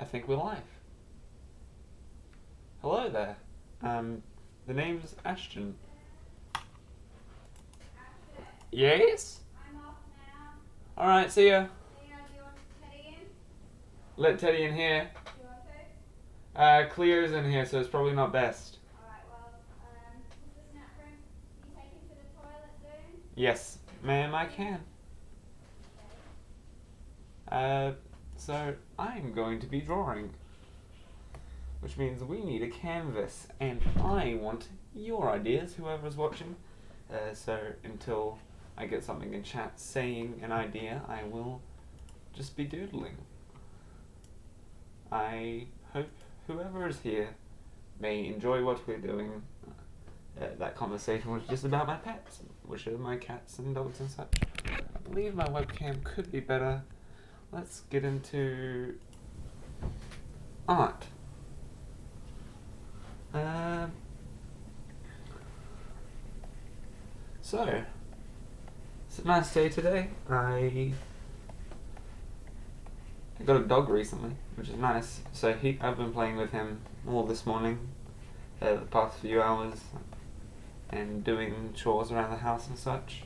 I think we're live. Hello there. The name's Ashton. Yes? I'm off now. Alright, see ya. Do you want Teddy in? Let Teddy in here. Do you want to? Cleo's in here, so it's probably not best. Alright, well, is the snack room you taken to the toilet soon? Yes, ma'am, I can. So I'm going to be drawing. Which means we need a canvas, and I want your ideas, whoever's watching. So until I get something in chat saying an idea, I will just be doodling. I hope whoever is here may enjoy what we're doing. That conversation was just about my pets, which are my cats and dogs and such. I believe my webcam could be better. Let's get into art. So, it's a nice day today. I got a dog recently, which is nice. So I've been playing with him all this morning, the past few hours, and doing chores around the house and such.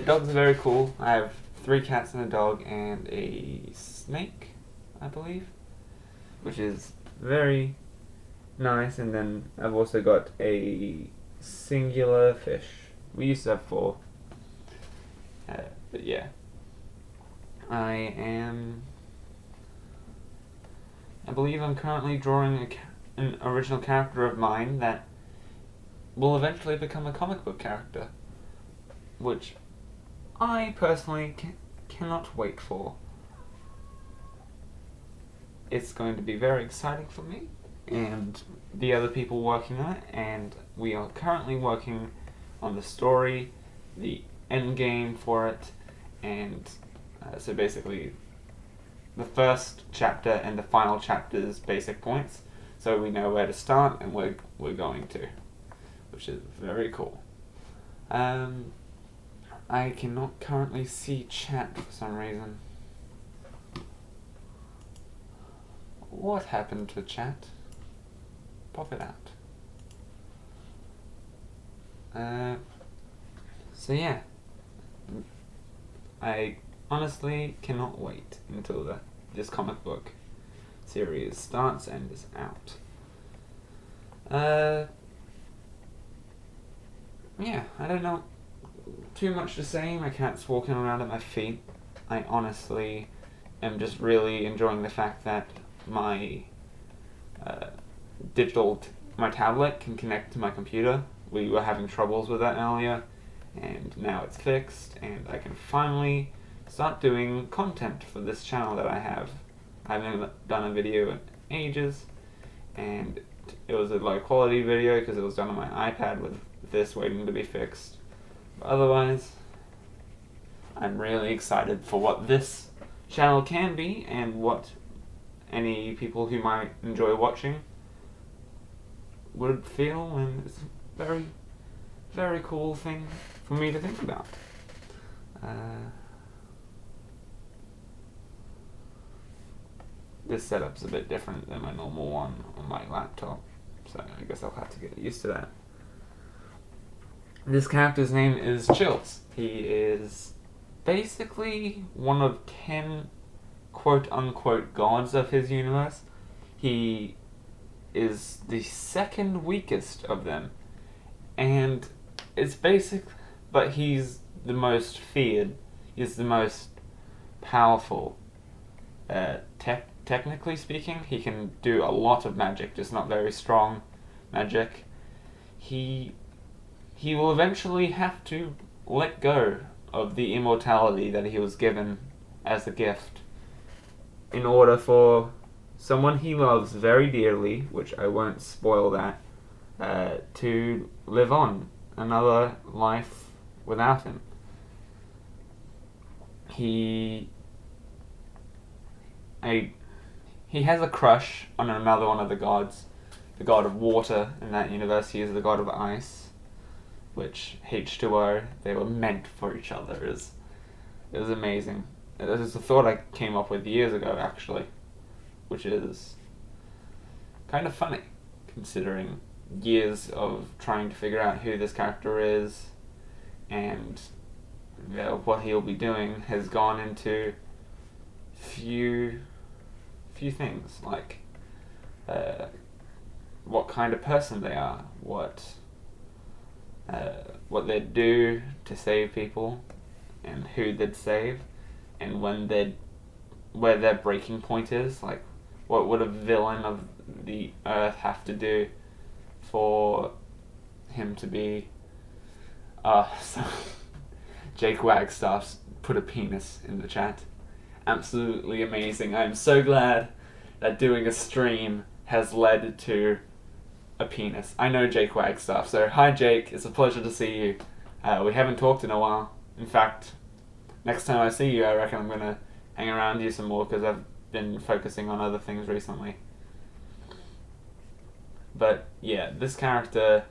Dogs are very cool. I have 3 cats and a dog and a snake, I believe, which is very nice. And then I've also got a singular fish. We used to have 4, but yeah. I believe I'm currently drawing an original character of mine that will eventually become a comic book character, which I personally cannot wait for. It's going to be very exciting for me and the other people working on it, and we are currently working on the story, the end game for it, and so basically the first chapter and the final chapter's basic points, so we know where to start and where we're going to, which is very cool. I cannot currently see chat for some reason. What happened to chat? Pop it out. So yeah. I honestly cannot wait until this comic book series starts and is out. Yeah, I don't know too much to say. My cat's walking around at my feet. I honestly am just really enjoying the fact that my my tablet can connect to my computer. We were having troubles with that earlier, and now it's fixed, and I can finally start doing content for this channel that I have. I haven't done a video in ages, and it was a low quality video because it was done on my iPad with this waiting to be fixed. But otherwise, I'm really excited for what this channel can be and what any people who might enjoy watching would feel, and it's a very, very cool thing for me to think about. This setup's a bit different than my normal one on my laptop, so I guess I'll have to get used to that. This character's name is Chills. He is basically one of 10 quote-unquote gods of his universe. He is the second weakest of them, and it's basic, but he's the most feared. He's the most powerful. Technically speaking, he can do a lot of magic, just not very strong magic. He will eventually have to let go of the immortality that he was given as a gift in order for someone he loves very dearly, which I won't spoil that, to live on another life without him. He has a crush on another one of the gods, the god of water in that universe. He is the god of ice, which H2O, they were meant for each other. It was amazing. It was a thought I came up with years ago, actually, which is kind of funny, considering years of trying to figure out who this character is and what he'll be doing has gone into few things, like what kind of person they are, what they do to save people, and who they'd save, and where their breaking point is. Like, what would a villain of the Earth have to do for him to be so Jake Wagstaff's put a penis in the chat. Absolutely amazing. I am so glad that doing a stream has led to a penis. I know Jake Wagstaff, so hi Jake, it's a pleasure to see you. We haven't talked in a while. In fact, next time I see you, I reckon I'm going to hang around you some more because I've been focusing on other things recently. But yeah, this character,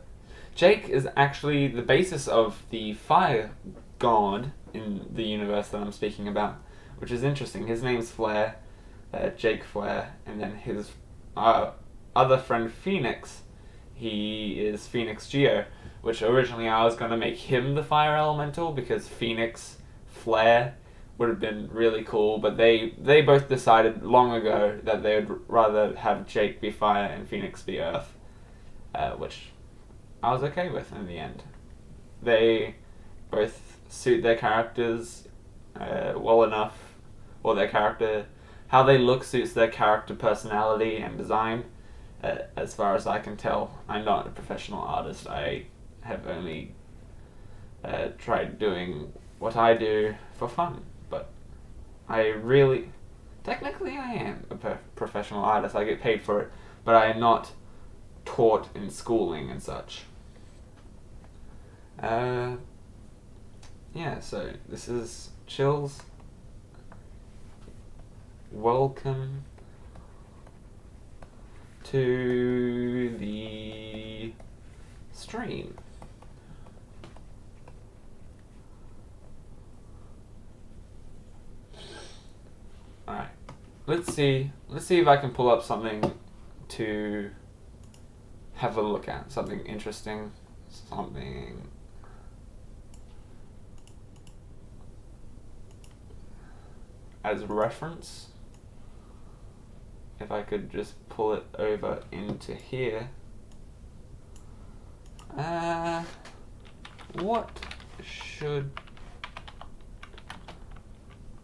Jake, is actually the basis of the fire god in the universe that I'm speaking about, which is interesting. His name's Flare, Jake Flare, and then his other friend Phoenix, he is Phoenix Geo, which originally I was going to make him the fire elemental because Phoenix Flare would have been really cool, but they both decided long ago that they would rather have Jake be fire and Phoenix be earth, which I was okay with in the end. They both suit their characters well enough, or their character, how they look suits their character personality and design. As far as I can tell, I'm not a professional artist. I have only tried doing what I do for fun, but technically I am a professional artist. I get paid for it, but I am not taught in schooling and such. Yeah, so this is Chills. Welcome to the stream. Alright, let's see if I can pull up something to have a look at, something interesting, something as reference. If I could just pull it over into here. What should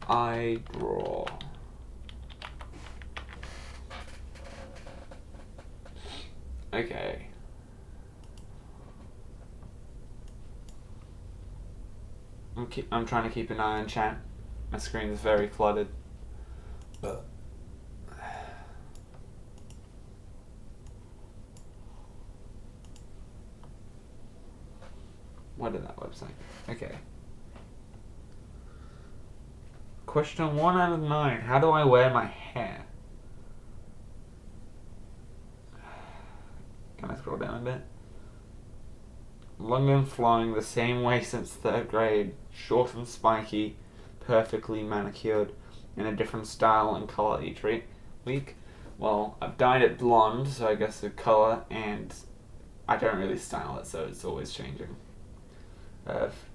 I draw? Okay. I'm trying to keep an eye on chat. My screen is very cluttered. What is that website? Okay. Question 1 out of 9. How do I wear my hair? Can I scroll down a bit? Long and flowing the same way since 3rd grade. Short and spiky. Perfectly manicured. In a different style and colour each week. Well, I've dyed it blonde, so I guess the colour, and I don't really style it, so it's always changing.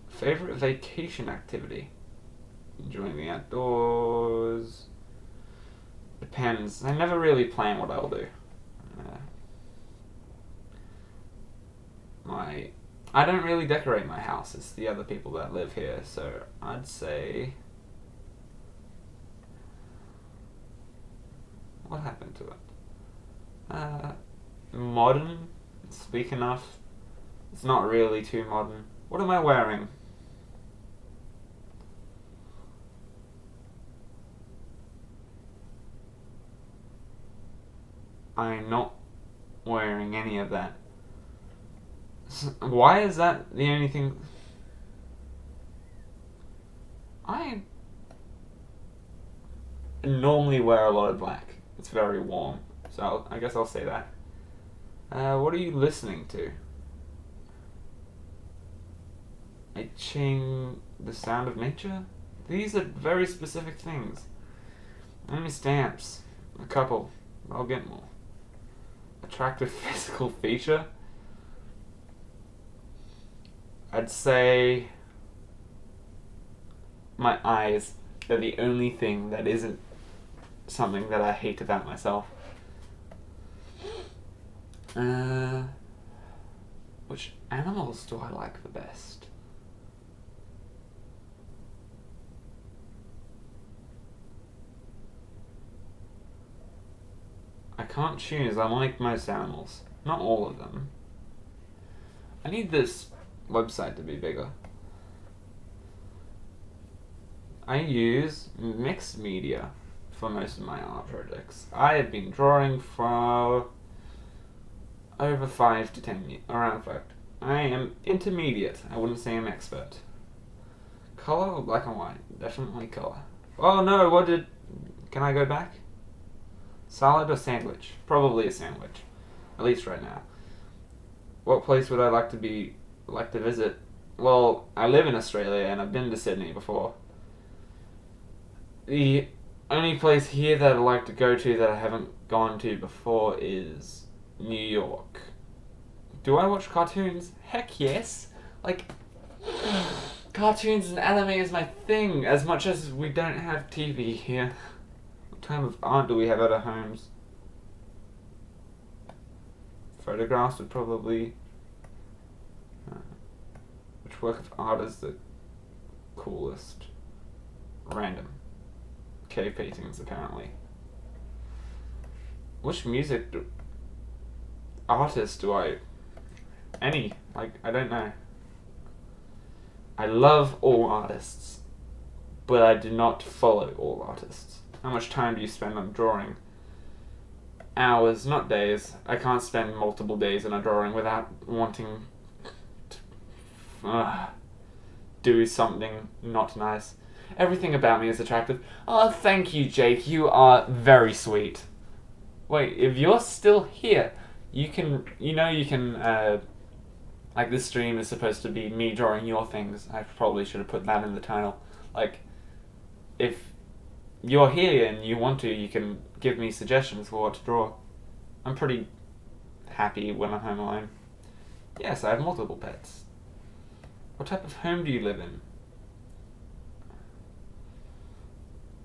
Favorite vacation activity? Enjoying the outdoors. Depends. I never really plan what I'll do. I don't really decorate my house. It's the other people that live here, so I'd say. What happened to it? Modern. Speak enough. It's not really too modern. What am I wearing? I'm not wearing any of that. Why is that the only thing? I normally wear a lot of black. It's very warm, so I guess I'll say that. What are you listening to? Itching, the sound of nature? These are very specific things. Only stamps. A couple. I'll get more. Attractive physical feature? I'd say my eyes are the only thing that isn't something that I hate about myself. Which animals do I like the best? I can't choose. I like most animals. Not all of them. I need this website to be bigger. I use mixed media for most of my art projects. I have been drawing for over 5 to 10 years. Around 5. I am intermediate. I wouldn't say I'm expert. Color or black and white? Definitely color. Oh no, can I go back? Salad or sandwich? Probably a sandwich. At least right now. What place would I like to visit? Well, I live in Australia and I've been to Sydney before. The only place here that I'd like to go to that I haven't gone to before is New York. Do I watch cartoons? Heck yes. Like, cartoons and anime is my thing, as much as we don't have TV here. What type of art do we have at our homes? Photographs would probably... which work of art is the coolest? Random. Cave paintings, apparently. Which artist do I... Any. Like, I don't know. I love all artists, but I do not follow all artists. How much time do you spend on drawing? Hours, not days. I can't spend multiple days on a drawing without wanting to do something not nice. Everything about me is attractive. Oh, thank you, Jake. You are very sweet. Wait, if you're still here, you can, like, this stream is supposed to be me drawing your things. I probably should have put that in the title. Like, if you're here and you want to, you can give me suggestions for what to draw. I'm pretty happy when I'm home alone. Yes, I have multiple pets. What type of home do you live in?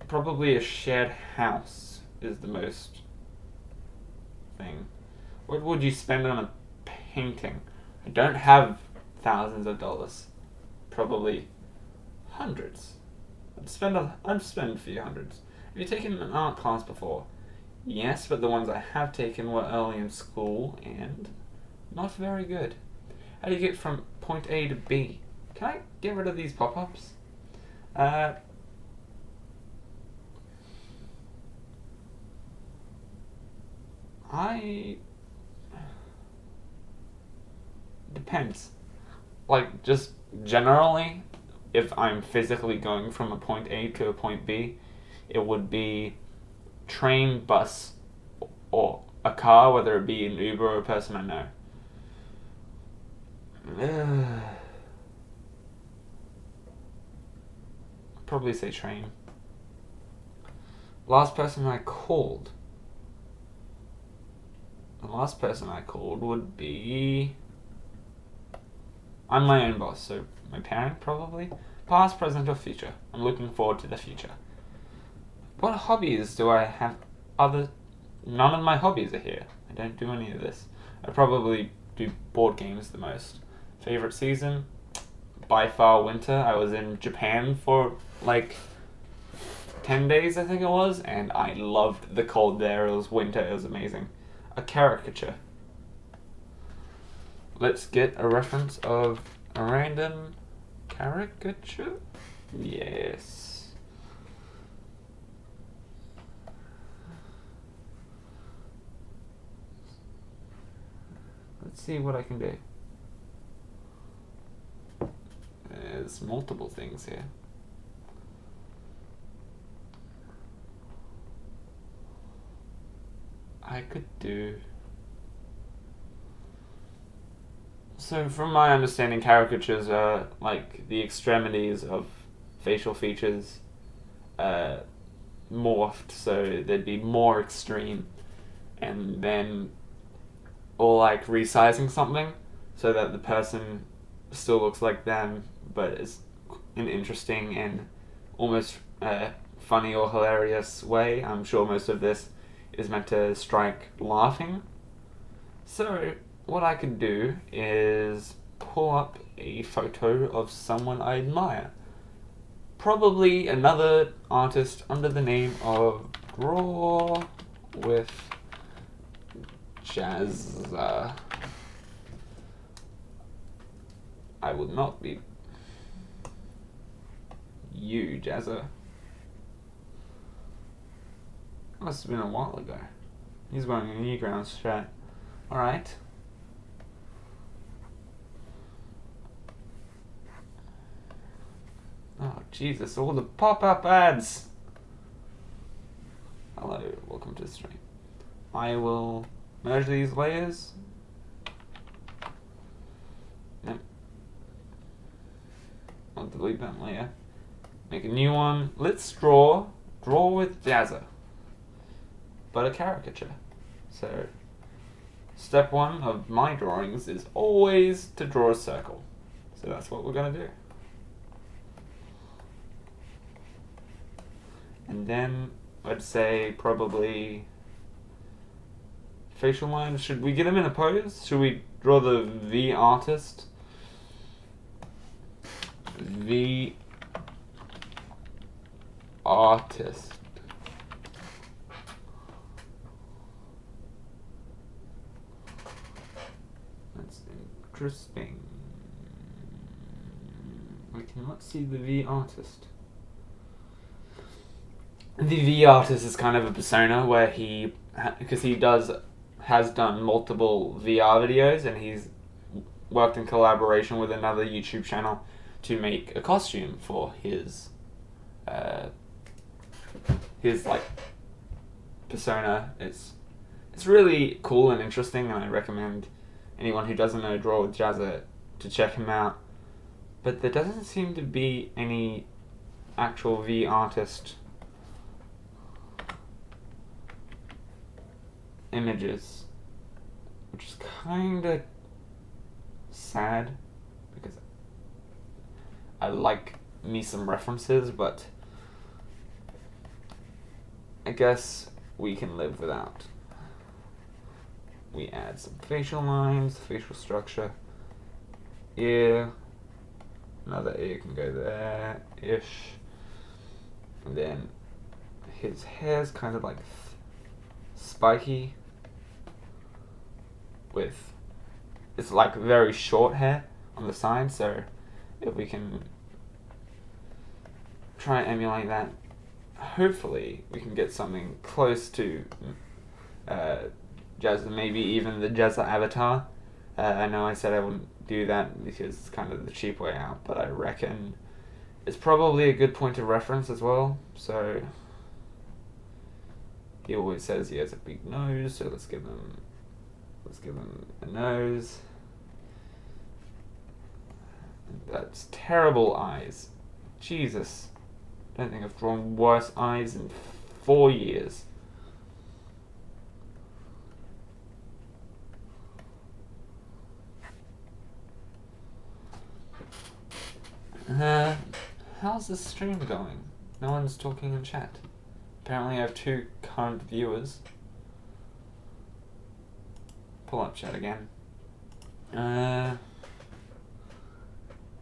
Probably a shared house is the most thing. What would you spend on a painting? I don't have thousands of dollars. Probably hundreds. I'd spend a few hundreds. Have you taken an art class before? Yes, but the ones I have taken were early in school and not very good. How do you get from point A to B? Can I get rid of these pop-ups? Depends. Like, just generally, if I'm physically going from a point A to a point B, it would be train, bus, or a car, whether it be an Uber or a person I know. Probably say train. Last person I called. The last person I called would be... I'm my own boss, so my parent, probably. Past, present, or future. I'm looking forward to the future. What hobbies do I have other... None of my hobbies are here. I don't do any of this. I probably do board games the most. Favorite season? By far winter. I was in Japan for like 10 days, I think it was, and I loved the cold there. It was winter. It was amazing. A caricature. Let's get a reference of a random caricature. Yes. Let's see what I can do. There's multiple things here. I could do... So from my understanding, caricatures are like the extremities of facial features morphed, so they'd be more extreme, and then or like resizing something so that the person still looks like them, but is an interesting and almost funny or hilarious way. I'm sure most of this is meant to strike laughing. So what I could do is pull up a photo of someone I admire. Probably another artist under the name of Draw with Jazza. I will not be you, Jazza. Must have been a while ago. He's wearing a Newgrounds shirt. Alright. Oh, Jesus, all the pop-up ads! Hello, welcome to the stream. I will merge these layers. Yep. I'll delete that layer. Make a new one. Let's draw with Jazza. But a caricature. So, step one of my drawings is always to draw a circle. So that's what we're going to do. And then, I'd say probably facial lines. Should we get them in a pose? Should we draw the V artist? V artist. That's interesting. We cannot see the V artist. The V artist is kind of a persona where because he has done multiple VR videos, and he's worked in collaboration with another YouTube channel to make a costume for his like persona. It's really cool and interesting, and I recommend anyone who doesn't know Draw with Jazza to check him out. But there doesn't seem to be any actual V artist images, which is kind of sad because I like me some references, but I guess we can live without. We add some facial lines, facial structure. Ear, another ear can go there-ish. And then his hair's kind of like spiky with, it's like very short hair on the side, so if we can try and emulate that, hopefully we can get something close to Jazza, maybe even the Jazza avatar. I know I said I wouldn't do that because it's kind of the cheap way out, but I reckon it's probably a good point of reference as well. So he always says he has a big nose, so let's give him a nose. That's terrible eyes. Jesus. I don't think I've drawn worse eyes in 4 years. How's the stream going? No one's talking in chat. Apparently I have 2 current viewers. Pull up chat again.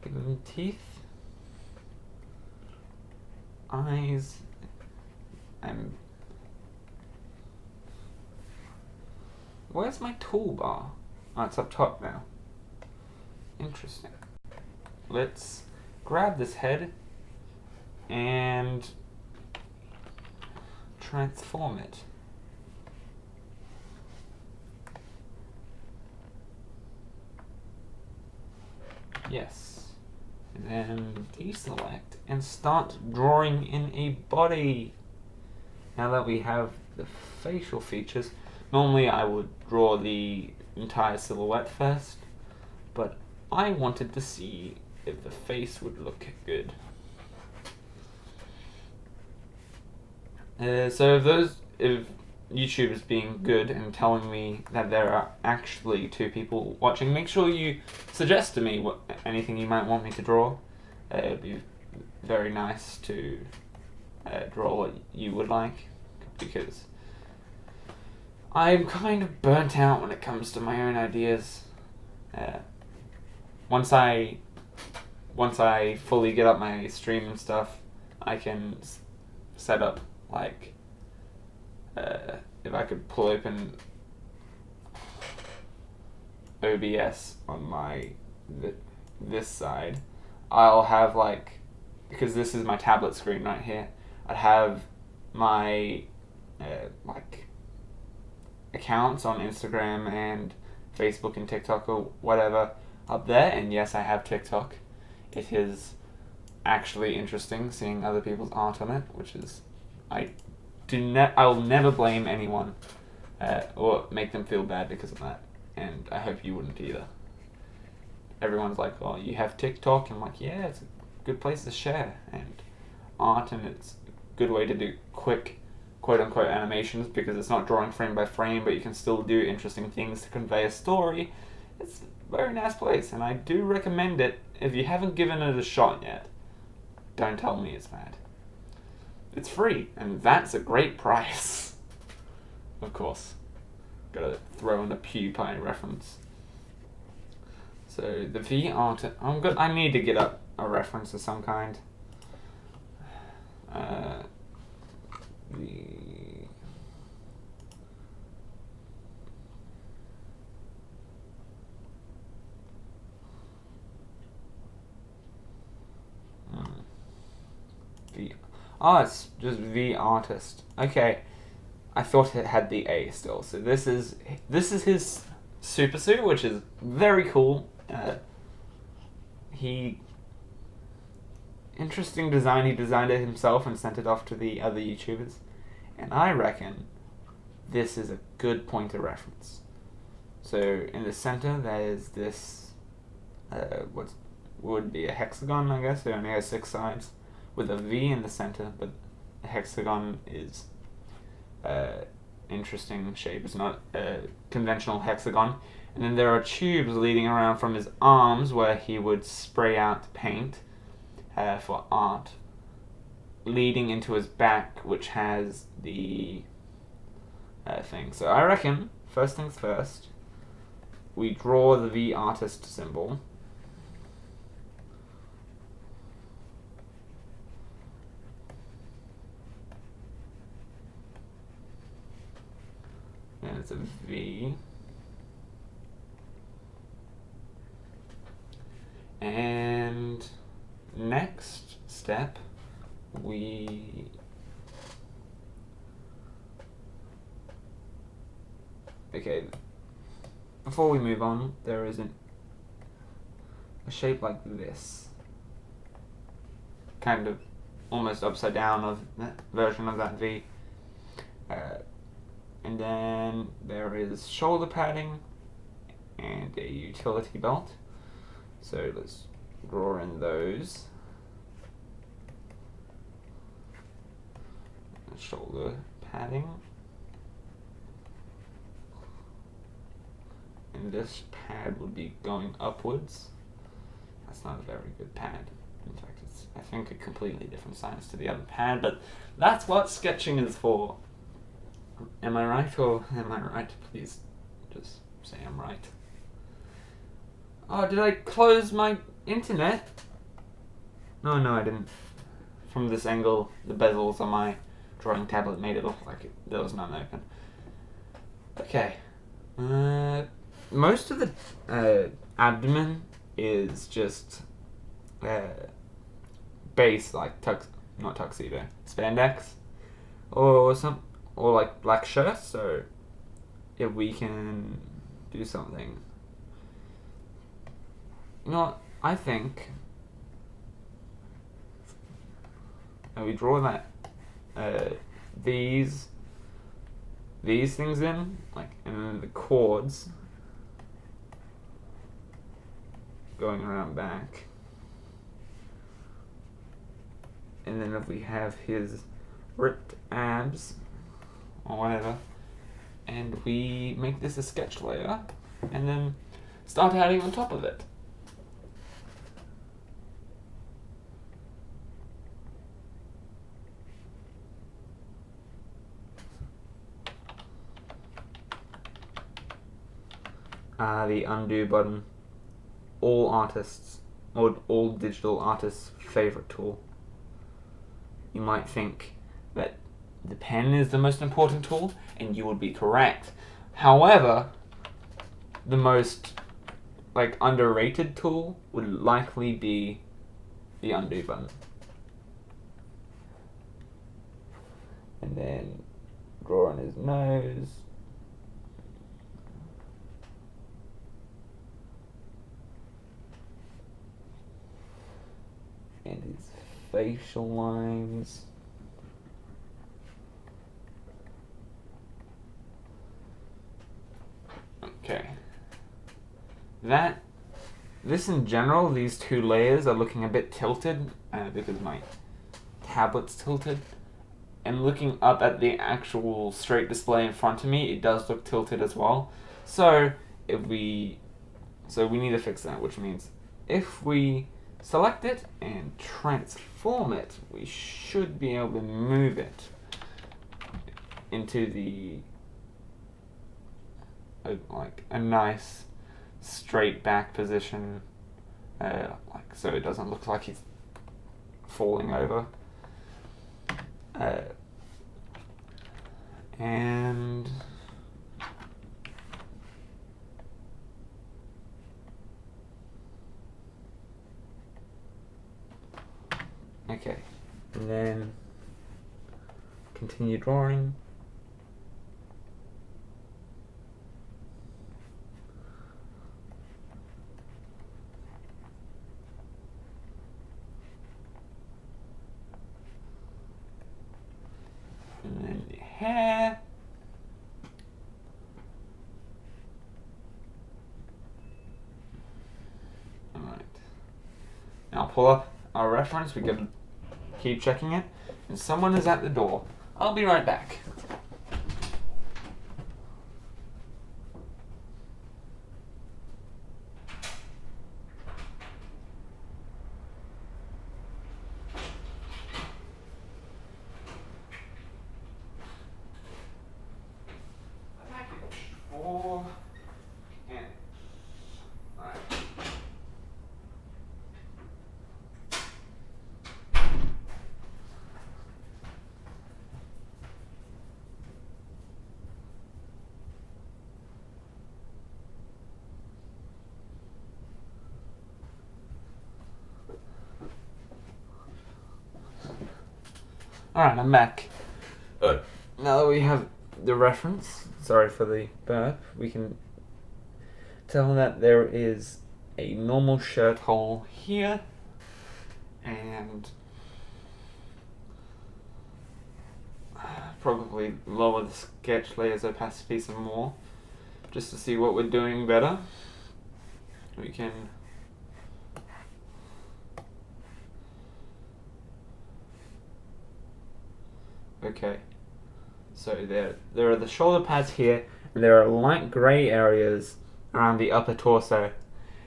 Give them teeth. Eyes. And where's my toolbar? Oh, it's up top now. Interesting. Let's grab this head and transform it. Yes. And then deselect and start drawing in a body. Now that we have the facial features, normally I would draw the entire silhouette first, but I wanted to see if the face would look good. So if YouTube is being good and telling me that there are actually 2 people watching, make sure you suggest to me anything you might want me to draw. It'd be very nice to draw what you would like, because I'm kind of burnt out when it comes to my own ideas. Once I fully get up my stream and stuff, I can set up, like, if I could pull open OBS on this side, I'll have, like, because this is my tablet screen right here, I'd have my like accounts on Instagram and Facebook and TikTok or whatever up there. And yes, I have TikTok. It is actually interesting seeing other people's art on it, which is, I'll never blame anyone or make them feel bad because of that, and I hope you wouldn't either. Everyone's like, oh, you have TikTok? And I'm like, yeah, it's a good place to share and art, and it's a good way to do quick quote-unquote animations, because it's not drawing frame by frame, but you can still do interesting things to convey a story. It's a very nice place, and I do recommend it. If you haven't given it a shot yet, don't tell me it's bad. It's free, and that's a great price. Of course. Gotta throw in a PewDiePie reference. So the V art, I need to get up a reference of some kind. It's just V artist. Okay, I thought it had the A still. So this is his super suit, which is very cool. Interesting design. He designed it himself and sent it off to the other YouTubers, and I reckon this is a good point of reference. So in the center there is this what would be a hexagon, I guess. It only has 6 sides with a V in the center, but a hexagon is interesting shape. It's not a conventional hexagon. And then there are tubes leading around from his arms where he would spray out paint for art, leading into his back, which has the thing. So I reckon, first things first, we draw the V artist symbol. And it's a V. And next step, okay, before we move on, there is a shape like this, kind of almost upside down of that version of that V. And then there is shoulder padding and a utility belt. So let's draw in those. Shoulder padding. And this pad would be going upwards. That's not a very good pad. In fact, it's, I think, a completely different size to the other pad, but that's what sketching is for. Am I right, or am I right? Please just say I'm right. Oh, did I close my internet? No, I didn't. From this angle, the bezels on my drawing tablet made it look like there was none open. Okay. Most of the abdomen is just base, like not tuxedo, spandex, or like black shirts. So if we can do something, you know what, I think we draw that these things in, like, and then the chords going around back. And then if we have his ripped abs, or whatever, and we make this a sketch layer, and then start adding on top of it. The undo button, all artists, or all digital artists' favorite tool. You might think that the pen is the most important tool, and you would be correct. However, the most underrated tool would likely be the undo button. And then draw on his nose. And his facial lines. Okay. This in general, these two layers are looking a bit tilted because my tablet's tilted. And looking up at the actual straight display in front of me, it does look tilted as well. So we need to fix that, which means if we select it and transform it, we should be able to move it into a nice straight back position, so it doesn't look like he's falling over. And okay, and then continue drawing. And then the hair. Alright. Now pull up our reference, we can keep checking it, and someone is at the door. I'll be right back. Alright, I'm back. Now that we have the reference, sorry for the burp, we can tell that there is a normal shirt hole here, and probably lower the sketch layer's opacity some more, just to see what we're doing better. We can okay, so there are the shoulder pads here, and there are light grey areas around the upper torso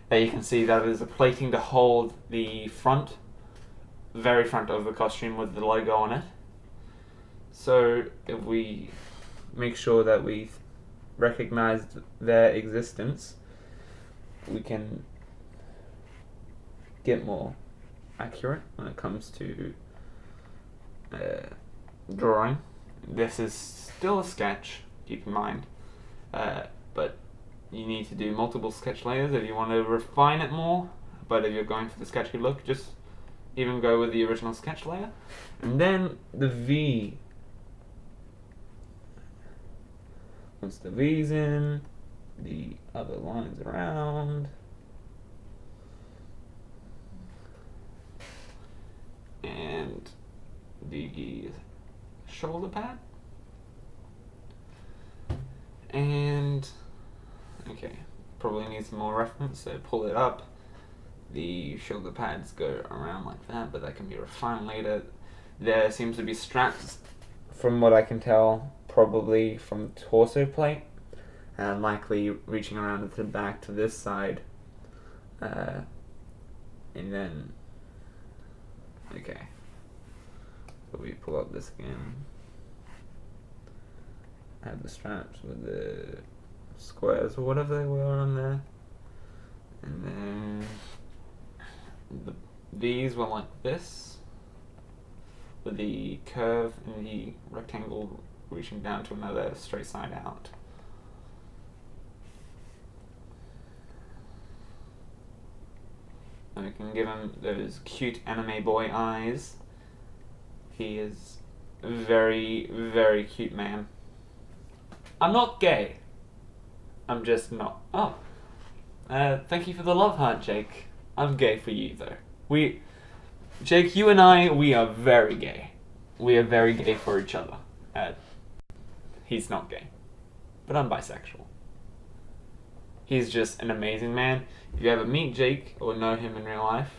that you can see that is a plating to hold the very front of the costume with the logo on it. So if we make sure that we recognize their existence, we can get more accurate when it comes to drawing. This is still a sketch, keep in mind, but you need to do multiple sketch layers if you want to refine it more. But if you're going for the sketchy look, just even go with the original sketch layer. And then the V. Once the V's in, the other lines around. And the shoulder pad. And okay, probably need some more reference, so pull it up. the shoulder pads go around like that, but that can be refined later. There seems to be straps, from what I can tell, probably from torso plate, and likely reaching around to the back to this side. And then, okay, so we pull up this again. Add the straps with the squares or whatever they were on there, and then these were like this, with the curve and the rectangle reaching down to another straight side out. And we can give him those cute anime boy eyes. He is a very, very cute man. I'm not gay. I'm just not. Oh. Thank you for the love heart, Jake. I'm gay for you, though. Jake, you and I, we are very gay. We are very gay for each other. He's not gay. But I'm bisexual. He's just an amazing man. If you ever meet Jake or know him in real life,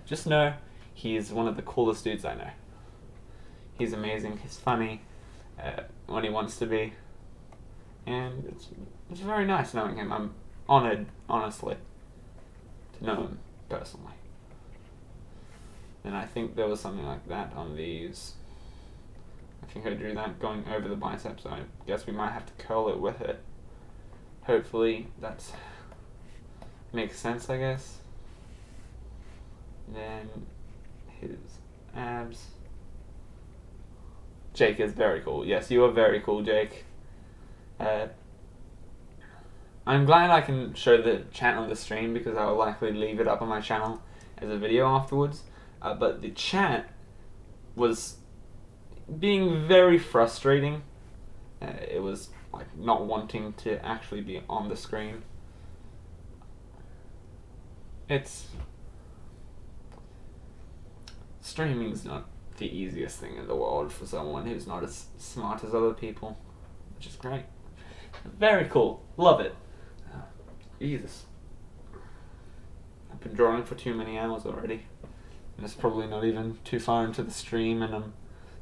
just know he's one of the coolest dudes I know. He's amazing. He's funny when he wants to be. And it's very nice knowing him. I'm honored, honestly, to know him personally. And I think there was something like that on these. I think I drew that going over the biceps, so I guess we might have to curl it with it. Hopefully that makes sense, I guess. Then his abs. Jake is very cool. Yes, you are very cool, Jake. I'm glad I can show the chat on the stream, because I will likely leave it up on my channel as a video afterwards. But the chat was being very frustrating. It was like not wanting to actually be on the screen. Streaming's not the easiest thing in the world for someone who's not as smart as other people, which is great. Very cool. Love it. Jesus. I've been drawing for too many hours already. And it's probably not even too far into the stream, and I'm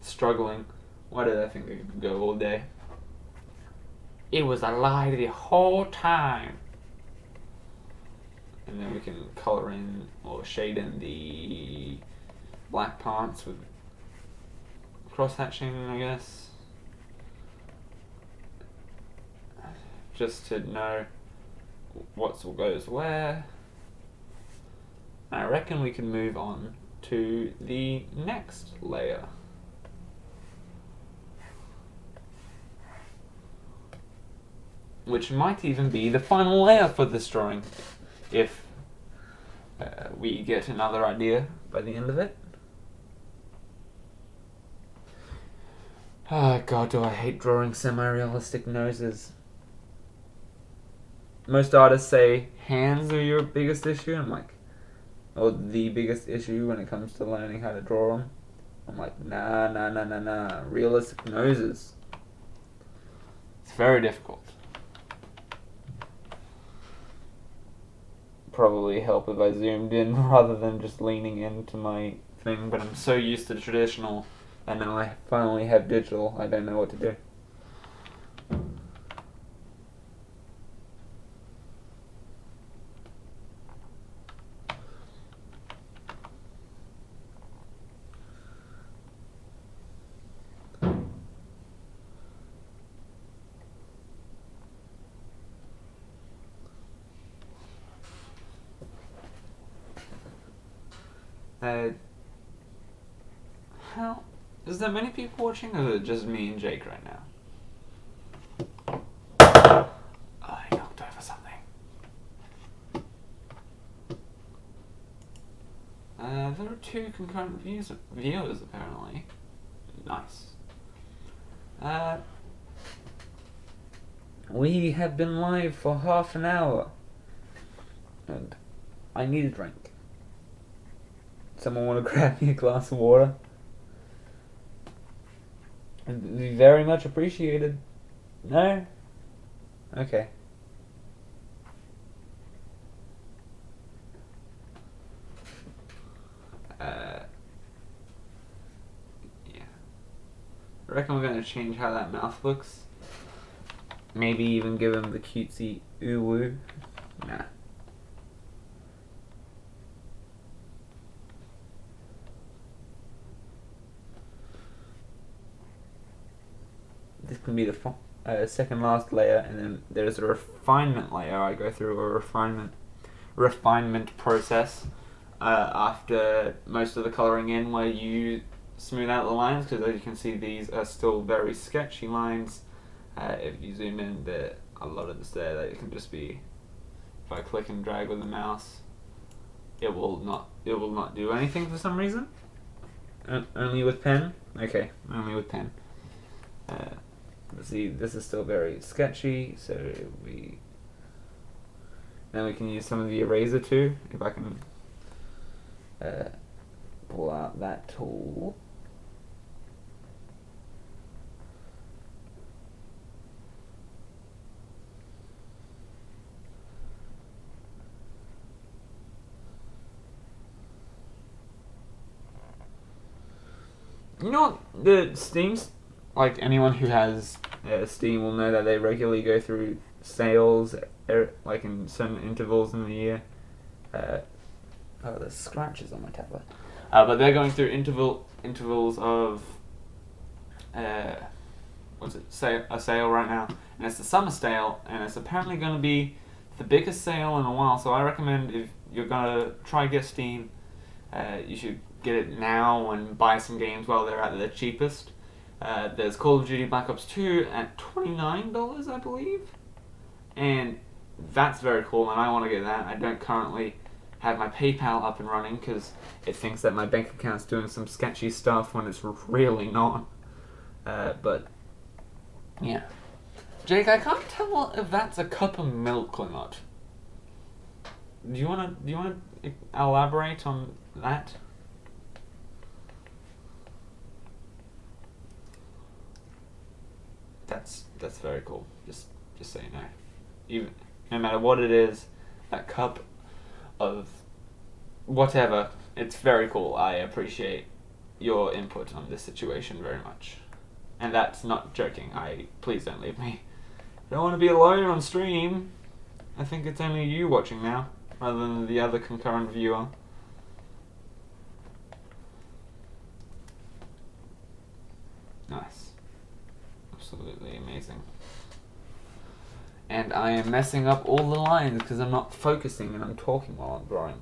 struggling. Why did I think I could go all day? It was a lie the whole time. And then we can color in or shade in the black parts with cross-hatching, I guess. Just to know what goes where. I reckon we can move on to the next layer. Which might even be the final layer for this drawing, if we get another idea by the end of it. Oh god, do I hate drawing semi-realistic noses. Most artists say hands are your biggest issue. I'm like, or the biggest issue when it comes to learning how to draw them. I'm like, nah. Realistic noses. It's very difficult. Probably help if I zoomed in rather than just leaning into my thing, but I'm so used to the traditional, and now I finally have digital, I don't know what to do. Is there many people watching, or is it just me and Jake right now? Oh, I knocked over something. There are 2 concurrent viewers apparently. Nice. We have been live for half an hour, and I need a drink. Someone want to grab me a glass of water? It'd be very much appreciated. No? Okay. I reckon we're going to change how that mouth looks. Maybe even give him the cutesy ooh woo. Nah. This can be the second last layer, and then there's a refinement layer. I go through a refinement process after most of the coloring in, where you smooth out the lines, because as you can see, these are still very sketchy lines. If you zoom in, there a lot of this there that it can just be, if I click and drag with the mouse, it will not do anything for some reason. Only with pen? Okay, only with pen. See, this is still very sketchy, so then we can use some of the eraser too, if I can pull out that tool. You know what, the Steam's, like anyone who has Steam will know that they regularly go through sales, like in certain intervals in the year. Oh, there's scratches on my tablet. But they're going through intervals of a sale right now, and it's the summer sale, and it's apparently going to be the biggest sale in a while. So I recommend, if you're gonna try get Steam, you should get it now and buy some games while they're at their cheapest. There's Call of Duty Black Ops 2 at $29, I believe, and that's very cool, and I want to get that. I don't currently have my PayPal up and running because it thinks that my bank account's doing some sketchy stuff when it's really not. But yeah, Jake, I can't tell if that's a cup of milk or not. Do you wanna elaborate on that? That's very cool. Just so you know, even no matter what it is, that cup of whatever, it's very cool. I appreciate your input on this situation very much, and that's not joking. Please don't leave me. I don't want to be alone on stream. I think it's only you watching now, rather than the other concurrent viewer. Nice. Absolutely amazing. And I am messing up all the lines because I'm not focusing and I'm talking while I'm drawing.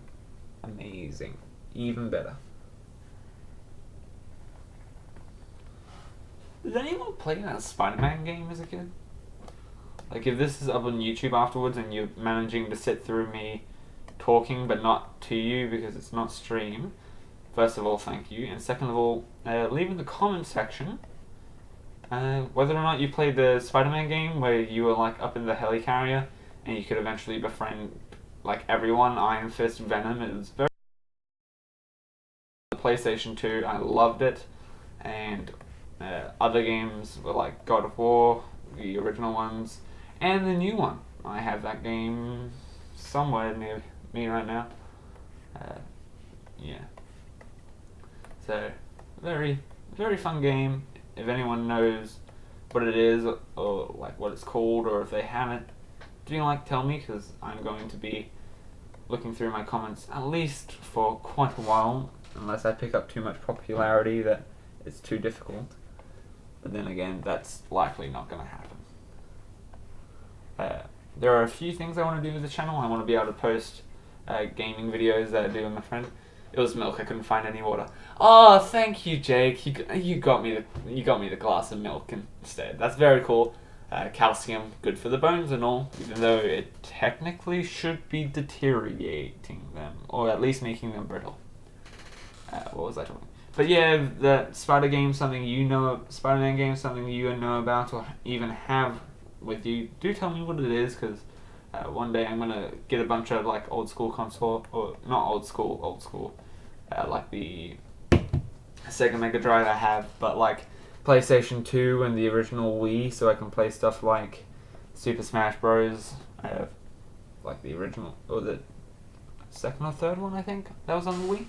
Amazing. Even better. Did anyone play that Spider-Man game as a kid? Like, if this is up on YouTube afterwards and you're managing to sit through me talking but not to you because it's not stream, first of all, thank you. And second of all, leave in the comment section whether or not you played the Spider-Man game where you were like up in the helicarrier and you could eventually befriend like everyone, Iron Fist, Venom. It was very... The PlayStation 2, I loved it. And other games were like God of War, the original ones, and the new one. I have that game somewhere near me right now. Yeah. So, very, very fun game. If anyone knows what it is, or like what it's called, or if they haven't, do you like tell me? Because I'm going to be looking through my comments at least for quite a while, unless I pick up too much popularity that it's too difficult. But then again, that's likely not going to happen. There are a few things I want to do with the channel. I want to be able to post gaming videos that I do with my friend. It was milk. I couldn't find any water. Oh, thank you, Jake. You got me the glass of milk instead. That's very cool. Calcium, good for the bones and all, even though it technically should be deteriorating them, or at least making them brittle. What was I talking? But yeah, the Spider-Man game, something you know about, or even have with you. Do tell me what it is, because one day I'm gonna get a bunch of like old school console, or not old school, like the Sega Mega Drive I have, but like PlayStation 2 and the original Wii, so I can play stuff like Super Smash Bros. I have like the original, or the second or third one, I think that was on the Wii.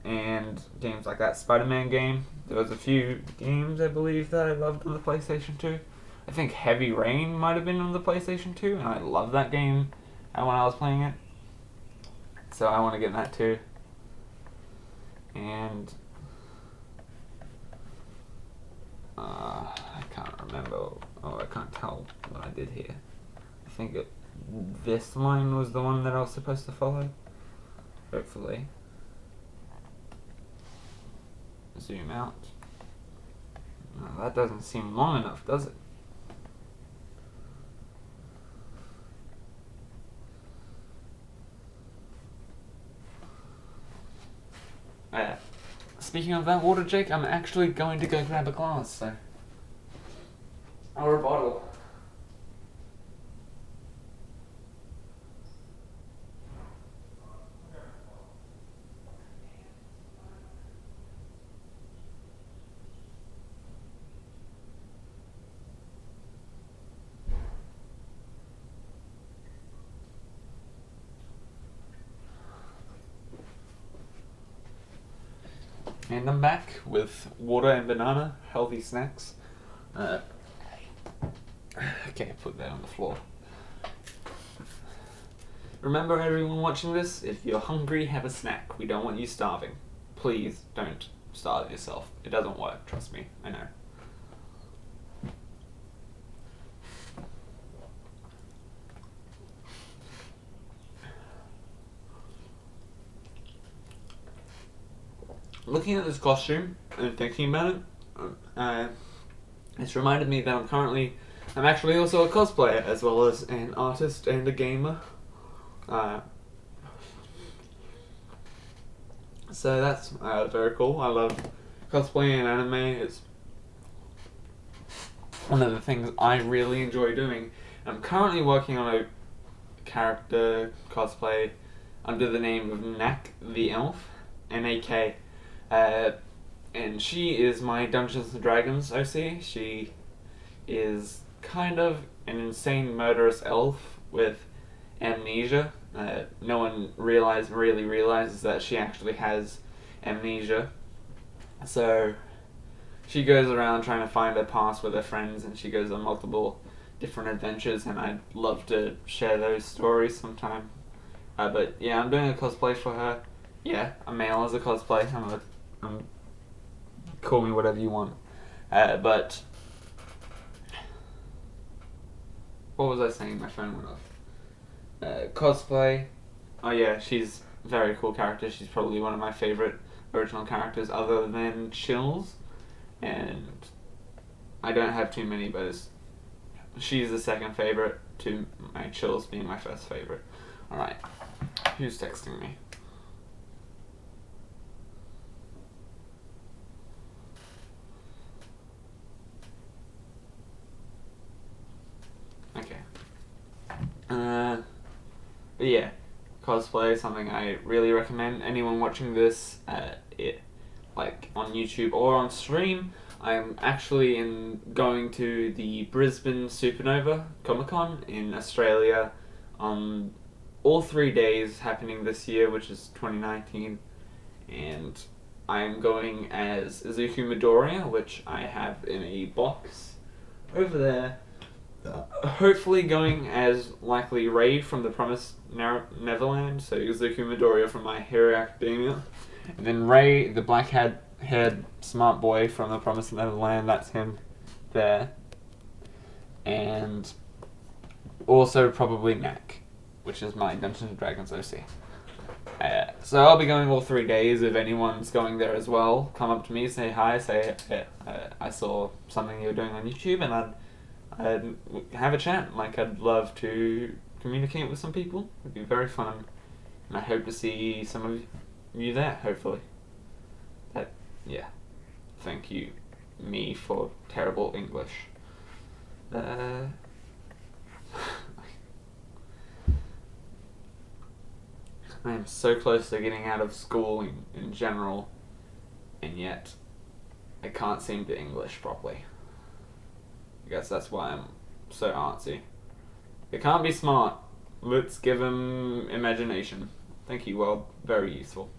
and games like that Spider-Man game. There was a few games, I believe, that I loved on the PlayStation 2. I think Heavy Rain might have been on the PlayStation 2, and I loved that game when I was playing it. So I want to get that too. And I can't remember. Oh, I can't tell what I did here. I think this line was the one that I was supposed to follow. Hopefully. Zoom out. No, that doesn't seem long enough, does it? Speaking of that water, Jake, I'm actually going to go grab a glass, so. Or a bottle. And I'm back with water and banana, healthy snacks. Okay, put that on the floor. Remember, everyone watching this, if you're hungry, have a snack. We don't want you starving. Please don't starve yourself. It doesn't work, trust me, I know. Looking at this costume and thinking about it, it's reminded me that I'm actually also a cosplayer as well as an artist and a gamer. So that's very cool. I love cosplaying and anime. It's one of the things I really enjoy doing. I'm currently working on a character cosplay under the name of Nak the Elf, N-A-K. And she is my Dungeons and Dragons OC. She is kind of an insane murderous elf with amnesia. No one really realizes that she actually has amnesia. So she goes around trying to find her past with her friends, and she goes on multiple different adventures, and I'd love to share those stories sometime. But yeah, I'm doing a cosplay for her. Yeah, I'm male as a cosplay. Call me whatever you want. But what was I saying? My phone went off. Cosplay. Oh yeah, she's a very cool character. She's probably one of my favorite original characters other than Chills. And I don't have too many, but she's the second favorite to my Chills being my first favorite. Alright, who's texting me? Okay. But yeah, cosplay is something I really recommend. Anyone watching this, like on YouTube or on stream, I'm actually going to the Brisbane Supernova Comic-Con in Australia on all 3 days happening this year, which is 2019, and I'm going as Izuku Midoriya, which I have in a box over there. Hopefully going as likely Ray from the Promised Neverland, so Izuku Midoriya from My Hero Academia, and then Ray, the black-haired smart boy from the Promised Neverland, that's him there, and also probably Nak, which is my Dungeons & Dragons OC. So I'll be going all 3 days. If anyone's going there as well, come up to me, say hi, say I saw something you were doing on YouTube, and I'd have a chat. Like, I'd love to communicate with some people. It'd be very fun, and I hope to see some of you there, hopefully. Yeah. Thank you, me, for terrible English. I am so close to getting out of school in general, and yet I can't seem to English properly. I guess that's why I'm so artsy. It can't be smart. Let's give him imagination. Thank you, world. Very useful.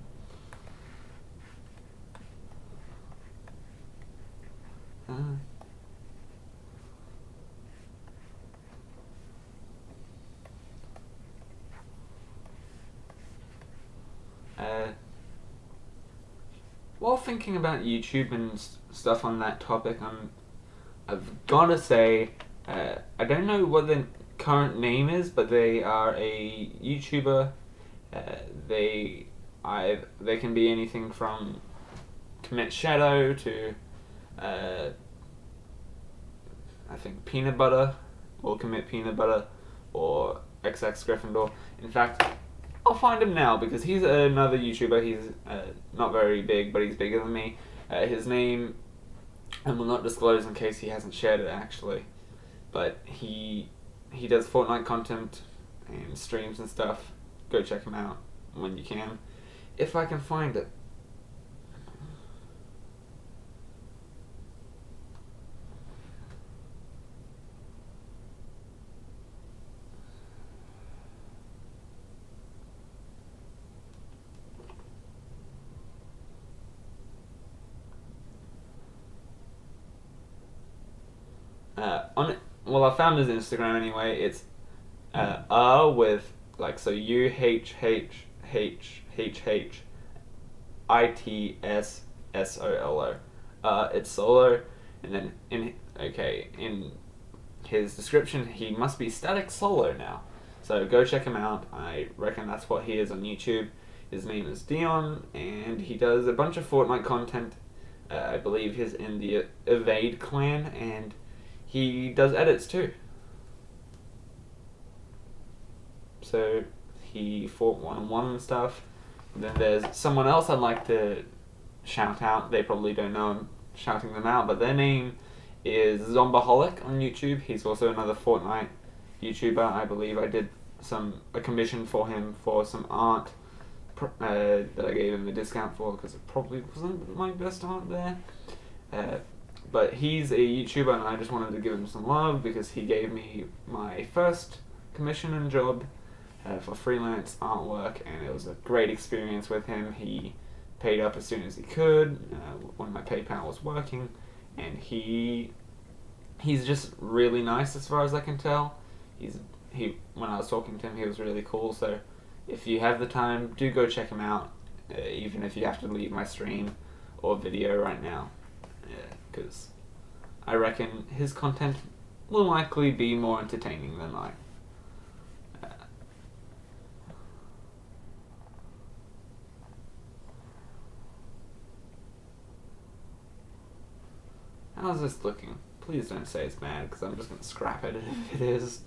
while thinking about YouTube and stuff on that topic, I've gotta say, I don't know what the current name is, but they are a YouTuber. They can be anything from Commit Shadow to I think Peanut Butter, or Commit Peanut Butter, or XX Gryffindor. In fact, I'll find him now because he's another YouTuber. He's not very big, but he's bigger than me. His name, I will not disclose in case he hasn't shared it actually, but he does Fortnite content and streams and stuff. Go check him out when you can, if I can find it. Well, I found his Instagram anyway. It's with like so UHHHHITSSOLO. It's solo, and then in his description he must be Static Solo now. So go check him out. I reckon that's what he is on YouTube. His name is Dion, and he does a bunch of Fortnite content. I believe he's in the Evade clan, and he does edits too. So he fought 1-on-1 and stuff. And then there's someone else I'd like to shout out. They probably don't know I'm shouting them out, but their name is Zombaholic on YouTube. He's also another Fortnite YouTuber. I believe I did a commission for him for some art that I gave him a discount for because it probably wasn't my best art there. But he's a YouTuber, and I just wanted to give him some love because he gave me my first commission and job for freelance artwork, and it was a great experience with him. He paid up as soon as he could when my PayPal was working, and he's just really nice as far as I can tell. When I was talking to him, he was really cool. So if you have the time, do go check him out, even if you have to leave my stream or video right now. Because I reckon his content will likely be more entertaining than mine. How's this looking? Please don't say it's bad, because I'm just going to scrap it if it is.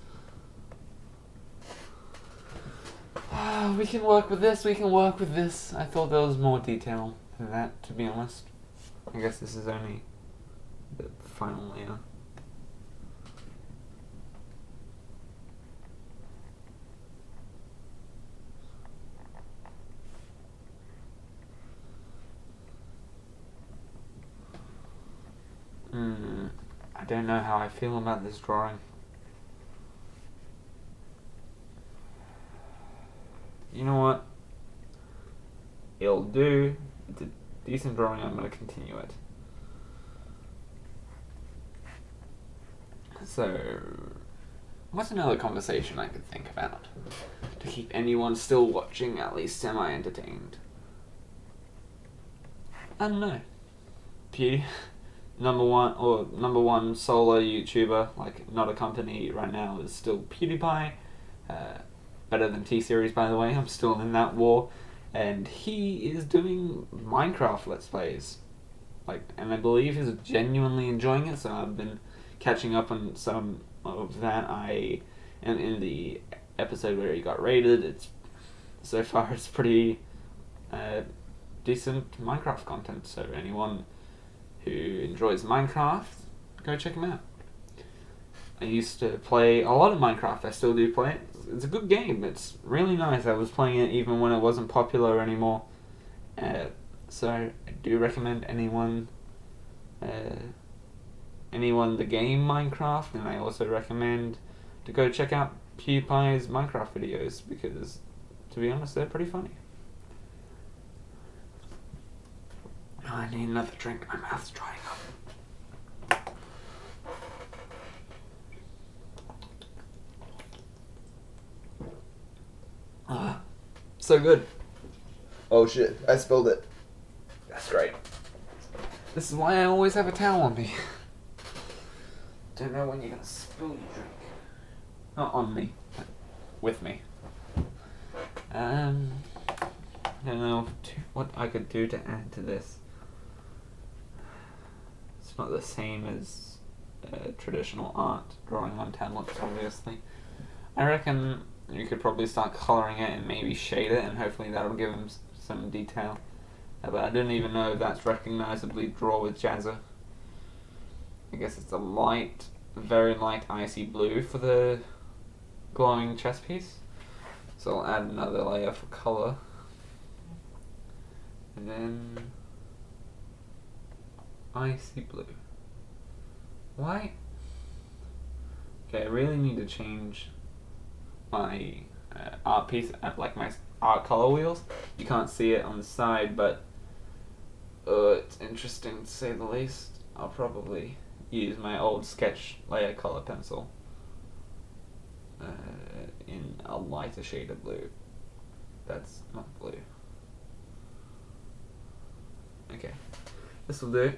We can work with this, we can work with this. I thought there was more detail than that, to be honest. I guess this is only the final layer. I don't know how I feel about this drawing. You know what? It'll do. It's a decent drawing. I'm going to continue it. So, what's another conversation I could think about to keep anyone still watching at least semi-entertained? I don't know. Number one solo YouTuber, like not a company right now, is still PewDiePie. Better than T-Series, by the way. I'm still in that war. And he is doing Minecraft Let's Plays. And I believe he's genuinely enjoying it, so I've been catching up on some of that. I am in the episode where he got raided. So far it's pretty decent Minecraft content, so anyone who enjoys Minecraft, go check him out. I used to play a lot of Minecraft. I still do play it. It's a good game. It's really nice. I was playing it even when it wasn't popular anymore. So I do recommend anyone the game Minecraft, and I also recommend to go check out PewDiePie's Minecraft videos because, to be honest, they're pretty funny. Oh, I need another drink. My mouth's drying up. So good. Oh shit, I spilled it. That's great. This is why I always have a towel on me. Don't know when you're gonna spill your drink. Not on me, but with me. I don't know what I could do to add to this. It's not the same as traditional art, drawing on tablets, obviously. I reckon you could probably start colouring it and maybe shade it, and hopefully that'll give them some detail. But I don't even know if that's recognisably draw with Jazza. I guess it's a light, very light icy blue for the glowing chest piece. So I'll add another layer for colour. And then icy blue. Why? Okay, I really need to change my art piece, like my art color wheels. You can't see it on the side, but it's interesting to say the least. I'll probably use my old sketch layer color pencil in a lighter shade of blue. That's not blue. Okay, this will do.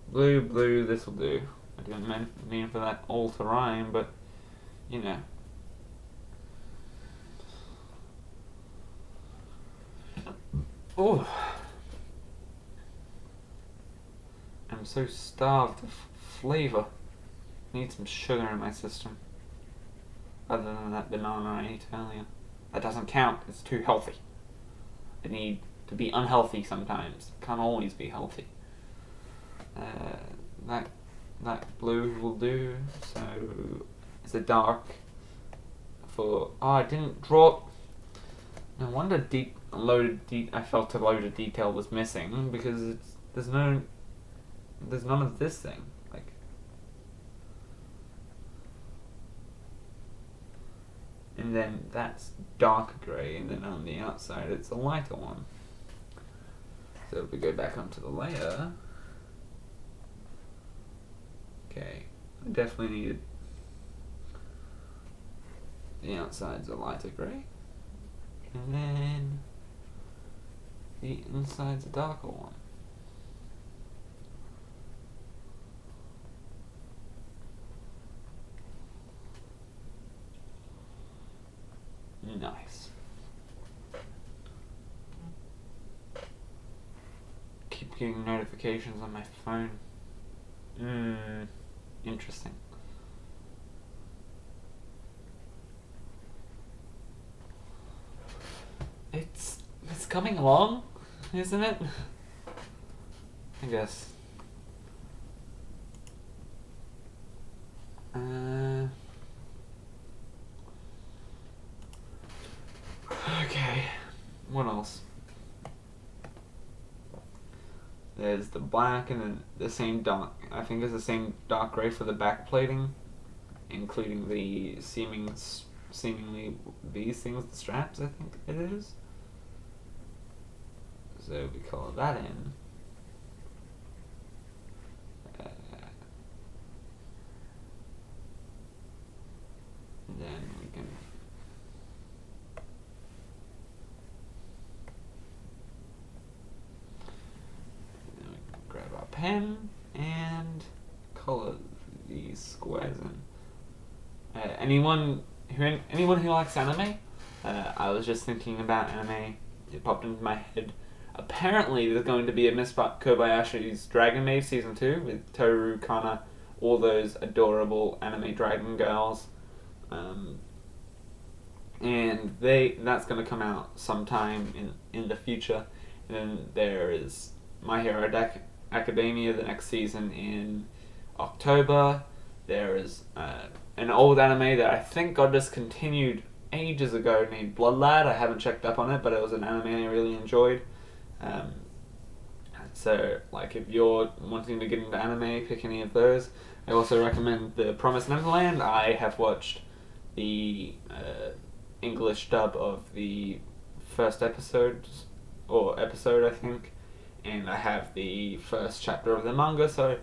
Blue, blue, this will do. I didn't mean for that all to rhyme, but you know. Oh, I'm so starved of flavor. Need some sugar in my system. Other than that banana I ate earlier. That doesn't count. It's too healthy. I need to be unhealthy sometimes. Can't always be healthy. That blue will do. So it's a dark for. Oh, I didn't draw. No wonder I felt a load of detail was missing, because there's none of this thing. Like, and then that's dark grey, and then on the outside it's a lighter one. So if we go back onto the layer, okay, I definitely needed the outside's a lighter grey, and then the inside's a darker one. Nice. Keep getting notifications on my phone. Interesting. It's coming along, isn't it? I guess. Okay. What else? There's the black and then the same dark. I think it's the same dark gray for the back plating, including the seemingly these things, the straps. I think it is. So we color that in. Then we can grab our pen and color these squares in. Anyone who likes anime, I was just thinking about anime. It popped into my head. Apparently, there's going to be a Miss Kobayashi's Dragon Maid Season 2 with Toru, Kana, all those adorable anime dragon girls. And that's going to come out sometime in the future. And then there is My Hero Academia, the next season in October. There is an old anime that I think got discontinued ages ago named Blood Lad. I haven't checked up on it, but it was an anime I really enjoyed. So, like, if you're wanting to get into anime, pick any of those. I also recommend The Promised Neverland. I have watched the English dub of the first episode, I think, and I have the first chapter of the manga, so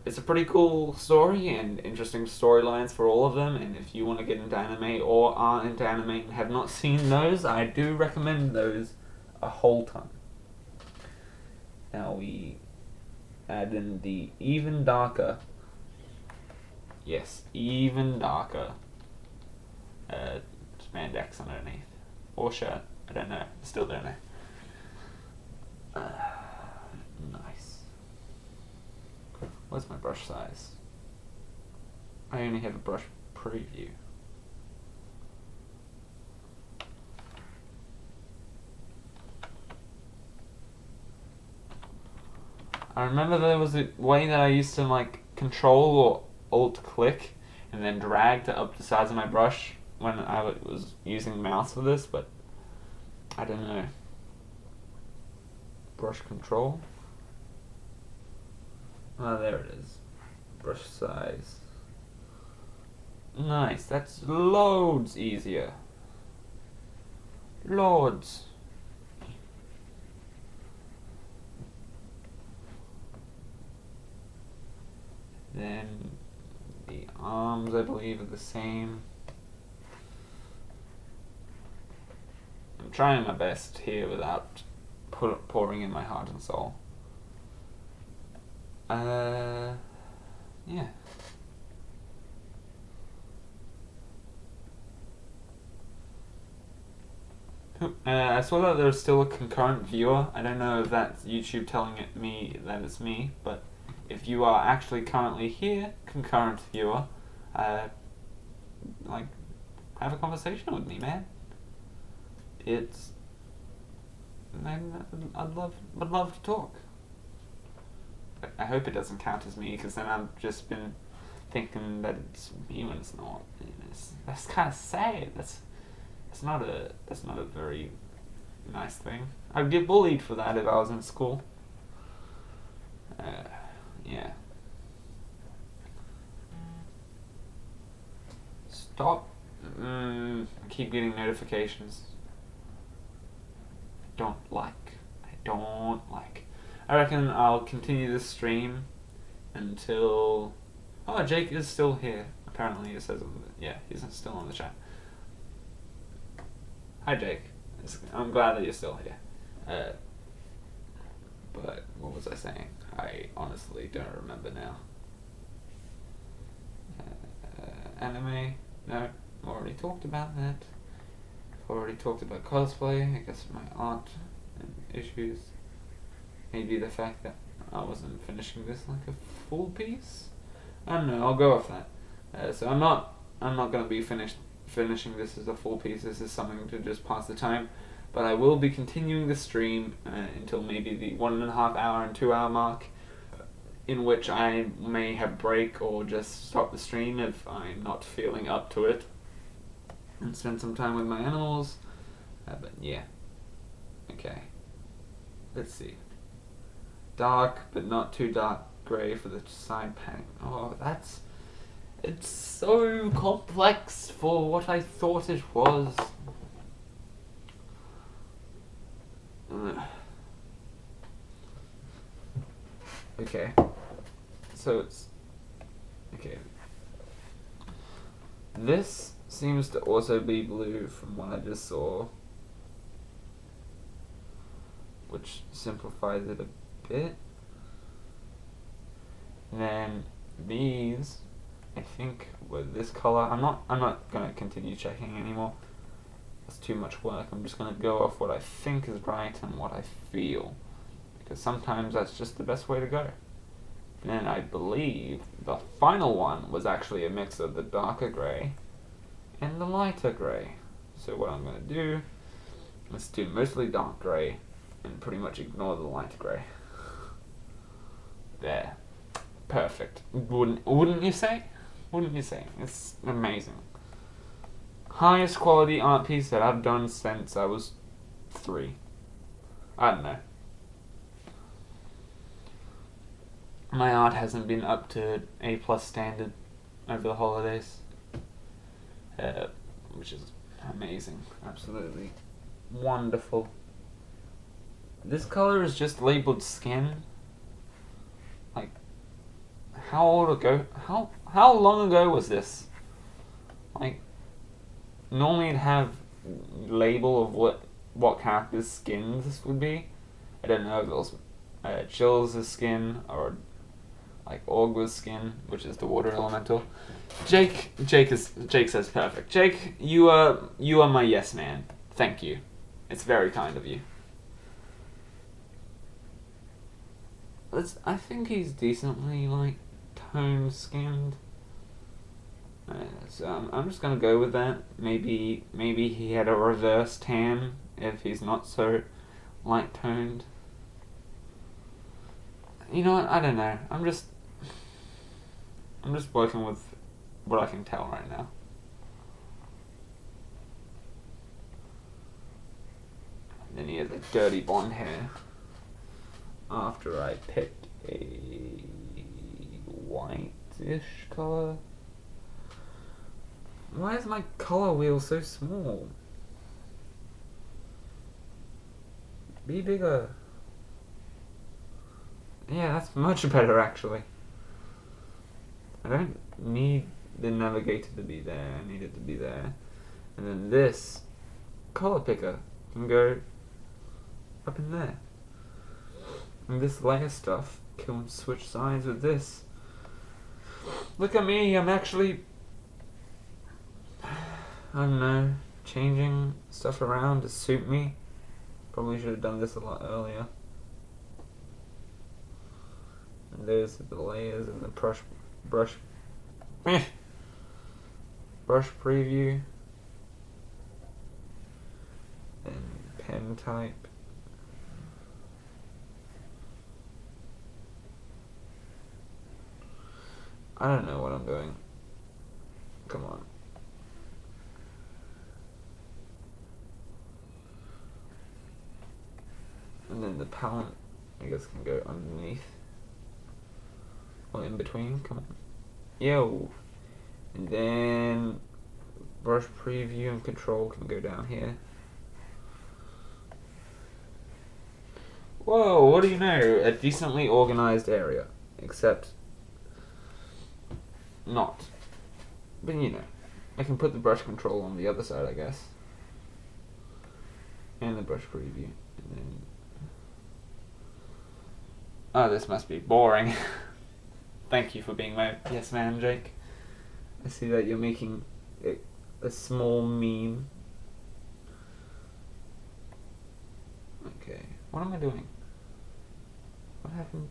it's a pretty cool story and interesting storylines for all of them. And if you want to get into anime or are into anime and have not seen those, I do recommend those a whole ton. Now we add in the even darker, yes, even darker spandex underneath, or shirt, I don't know, still don't know. Nice. Where's my brush size? I only have a brush preview. I remember there was a way that I used to like control or alt click and then drag to up the size of my brush when I was using mouse for this, but I don't know. Brush control. Oh, there it is. Brush size. Nice, that's loads easier. Loads. Then the arms, I believe, are the same. I'm trying my best here without pouring in my heart and soul. Yeah. I saw that there's still a concurrent viewer. I don't know if that's YouTube telling me that it's me, but if you are actually currently here, concurrent viewer, like, have a conversation with me, man. I'd love to talk. I hope it doesn't count as me, because then I've just been thinking that it's me when it's not. That's kind of sad. That's not a very nice thing. I'd get bullied for that if I was in school. Yeah. Stop. I keep getting notifications. I don't like. I reckon I'll continue this stream until... Oh, Jake is still here. Apparently it says... Yeah, he's still on the chat. Hi, Jake. I'm glad that you're still here. But what was I saying? I honestly don't remember now. Anime? No, already talked about that. Already talked about cosplay. I guess my art and issues. Maybe the fact that I wasn't finishing this like a full piece. I don't know. I'll go with that. So I'm not gonna be finishing this as a full piece. This is something to just pass the time. But I will be continuing the stream until maybe the 1.5 hour and 2 hour mark, in which I may have break or just stop the stream if I'm not feeling up to it, and spend some time with my animals. But yeah. Okay. Let's see. Dark, but not too dark grey for the side padding. Oh, it's so complex for what I thought it was. Okay. So it's... Okay. This seems to also be blue from what I just saw, which simplifies it a bit. And then these, I think, were this color. I'm not gonna continue checking anymore. That's too much work. I'm just gonna go off what I think is right and what I feel, because sometimes that's just the best way to go. And I believe the final one was actually a mix of the darker grey and the lighter grey. So what I'm gonna do is do mostly dark grey and pretty much ignore the light grey. There. Perfect. Wouldn't you say? Wouldn't you say? It's amazing. Highest quality art piece that I've done since I was 3. I don't know. My art hasn't been up to A+ standard over the holidays, which is amazing. Absolutely wonderful. This color is just labeled skin. Like, how old ago? How long ago was this? Like, normally it'd have label of what character's skins this would be. I don't know if it was Chills' skin, or like Orgwa's skin, which is the water elemental. Jake says perfect. Jake, you are my yes man. Thank you. It's very kind of you. I think he's decently like tone skinned. So I'm just gonna go with that. Maybe he had a reverse tan if he's not so light toned. You know what? I don't know. I'm just working with what I can tell right now. And then he has the dirty blonde hair. After I picked a whitish color. Why is my color wheel so small? Be bigger. Yeah, that's much better actually. I don't need the navigator to be there, I need it to be there. And then this color picker can go up in there. And this layer stuff can switch sides with this. Look at me, I'm actually, I don't know, changing stuff around to suit me. Probably should have done this a lot earlier. And there's the layers and the brush preview. And pen type. I don't know what I'm doing. Come on. And then the palette, I guess, can go underneath. Or in between, come on. Yo! And then brush preview and control can go down here. Whoa, what do you know? A decently organized area. Except not. But you know, I can put the brush control on the other side, I guess. And the brush preview. And then... oh, this must be boring. Thank you for being my yes man, Jake. I see that you're making a small meme. Okay, what am I doing? What happened?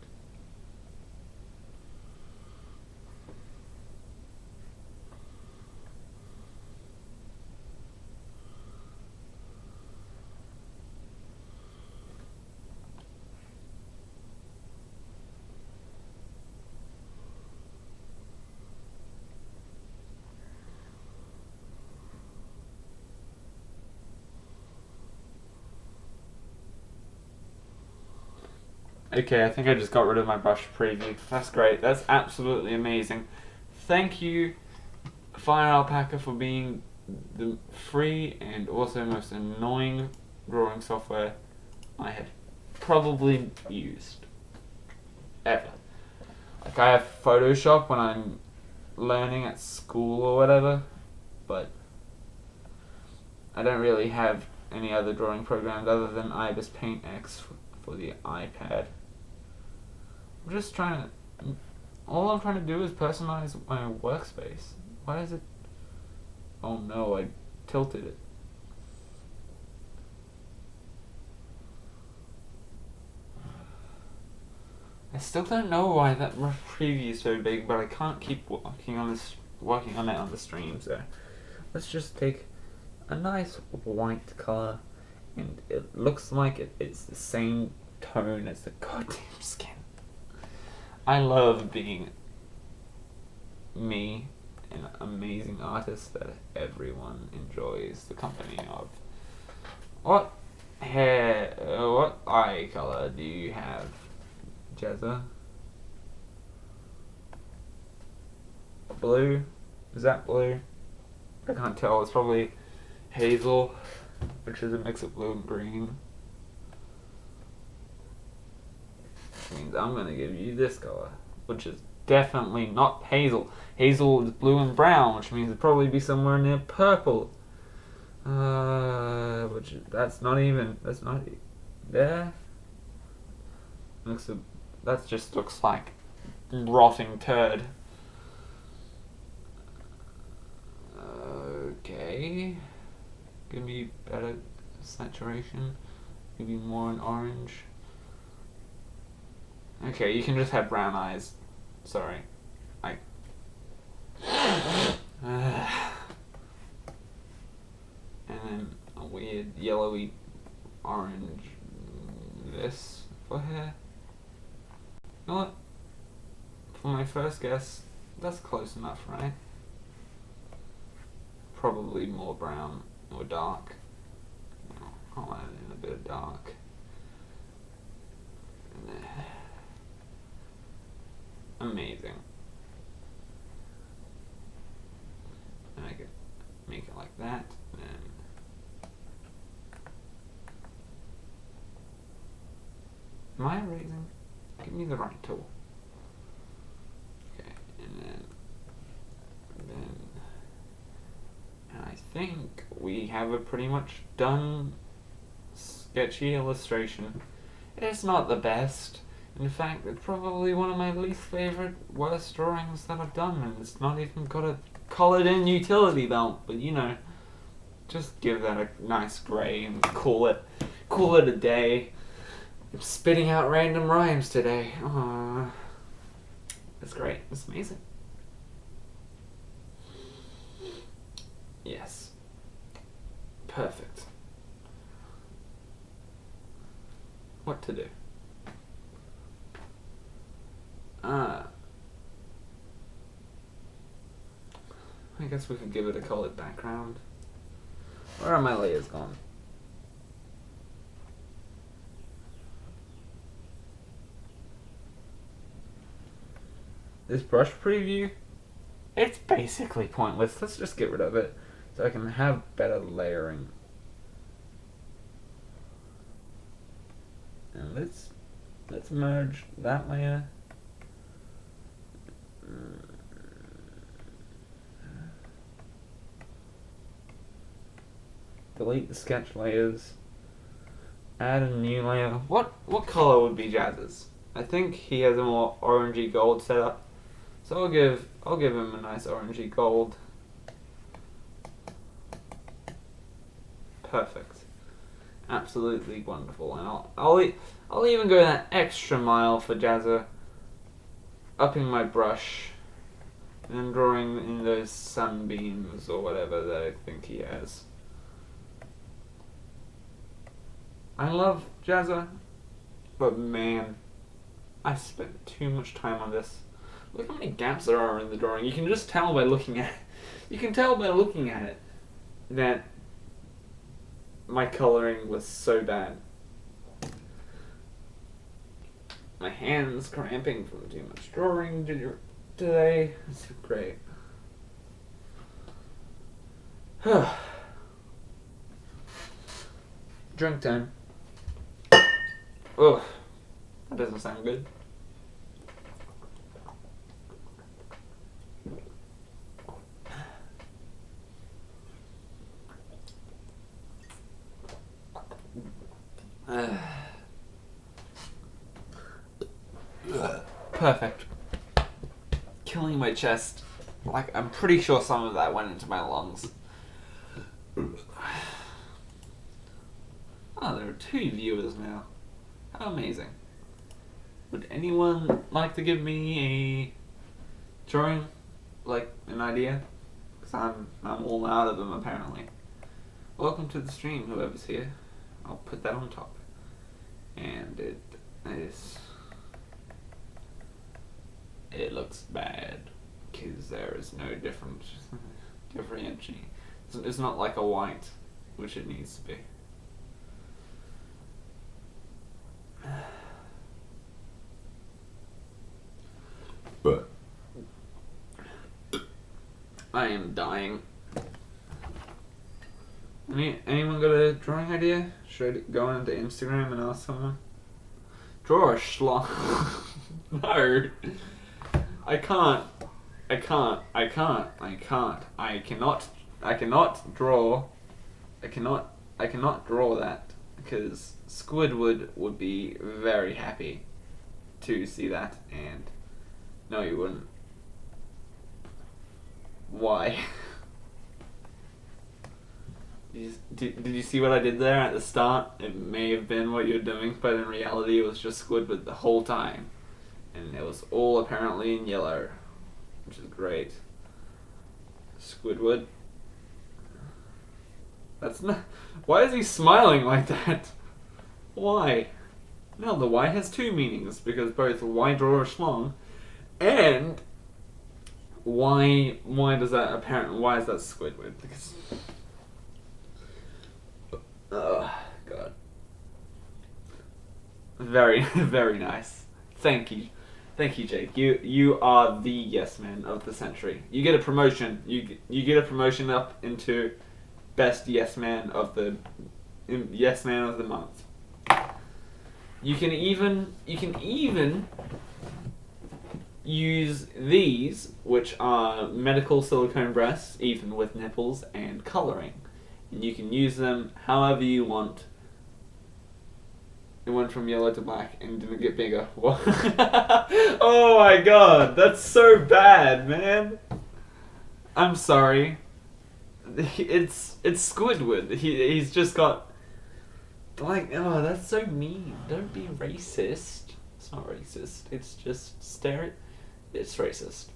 Okay, I think I just got rid of my brush preview. That's great. That's absolutely amazing. Thank you, Fire Alpaca, for being the free and also most annoying drawing software I have probably used ever. Like, I have Photoshop when I'm learning at school or whatever, but I don't really have any other drawing programs other than Ibis Paint X for the iPad. I'm just trying to... all I'm trying to do is personalize my workspace. Why is it... oh no, I tilted it. I still don't know why that preview is so big, but I can't keep working on it on the stream, so let's just take a nice white color, and it looks like it's the same tone as the goddamn skin. I love being me, an amazing artist that everyone enjoys the company of. What eye color do you have, Jezza? Blue? Is that blue? I can't tell. It's probably hazel, which is a mix of blue and green. Which means I'm gonna give you this color, which is definitely not hazel. Hazel is blue and brown, which means it'd probably be somewhere near purple. That's not there. That just looks like rotting turd. Okay. Give me better saturation. Maybe more an orange. Okay, you can just have brown eyes. Sorry. And then a weird yellowy orange this for hair. You know what? For my first guess, that's close enough, right? Probably more brown or dark. I'll add in a bit of dark. Amazing. And I could make it like that, and am I erasing? Give me the right tool. Okay, and I think we have a pretty much done sketchy illustration. It's not the best. In fact, it's probably one of my least favorite, worst drawings that I've done, and it's not even got a coloured-in utility belt. But you know, just give that a nice grey and call it a day. I'm spitting out random rhymes today. Aww. That's great. That's amazing. Yes. Perfect. What to do? I guess we could give it a coloured background. Where are my layers gone? This brush preview, it's basically pointless. Let's just get rid of it so I can have better layering. And let's merge that layer. Delete the sketch layers. Add a new layer. What color would be Jazz's? I think he has a more orangey gold setup. So I'll give him a nice orangey gold. Perfect. Absolutely wonderful. And I'll even go that extra mile for Jazza, upping my brush and drawing in those sunbeams or whatever that I think he has. I love Jazza, but man, I spent too much time on this. Look how many gaps there are in the drawing. You can just tell by looking at it. You can tell by looking at it that my coloring was so bad. My hands cramping from too much drawing today. It's great. Drink time. Ugh, that doesn't sound good. Perfect. Killing my chest. Like, I'm pretty sure some of that went into my lungs. Oh, there are 2 viewers now. How amazing. Would anyone like to give me a drawing? Like, an idea? Because I'm all out of them, apparently. Welcome to the stream, whoever's here. I'll put that on top. And it looks bad. Because there is no differentiating. It's not like a white, which it needs to be. But I am dying. Anyone got a drawing idea? Should I go into Instagram and ask someone? Draw a schlong. No. I cannot draw that because Squidward would be very happy to see that, and no, you wouldn't. Why? Did you see what I did there at the start? It may have been what you're doing, but in reality it was just Squidward the whole time. And it was all apparently in yellow, which is great. Squidward. That's not... Why is he smiling like that? Why? No, the Y has two meanings, because both Y draw a schlong, and why does that apparently... Why is that Squidward? Because... Oh, God. Very, very nice. Thank you. Thank you, Jake. You are the yes man of the century. You get a promotion. You get a promotion up into best yes man of the month. You can even use these, which are medical silicone breasts, even with nipples and coloring. And you can use them however you want. It went from yellow to black and didn't get bigger. Oh my god, that's so bad, man. I'm sorry. It's Squidward. He's just got like, oh, that's so mean. Don't be racist. It's not racist. It's just it's racist.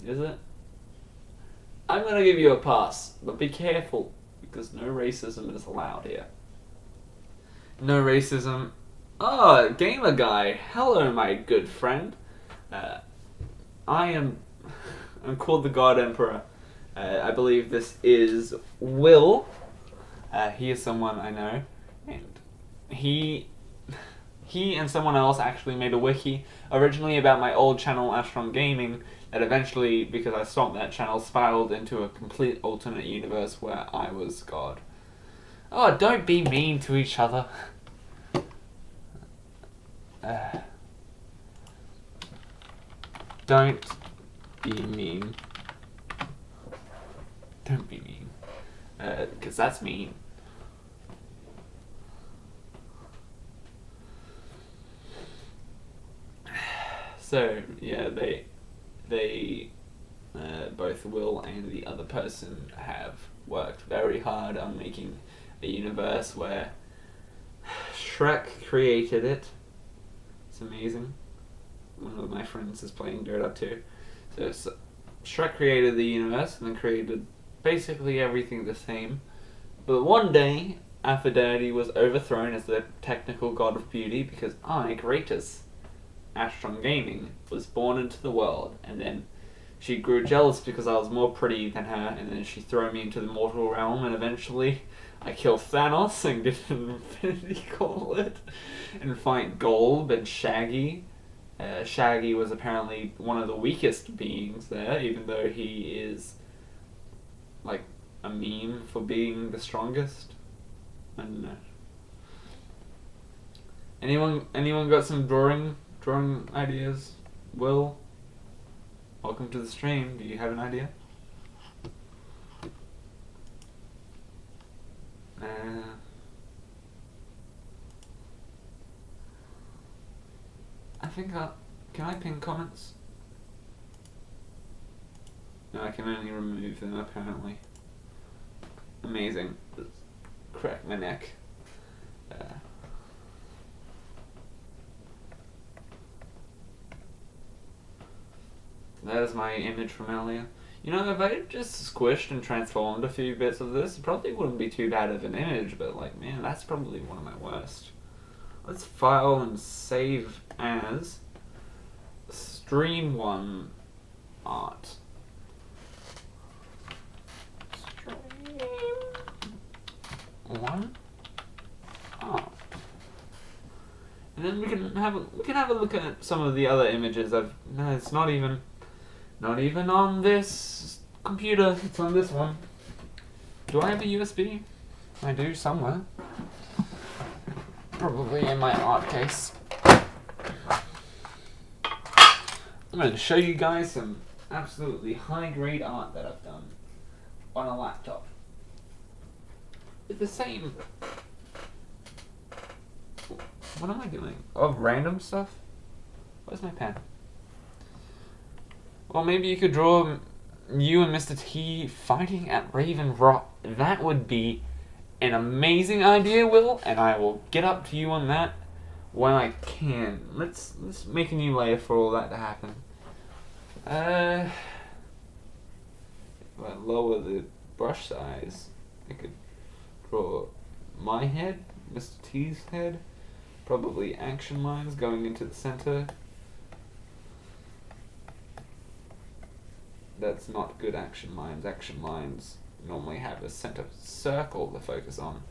Is it? I'm gonna give you a pass, but be careful, because no racism is allowed here. No racism. Oh, gamer guy. Hello, my good friend. I'm called the God Emperor. I believe this is Will. He is someone I know, and he and someone else actually made a wiki originally about my old channel, Astron Gaming, that eventually, because I stopped that channel, spiraled into a complete alternate universe where I was God. Oh, don't be mean to each other. Don't be mean. Don't be mean. Because that's mean. So, yeah, they both Will and the other person have worked very hard on making a universe where Shrek created it. It's amazing. One of my friends is playing Dirt Up too. So Shrek created the universe and then created basically everything the same. But one day, Aphrodite was overthrown as the technical god of beauty because I, Caricature, Astron Gaming, was born into the world, and then she grew jealous because I was more pretty than her, and then she threw me into the mortal realm, and eventually I killed Thanos and get an Infinity Gauntlet and fight Golb and Shaggy. Shaggy was apparently one of the weakest beings there, even though he is like a meme for being the strongest. I don't know. Anyone got some drawing ideas? Will, welcome to the stream. Do you have an idea? I think can I pin comments? No, I can only remove them apparently. Amazing. Crack my neck. There's my image from earlier. You know, if I just squished and transformed a few bits of this, it probably wouldn't be too bad of an image, but like, man, that's probably one of my worst. Let's file and save as Stream 1 Art. Stream 1 Art. And then we can have a look at some of the other images. No, it's not even on this computer. It's on this one. Do I have a USB? I do somewhere. Probably in my art case. I'm going to show you guys some absolutely high-grade art that I've done on a laptop. With the same What am I doing? Oh, random stuff? Where's my pen? Well, maybe you could draw you and Mr. T fighting at Raven Rock. That would be an amazing idea, Will, and I will get up to you on that when I can. Let's make a new layer for all that to happen. If I lower the brush size, I could draw my head, Mr. T's head, probably action lines going into the center. That's not good action lines. Action lines normally have a center circle to focus on.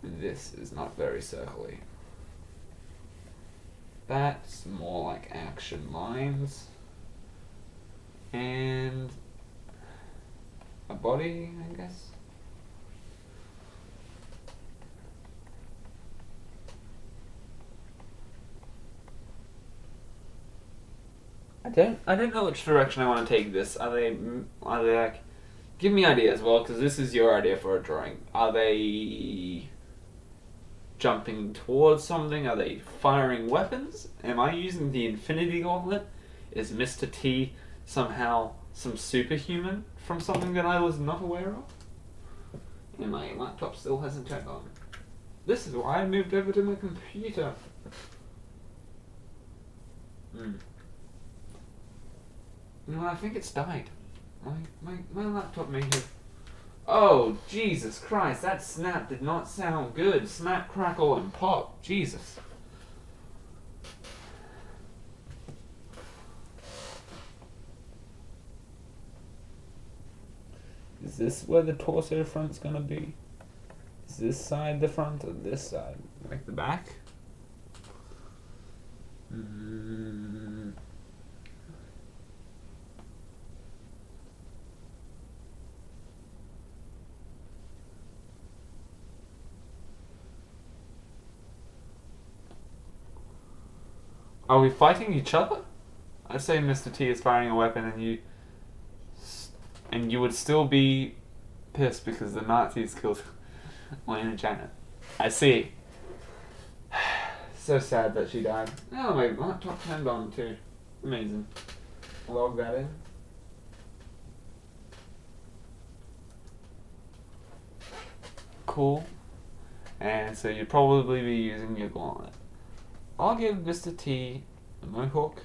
This is not very circly. That's more like action lines. And a body, I guess. I don't know which direction I want to take this. Are they like, give me ideas, well, because this is your idea for a drawing. Are they jumping towards something? Are they firing weapons? Am I using the Infinity Gauntlet? Is Mr. T somehow some superhuman from something that I was not aware of? And my laptop still hasn't turned on. This is why I moved over to my computer. No, I think it's died. My laptop may have... Oh, Jesus Christ, that snap did not sound good. Snap, crackle, and pop. Jesus. Is this where the torso front's gonna be? Is this side the front or this side? Like the back? Are we fighting each other? I'd say Mr. T is firing a weapon and you would still be pissed because the Nazis killed Lena Janet. I see. So sad that she died. Oh, my laptop turned on too. Amazing. Log that in. Cool. And so you'd probably be using your gauntlet. I'll give Mr. T a mohawk.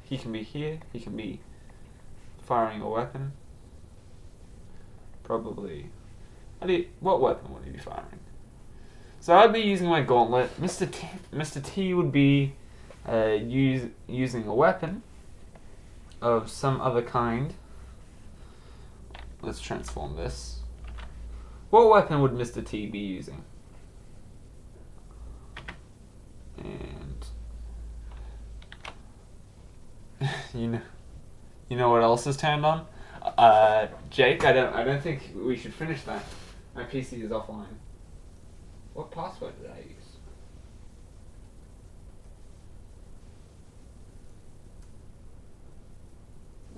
He can be here. He can be firing a weapon. Probably. What weapon would he be firing? So I'd be using my gauntlet. Mr. T would be using a weapon of some other kind. Let's transform this. What weapon would Mr. T be using? And you know what else is turned on? Jake, I don't think we should finish that. My PC is offline. What password did I use?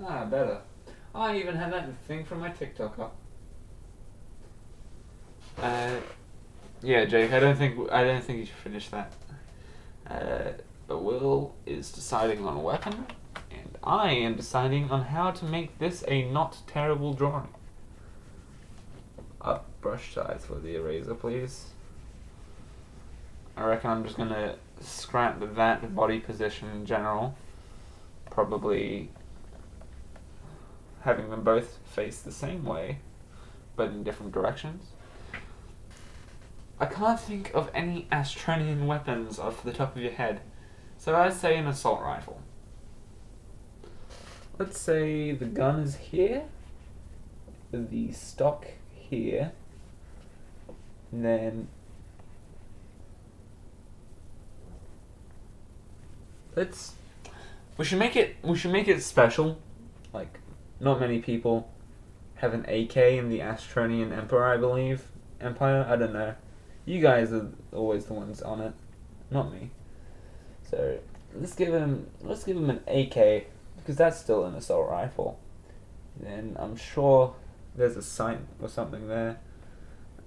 Ah, better. I even had that thing from my TikTok up. Yeah, Jake, I don't think you should finish that. But Will is deciding on a weapon, and I am deciding on how to make this a not terrible drawing. Up brush size for the eraser, please. I reckon I'm just gonna scrap that body position in general. Probably having them both face the same way, but in different directions. I can't think of any Astronian weapons off the top of your head, so I'd say an assault rifle. Let's say the gun is here, the stock here, and then we should make it special. Like, not many people have an AK in the Astronian Empire. I don't know. You guys are always the ones on it, not me. So let's give him an AK, because that's still an assault rifle. Then I'm sure there's a sight or something there.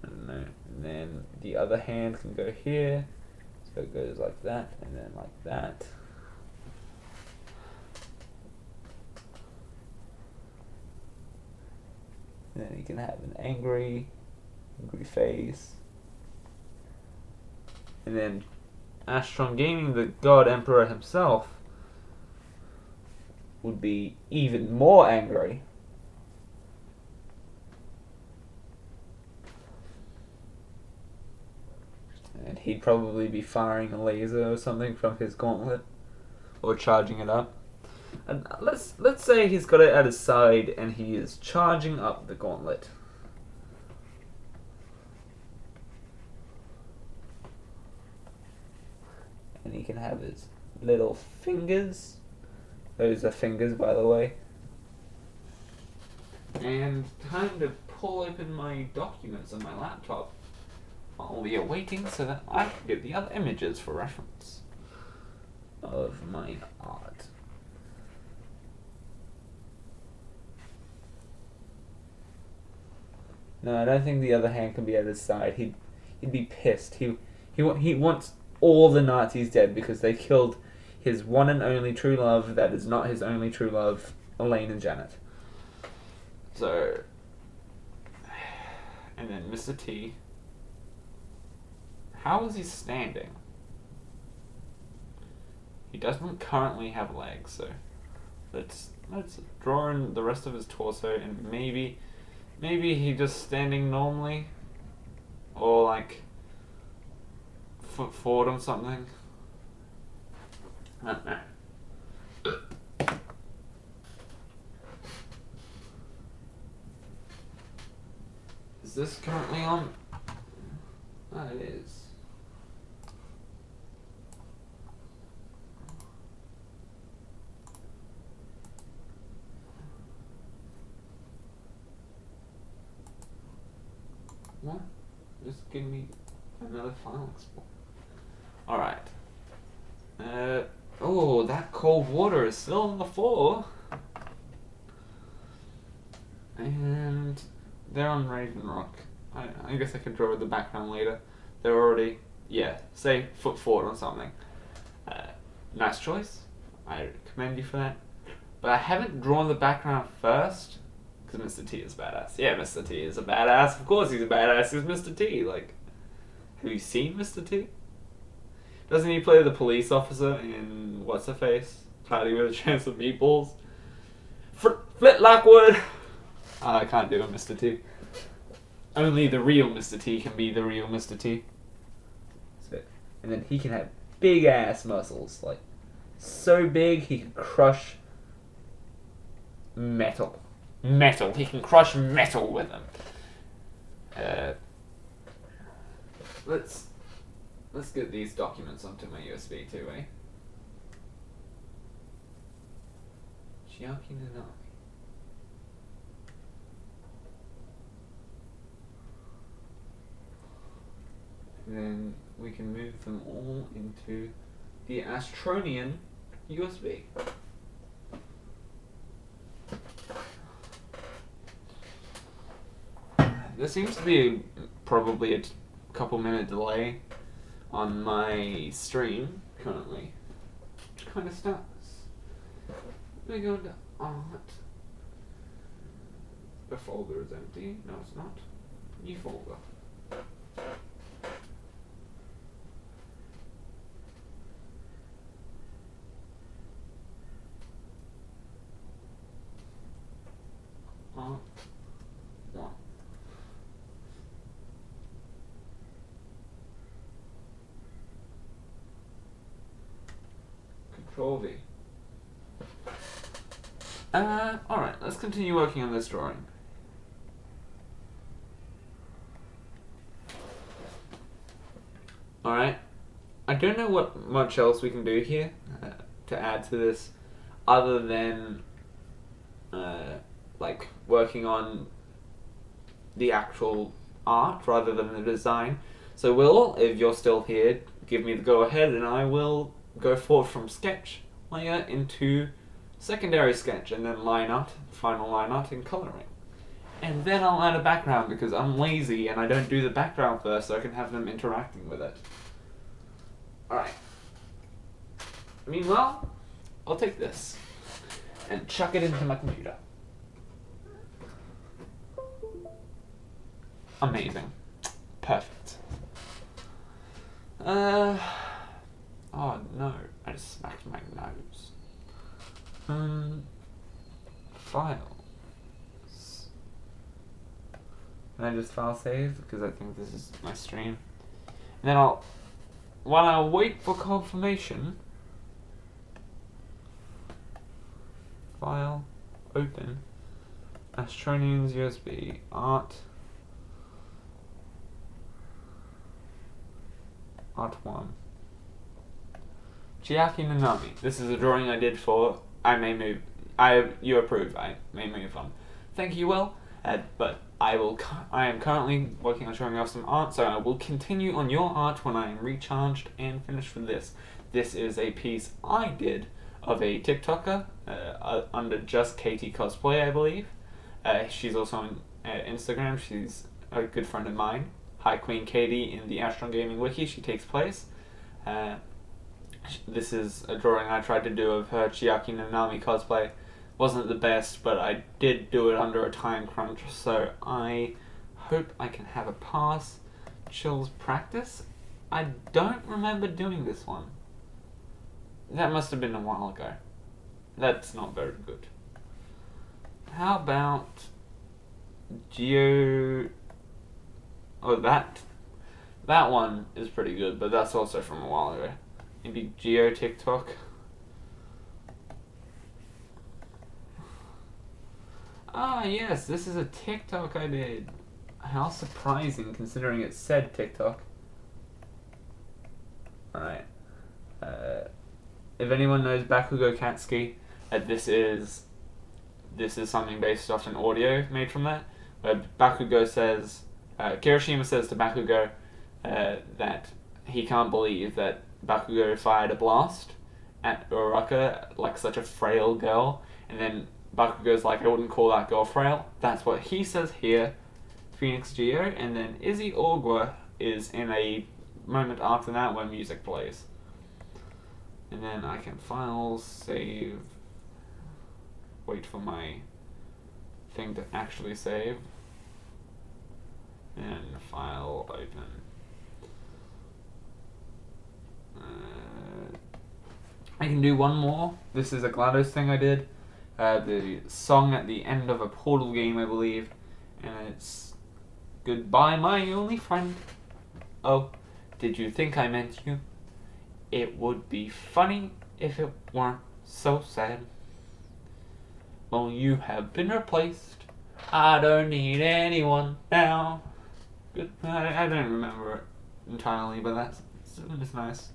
I don't know. And then the other hand can go here. So it goes like that, and then like that. And then you can have an angry face. And then Astron Gaming, the God Emperor himself, would be even more angry. And he'd probably be firing a laser or something from his gauntlet, or charging it up. And let's say he's got it at his side and he is charging up the gauntlet. And he can have his little fingers. Those are fingers, by the way. And time to pull open my documents on my laptop while we are waiting so that I can get the other images for reference of my art. No, I don't think the other hand can be at his side. He'd be pissed. He wants all the Nazis dead because they killed his one and only true love that is not his only true love, Elaine and Janet. So, and then Mr. T. How is he standing? He doesn't currently have legs, so let's draw in the rest of his torso, and maybe he just standing normally, or like foot forward on something. I don't know. Is this currently on? Oh, it is. What? Just give me another file export. Alright. Oh, that cold water is still on the floor. And they're on Raven Rock. I guess I could draw the background later. They're already, yeah, say foot forward on something. Nice choice. I commend you for that. But I haven't drawn the background first. Because Mr. T is badass. Yeah, Mr. T is a badass. Of course he's a badass. He's Mr. T. Like, have you seen Mr. T? Doesn't he play the police officer in What's Her Face? Party with a Chance of Meatballs? Flit Lockwood! I can't do a Mr. T. Only the real Mr. T can be the real Mr. T. So, and then he can have big ass muscles. Like, so big he can crush metal. He can crush metal with them. Let's get these documents onto my USB too, eh? Chiaki Nanami. And then we can move them all into the Astronian USB. There seems to be probably a couple minute delay on my stream currently, which kind of sucks. We go to art. The folder is empty. No, it's not. New folder. Art 1. Control V. Alright, let's continue working on this drawing. Alright, I don't know what much else we can do here to add to this other than like working on the actual art rather than the design. So Will, if you're still here, give me the go ahead and I will go forward from sketch layer into secondary sketch and then line art, final line art and coloring. And then I'll add a background because I'm lazy and I don't do the background first so I can have them interacting with it. Alright. Meanwhile, I'll take this and chuck it into my computer. Amazing. Perfect. Oh no, I just smacked my nose. Files. Can I just file save? Because I think this is my stream. And then while I wait for confirmation, file, open, Astronians USB, art 1. Chiaki Nanami. This is a drawing I did for you approve, I may move on. Thank you, Will. But I am currently working on showing off some art, so I will continue on your art when I am recharged and finished with this. This is a piece I did of a TikToker under Just Katie Cosplay, I believe. She's also on Instagram. She's a good friend of mine. Hi, Queen Katie in the Astron Gaming Wiki. She takes place. This is a drawing I tried to do of her Chiaki Nanami cosplay. Wasn't the best, but I did do it under a time crunch, so I hope I can have a pass. Chills practice? I don't remember doing this one. That must have been a while ago. That's not very good. How about Geo... Oh, that one is pretty good, but that's also from a while ago. Maybe Geo TikTok. Ah, yes, this is a TikTok I did. How surprising, considering it said TikTok. Alright. If anyone knows Bakugo Katsuki, this is something based off an audio made from that, where Bakugo says, Kirishima says to Bakugo that he can't believe that Bakugo fired a blast at Uraraka, like such a frail girl, and then Bakugo's like, I wouldn't call that girl frail. That's what he says here, Phoenix Geo, and then Izzy Orgwa is in a moment after that when music plays. And then I can file, save, wait for my thing to actually save, and file, open. I can do one more. This is a GLaDOS thing I did. The song at the end of a Portal game, I believe. And it's Goodbye, my only friend. Oh, did you think I meant you? It would be funny if it weren't so sad. Well, you have been replaced. I don't need anyone now. Good. I don't remember it entirely, but that's nice.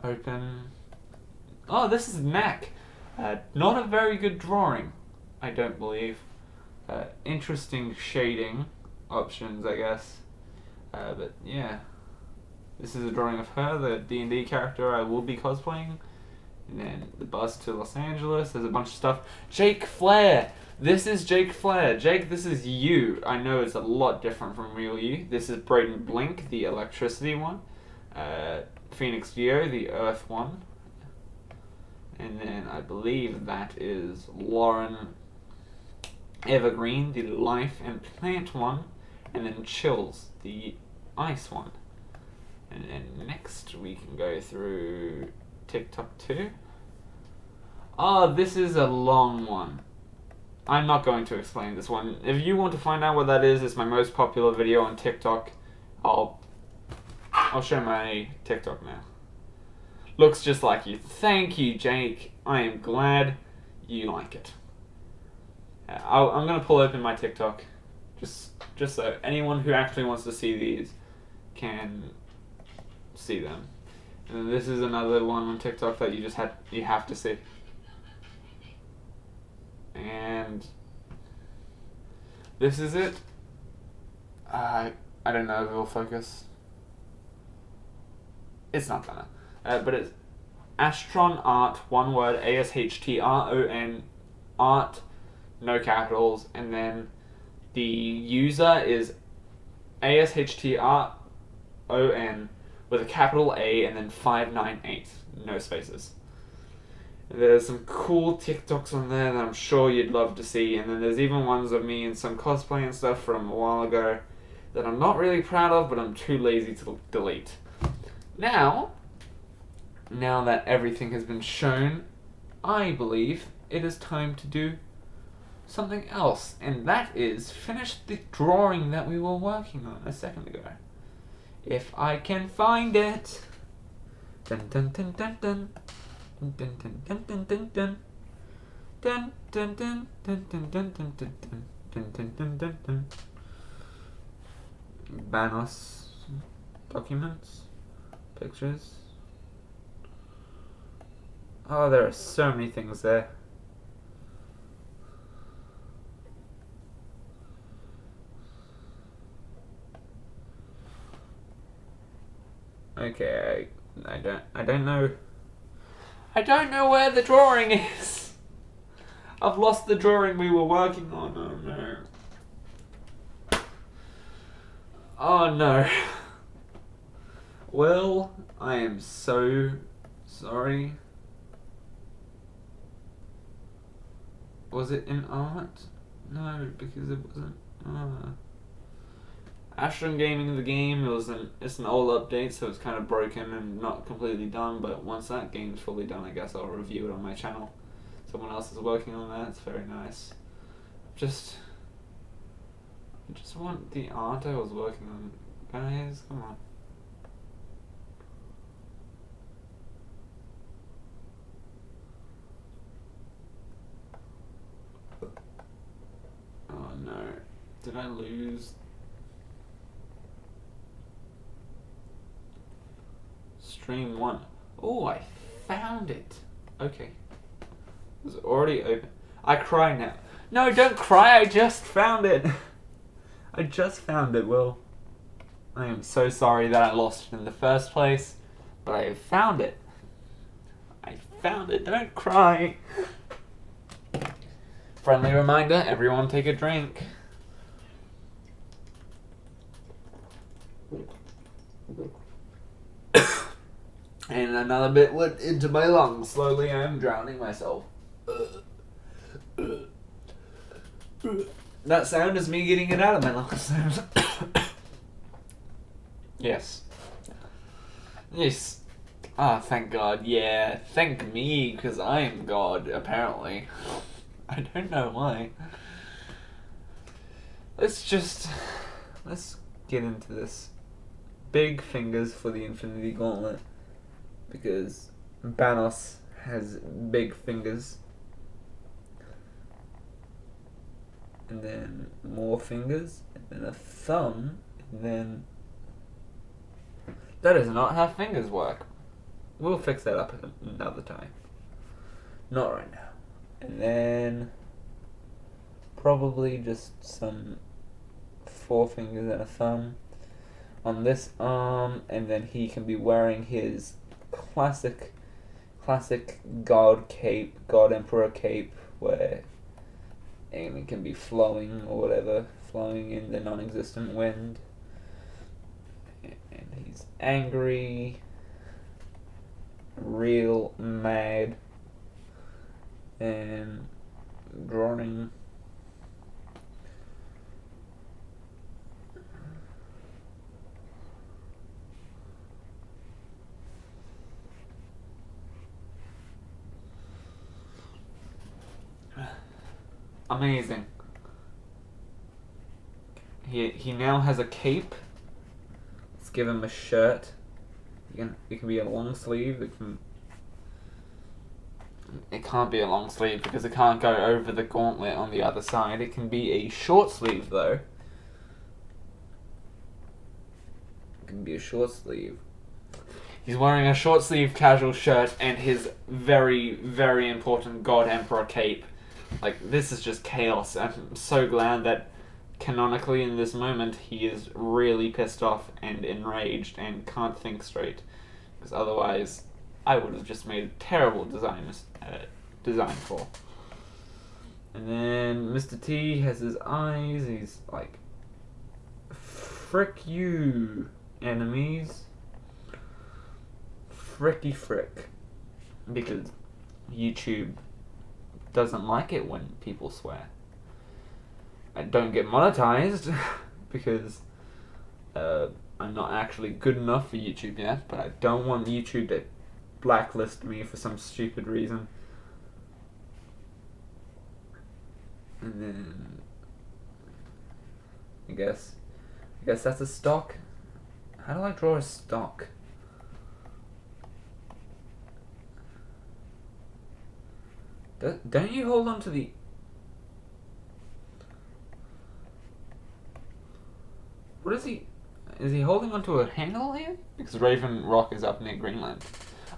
Open. Oh, this is Knack. Not a very good drawing, I don't believe. Interesting shading options, I guess. But yeah. This is a drawing of her, the D&D character I will be cosplaying. And then the bus to Los Angeles. There's a bunch of stuff. Jake Flair! This is Jake Flair. Jake, this is you. I know it's a lot different from real you. This is Brayden Blink, the electricity one. Phoenix Geo, the earth one. And then I believe that is Lauren Evergreen, the life and plant one. And then Chills, the ice one. And then next we can go through TikTok 2. Oh, this is a long one. I'm not going to explain this one. If you want to find out what that is, it's my most popular video on TikTok. I'll show my TikTok now. Looks just like you. Thank you, Jake. I am glad you like it. I'm going to pull open my TikTok. Just so anyone who actually wants to see these can see them. And this is another one on TikTok that you have to see. And this is it. I don't know if it'll focus. It's not gonna. But it's Astron Art, one word, ASHTRON, art, no capitals, and then the user is ASHTRON, with a capital A and then 598, no spaces. There's some cool TikToks on there that I'm sure you'd love to see, and then there's even ones of me and some cosplay and stuff from a while ago that I'm not really proud of, but I'm too lazy to delete. Now that everything has been shown, I believe it is time to do something else, and that is finish the drawing that we were working on a second ago. If I can find it. Dun dun dun dun dun. Dun dun dun dun dun dun. Dun dun dun dun dun dun dun dun dun dun dun dun dun. Banos documents, pictures. Oh, there are so many things there. Okay, I don't know. I don't know where the drawing is. I've lost the drawing we were working on. Oh no. Oh no. Well, I am so sorry. Was it in art? No, because it wasn't. Ashton Gaming the game, it's an old update, so it's kind of broken and not completely done, but once that game's fully done, I guess I'll review it on my channel. Someone else is working on that, it's very nice. I just want the art I was working on. Guys, come on. Oh no. Did I lose? Stream 1. Oh, I found it. Okay. It was already open. I cry now. No, don't cry, I just found it. I just found it, Will. I am so sorry that I lost it in the first place, but I found it. I found it, don't cry. Friendly reminder, everyone take a drink. And another bit went into my lungs. Slowly I am drowning myself. That sound is me getting it out of my lungs. Yes. Yes. Ah, thank God. Yeah, thank me, because I am God, apparently. I don't know why. Let's get into this. Big fingers for the Infinity Gauntlet. Because Banos has big fingers. And then more fingers. And then a thumb. And then... That is not how fingers work. We'll fix that up another time. Not right now. And then... Probably just some 4 fingers and a thumb on this arm. And then he can be wearing his... classic God cape, God Emperor cape, where it can be flowing or whatever, flowing in the non-existent wind. And he's angry, real mad, and drawing. Amazing. He now has a cape. Let's give him a shirt. It can be a long sleeve. It can't be a long sleeve because it can't go over the gauntlet on the other side. It can be a short sleeve though. It can be a short sleeve. He's wearing a short sleeve casual shirt and his very, very important God Emperor cape. Like, this is just chaos. I'm so glad that canonically in this moment he is really pissed off and enraged and can't think straight. Because otherwise I would have just made a terrible design for. And then Mr. T has his eyes. He's like, frick you, enemies. fricky frick. Because YouTube doesn't like it when people swear. I don't get monetized because I'm not actually good enough for YouTube yet, but I don't want YouTube to blacklist me for some stupid reason. And then I guess that's a stock. How do I draw a stock? Don't you hold on to the... What is he... Is he holding onto a handle here? Because Raven Rock is up near Greenland.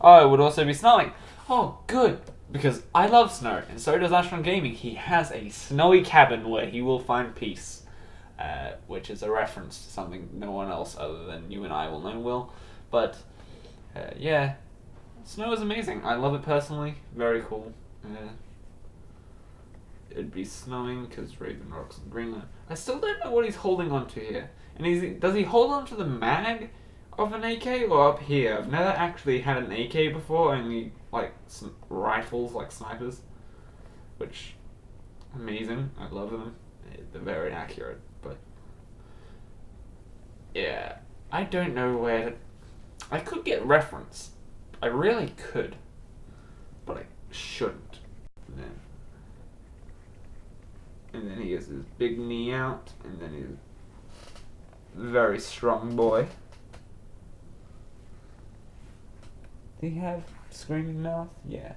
Oh, it would also be snowing. Oh, good. Because I love snow, and so does Ashton Gaming. He has a snowy cabin where he will find peace. Which is a reference to something no one else other than you and I will know will. But, yeah. Snow is amazing. I love it personally. Very cool. It'd be snowing because Raven Rock's in Greenland. I still don't know what he's holding onto here. And does he hold on to the mag of an AK or up here? I've never actually had an AK before, only like some rifles, like snipers. Which, amazing. I love them. They're very accurate, but yeah, I don't know where to... I could get reference. I really could, but I shouldn't. And then he has his big knee out, and then he's a very strong boy. Did he have screaming mouth? Yeah.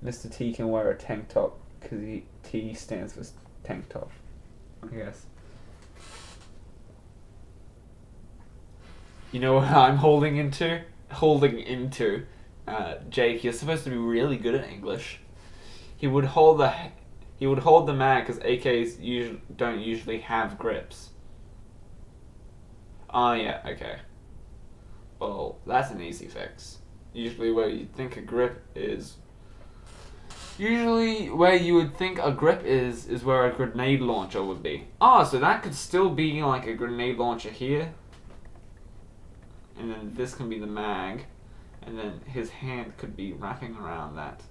Mr. T can wear a tank top because T stands for tank top, I guess. You know what I'm holding into? Jake, you're supposed to be really good at English. He would hold the mag because AKs don't usually have grips. Oh yeah, okay. Well, that's an easy fix. Usually where you think a grip is... Usually where you would think a grip is where a grenade launcher would be. Oh, so that could still be like a grenade launcher here. And then this can be the mag. And then his hand could be wrapping around that.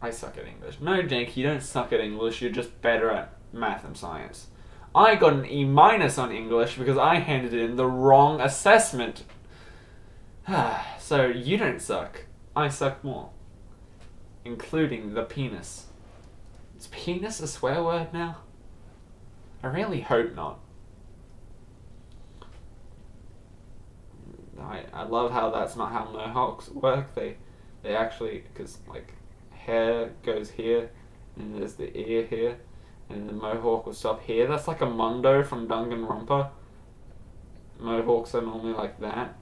I suck at English. No, Jake, you don't suck at English. You're just better at math and science. I got an E- on English because I handed in the wrong assessment. So you don't suck. I suck more. Including the penis. Is penis a swear word now? I really hope not. I love how that's not how mohawks work. They actually, because like hair goes here, and there's the ear here, and the mohawk will stop here. That's like a Mundo from Danganronpa. Mohawks are normally like that.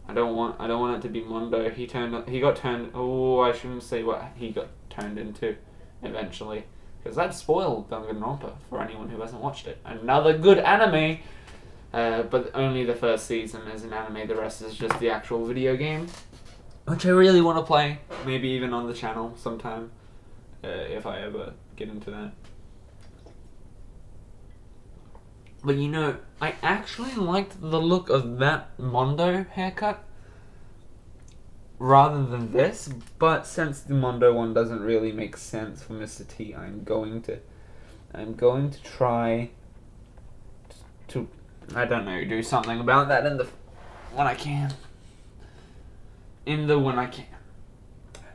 I don't want it to be Mundo. He got turned. Oh, I shouldn't say what he got turned into, eventually, because that spoiled Danganronpa for anyone who hasn't watched it. Another good anime. But only the first season is an anime, the rest is just the actual video game. Which I really want to play, maybe even on the channel sometime, if I ever get into that. But you know, I actually liked the look of that Mondo haircut rather than this, but since the Mondo one doesn't really make sense for Mr. T, I'm going to try to... I don't know, do something about that when I can. When I can.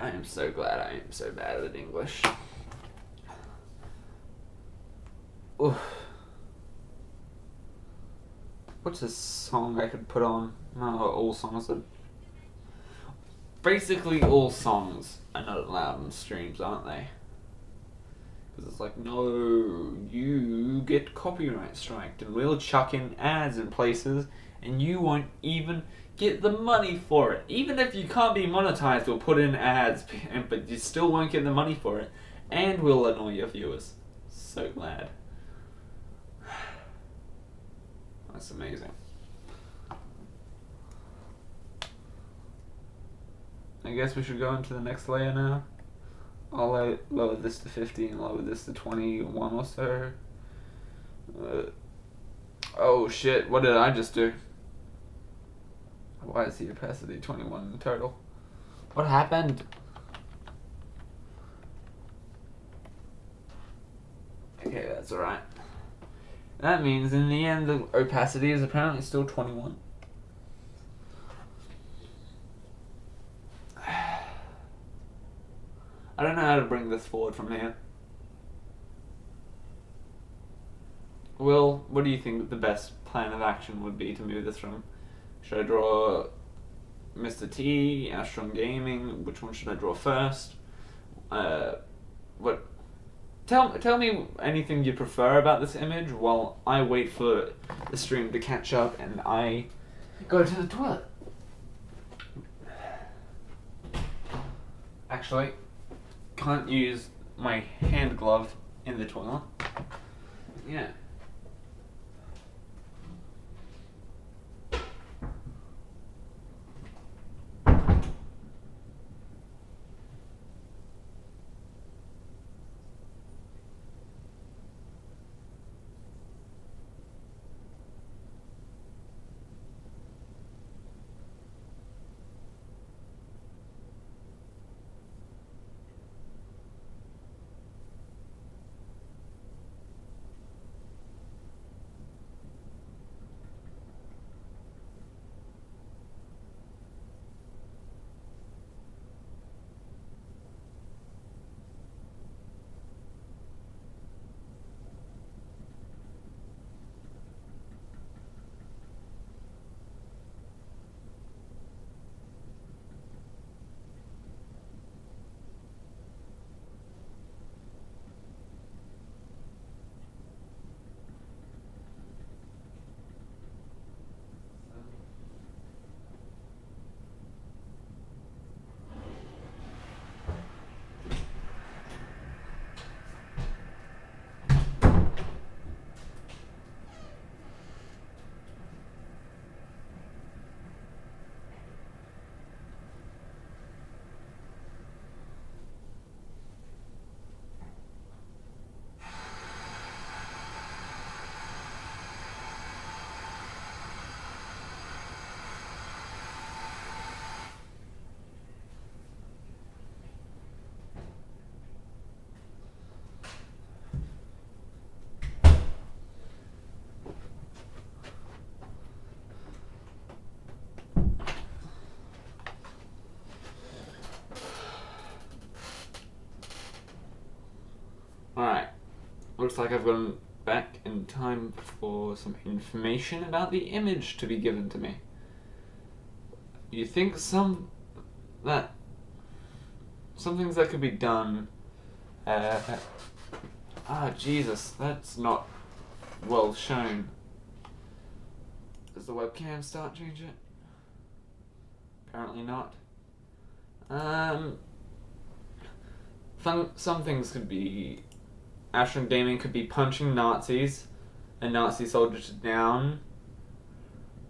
I am so glad I am so bad at English. Oof. What's a song I could put on? No, all songs are... Basically all songs are not allowed on streams, aren't they? Because it's like, no, you get copyright striked, and we'll chuck in ads in places, and you won't even get the money for it. Even if you can't be monetized, we'll put in ads, but you still won't get the money for it, and we'll annoy your viewers. So glad. That's amazing. I guess we should go into the next layer now. I'll lower this to 50 and lower this to 21 or so. Oh shit, what did I just do? Why is the opacity 21 in total? What happened? Okay, that's alright. That means in the end the opacity is apparently still 21. I don't know how to bring this forward from here. Will, what do you think the best plan of action would be to move this from? Should I draw Mr. T, Astron Gaming? Which one should I draw first? What? Tell me anything you prefer about this image while I wait for the stream to catch up and I go to the toilet. Actually, can't use my hand glove in the toilet. Yeah. Alright, looks like I've gone back in time for some information about the image to be given to me. You think some things that could be done, Jesus, that's not well shown. Does the webcam start change it? Apparently not. Some things could be... Ashram Gaming could be punching Nazis, a Nazi soldier down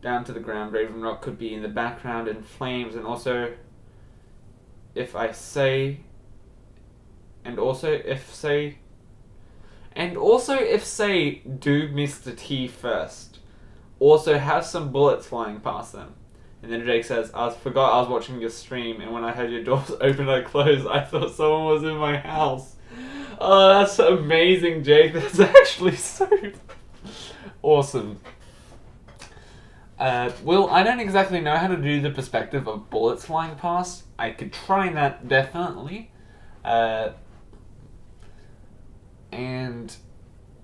to the ground. Raven Rock could be in the background in flames, and also if say do Mr. T first. Also have some bullets flying past them. And then Jake says, I forgot I was watching your stream, and when I heard your doors open and close, I thought someone was in my house. Oh, that's amazing, Jake. That's actually so awesome. Will, I don't exactly know how to do the perspective of bullets flying past. I could try that, definitely. And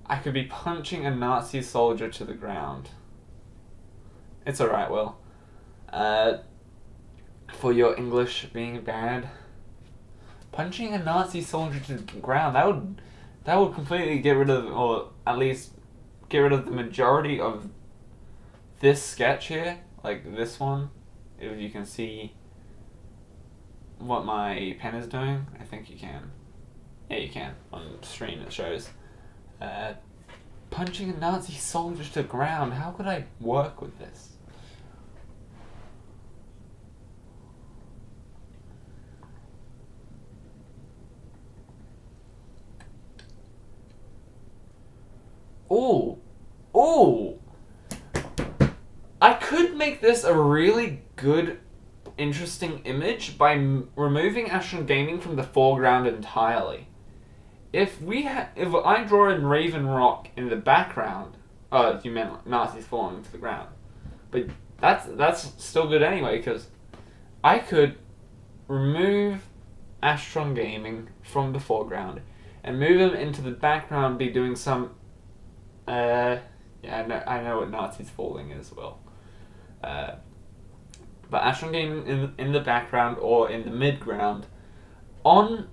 I could be punching a Nazi soldier to the ground. It's alright, Will. For your English being bad. Punching a Nazi soldier to the ground, that would completely get rid of, or at least get rid of the majority of this sketch here, like this one. If you can see what my pen is doing, I think you can. Yeah, you can. On stream it shows. Punching a Nazi soldier to the ground, how could I work with this? Oh, Oh! I could make this a really good, interesting image by removing Astron Gaming from the foreground entirely. If I draw in Raven Rock in the background, you meant Nazis falling to the ground, but that's still good anyway, because I could remove Astron Gaming from the foreground and move him into the background, be doing some I know what Nazis falling is, well. But Astron Gaming in the background or in the midground, on,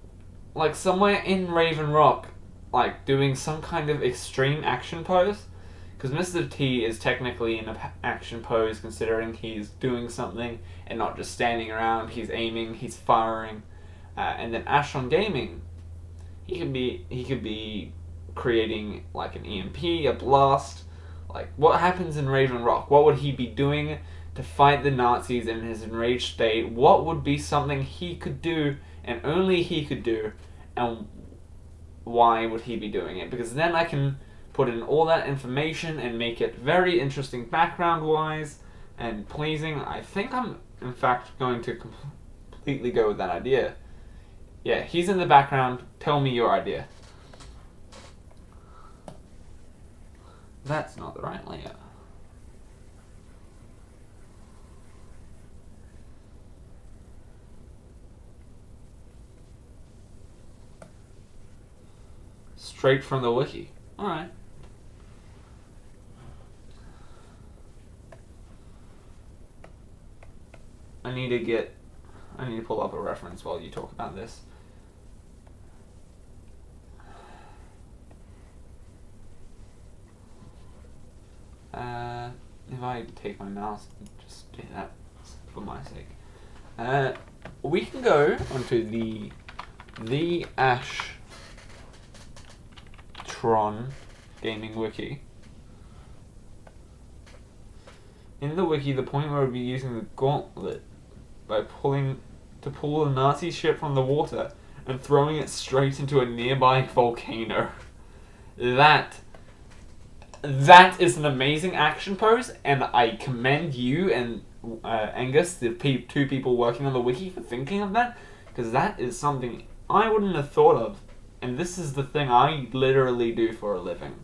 like, somewhere in Raven Rock, like, doing some kind of extreme action pose. Because Mr. T is technically in an action pose, considering he's doing something and not just standing around. He's aiming, he's firing. And then Astron Gaming, he could be creating, like, an EMP, a blast. Like, what happens in Raven Rock? What would he be doing to fight the Nazis in his enraged state? What would be something he could do, and only he could do, and why would he be doing it? Because then I can put in all that information and make it very interesting background-wise and pleasing. I think I'm, in fact, going to completely go with that idea. Yeah, he's in the background. Tell me your idea. That's not the right layer. Straight from the wiki. Alright. I need to pull up a reference while you talk about this. If I take my mouse and just do that for my sake. We can go onto the Astron Gaming Wiki. In the wiki, the point where we'll be using the gauntlet by pull the Nazi ship from the water and throwing it straight into a nearby volcano. That is an amazing action pose, and I commend you and Angus, the two people working on the wiki, for thinking of that, because that is something I wouldn't have thought of, and this is the thing I literally do for a living.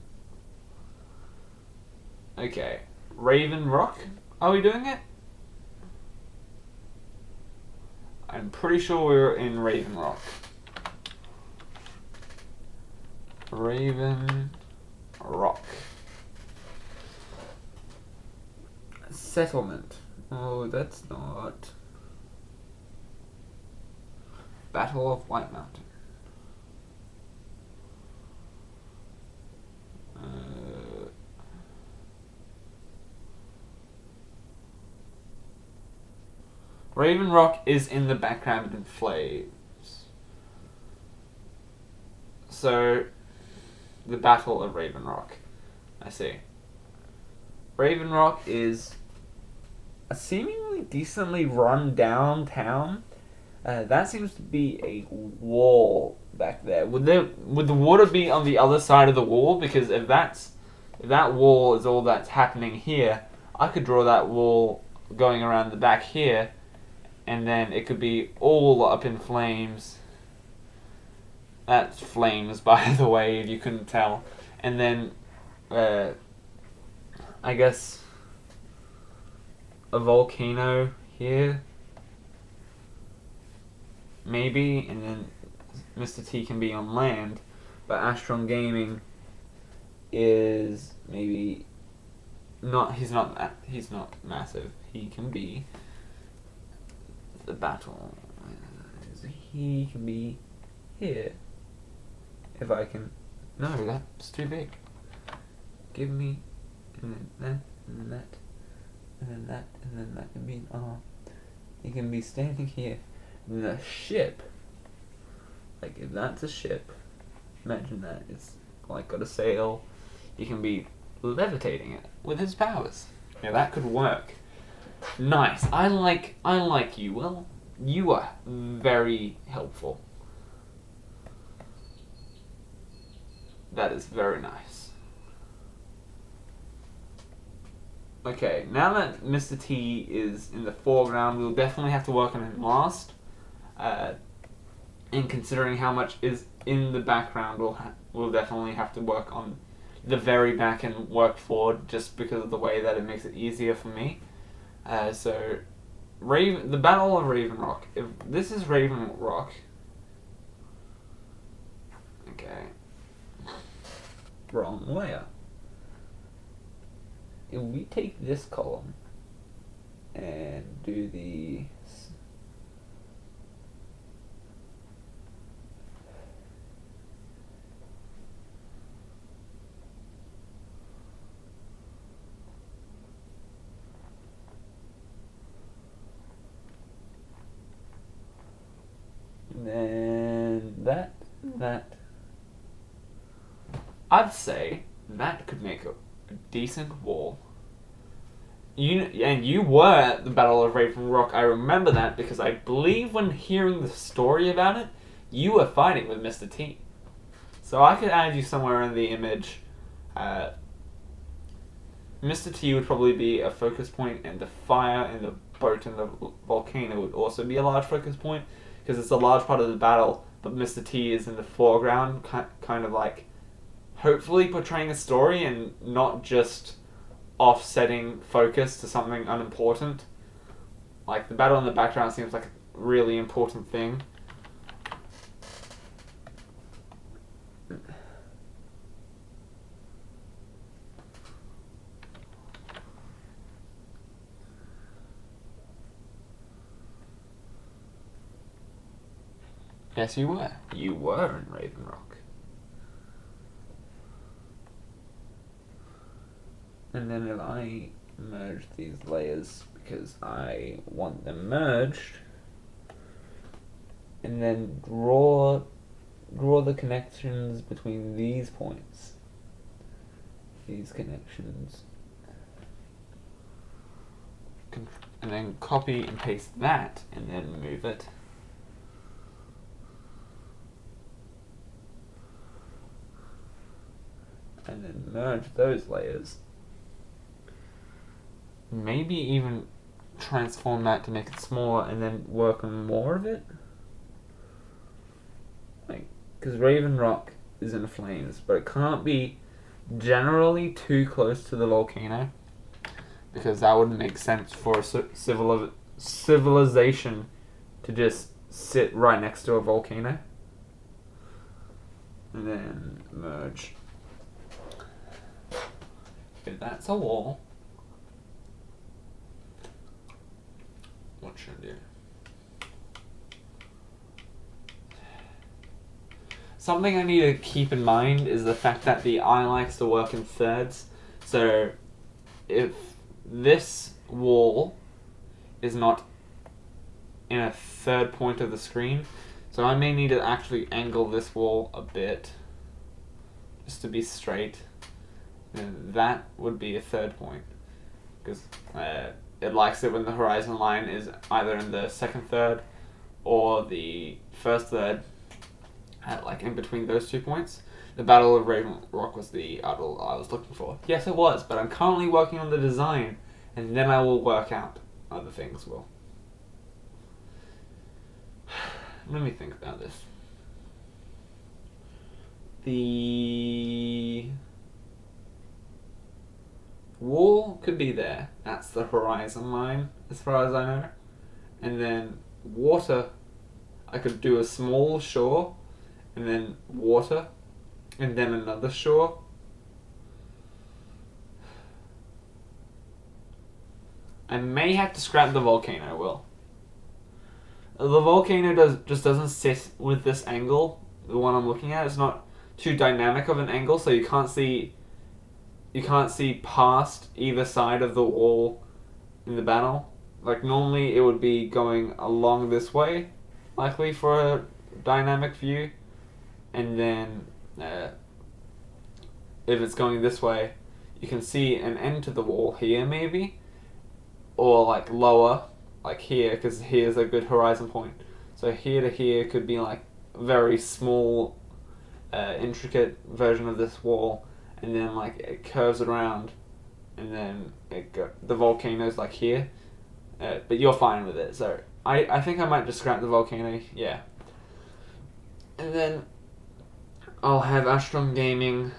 Okay, Raven Rock, are we doing it? I'm pretty sure we're in Raven Rock. Raven Rock. Settlement. Oh, that's not. Battle of White Mountain. Raven Rock is in the background in flames. So, the Battle of Raven Rock. I see. Raven Rock is a seemingly decently run down town. That seems to be a wall back there. Would the water be on the other side of the wall? Because if that wall is all that's happening here, I could draw that wall going around the back here, and then it could be all up in flames. That's flames, by the way, if you couldn't tell. And then, I guess, a volcano here, maybe, and then Mr. T can be on land, but Astron Gaming is maybe not. He's not massive. He can be the battle. He can be here. If I can. No, that's too big. Give me, and then that, and then that. And then that, and then that can be an arm. He can be standing here. And the ship, like, if that's a ship, imagine that. It's like got a sail. He can be levitating it with his powers. Yeah, that could work. Nice. I like you. Well, you are very helpful. That is very nice. Okay, now that Mr. T is in the foreground, we'll definitely have to work on him last. And considering how much is in the background, we'll definitely have to work on the very back and work forward, just because of the way that it makes it easier for me. So, the Battle of Raven Rock. If this is Raven Rock, okay, wrong layer. If we take this column and do the then that I'd say that could make a decent wall. You were at the Battle of Raven Rock. I remember that because I believe when hearing the story about it, you were fighting with Mr. T. So I could add you somewhere in the image. Mr. T would probably be a focus point, and the fire and the boat and the volcano would also be a large focus point, because it's a large part of the battle, but Mr. T is in the foreground, kind of like hopefully portraying a story and not just offsetting focus to something unimportant. Like, the battle in the background seems like a really important thing. Yes, you were. You were in Raven Rock. And then if I merge these layers, because I want them merged, and then draw the connections between these points. These connections. And then copy and paste that, and then move it. And then merge those layers. Maybe even transform that to make it smaller and then work on more of it. Like, because Raven Rock is in flames, but it can't be generally too close to the volcano, because that wouldn't make sense for a civilization to just sit right next to a volcano. And then merge. If that's a wall, what should I do? Something I need to keep in mind is the fact that the eye likes to work in thirds. So if this wall is not in a third point of the screen, so I may need to actually angle this wall a bit just to be straight. And that would be a third point, because it likes it when the horizon line is either in the second third or the first third, like in between those 2 points. The Battle of Raven Rock was the idol I was looking for. Yes, it was, but I'm currently working on the design, and then I will work out other things. Well, let me think about this. The wall could be there. That's the horizon line, as far as I know. And then water, I could do a small shore, and then water, and then another shore. I may have to scrap the volcano, Will. The volcano just doesn't sit with this angle, the one I'm looking at. It's not too dynamic of an angle, so you can't see past either side of the wall in the battle. Like, normally it would be going along this way, likely for a dynamic view, and then if it's going this way, you can see an end to the wall here maybe, or like lower, like here, because here's a good horizon point. So here to here could be like a very small, intricate version of this wall, and then like it curves around and then the volcano's like here. But you're fine with it, so I think I might just scrap the volcano, yeah. And then I'll have Astron Gaming.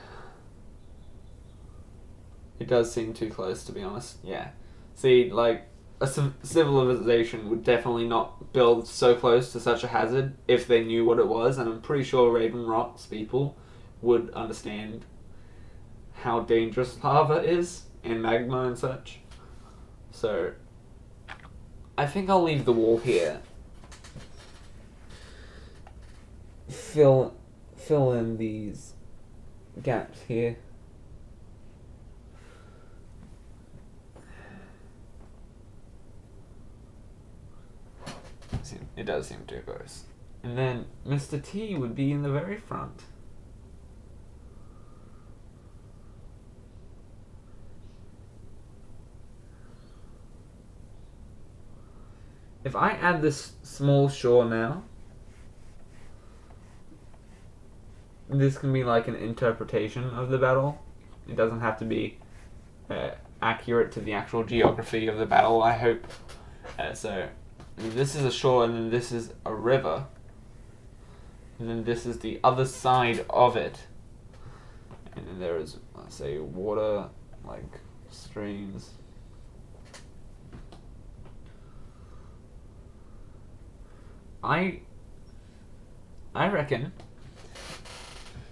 It does seem too close, to be honest, yeah. See, like, a civilization would definitely not build so close to such a hazard if they knew what it was, and I'm pretty sure Raven Rock's people would understand how dangerous lava is, and magma and such. So I think I'll leave the wall here. Fill in these gaps here. It does seem too close. And then Mr. T would be in the very front. If I add this small shore now, this can be like an interpretation of the battle. It doesn't have to be accurate to the actual geography of the battle, I hope. So this is a shore, and then this is a river, and then this is the other side of it, and then there is, let's say, water, like streams. I reckon,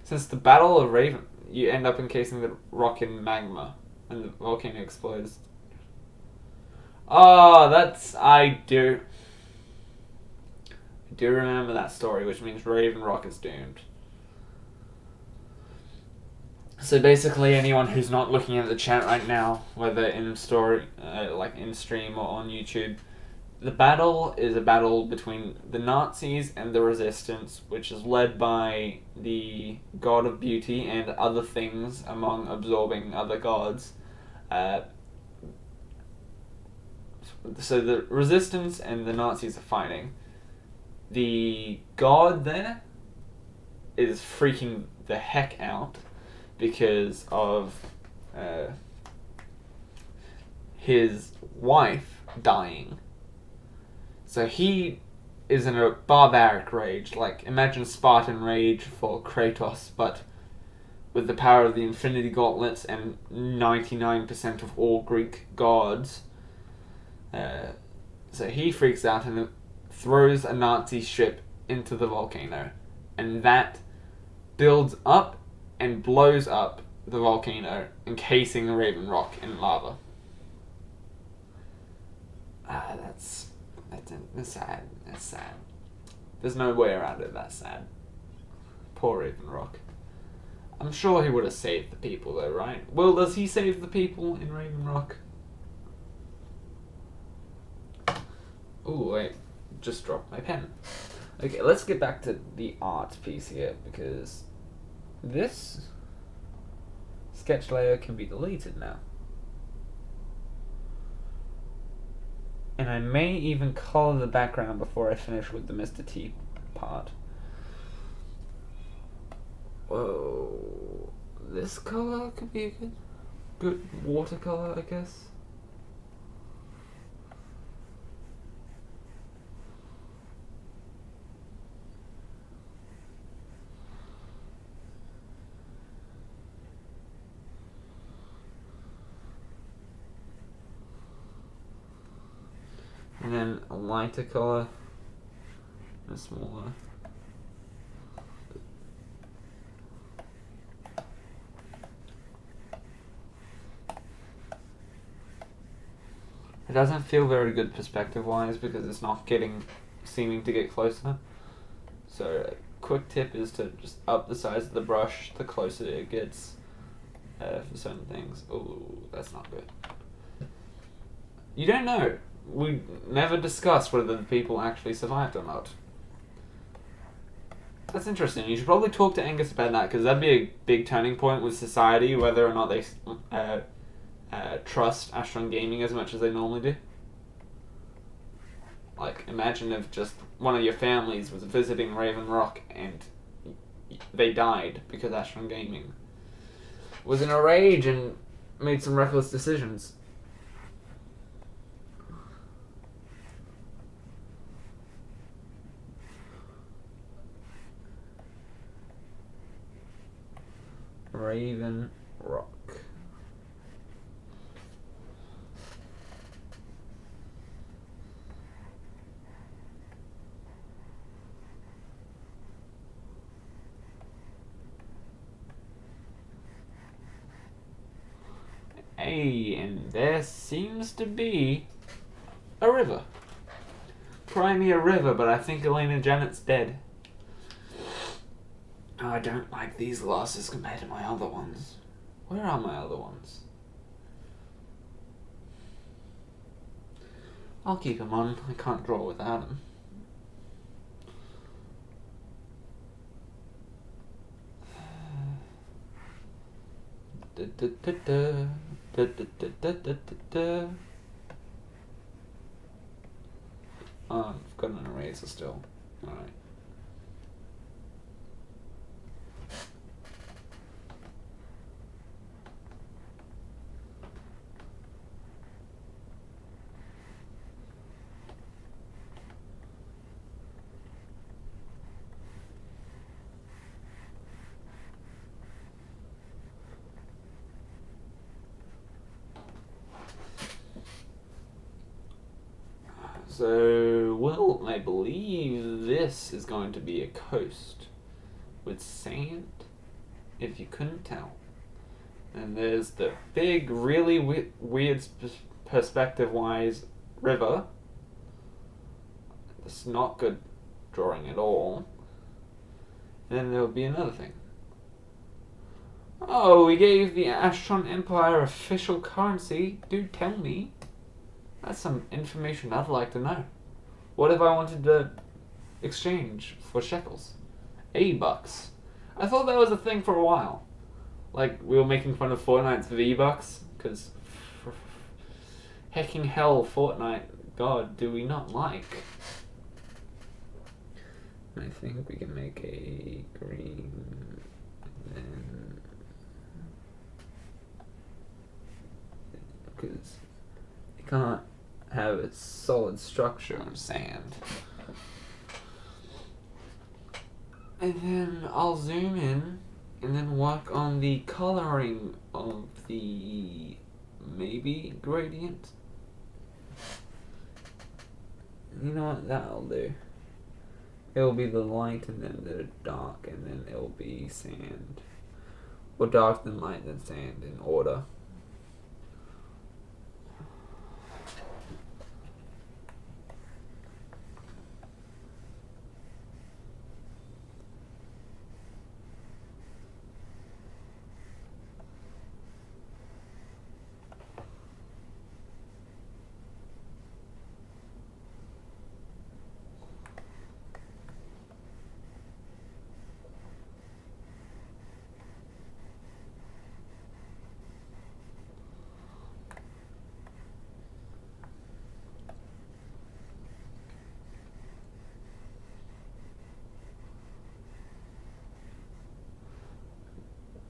since the Battle of Raven, you end up encasing the rock in magma, and the volcano explodes. Oh, I do remember that story, which means Raven Rock is doomed. So basically, anyone who's not looking at the chat right now, whether in story, like in stream or on YouTube, the battle is a battle between the Nazis and the Resistance, which is led by the God of Beauty and other things among absorbing other gods. So the Resistance and the Nazis are fighting. The god there is freaking the heck out because of his wife dying. So he is in a barbaric rage. Like, imagine Spartan rage for Kratos, but with the power of the Infinity Gauntlets and 99% of all Greek gods. So he freaks out and throws a Nazi ship into the volcano, and that builds up and blows up the volcano, encasing the Raven Rock in lava. That's sad. That's sad. There's no way around it. That's sad. Poor Raven Rock. I'm sure he would have saved the people, though, right? Well, does he save the people in Raven Rock? Ooh, wait. Just dropped my pen. Okay, let's get back to the art piece here, because this sketch layer can be deleted now. And I may even color the background before I finish with the Mr. T part. Whoa. This color could be a good watercolor, I guess. And then a lighter color, and a smaller. It doesn't feel very good perspective-wise because it's not seeming to get closer. So a quick tip is to just up the size of the brush the closer it gets for certain things. Ooh, that's not good. You don't know. We never discussed whether the people actually survived or not. That's interesting. You should probably talk to Angus about that, because that'd be a big turning point with society, whether or not they trust Astron Gaming as much as they normally do. Like, imagine if just one of your families was visiting Raven Rock and they died because Astron Gaming was in a rage and made some reckless decisions. Raven Rock. Hey, and there seems to be a river. Crimea River, but I think Elena Janet's dead. Oh, I don't like these glasses compared to my other ones. Where are my other ones? I'll keep them on. I can't draw without them. Oh, I've got an eraser still. Alright. So, well, I believe this is going to be a coast with sand, if you couldn't tell. And there's the big, really weird perspective-wise river. It's not good drawing at all. And then there'll be another thing. Oh, we gave the Astron Empire official currency. Do tell me. That's some information I'd like to know. What if I wanted to exchange for shekels? $80. I thought that was a thing for a while. Like, we were making fun of Fortnite's V-Bucks, because hecking hell, Fortnite, God, do we not like? I think we can make a green, and then, because you can't have a solid structure on sand. And then I'll zoom in and then work on the coloring of the maybe gradient. You know what, that'll do. It'll be the light and then the dark and then it'll be sand. Or dark then light then sand in order.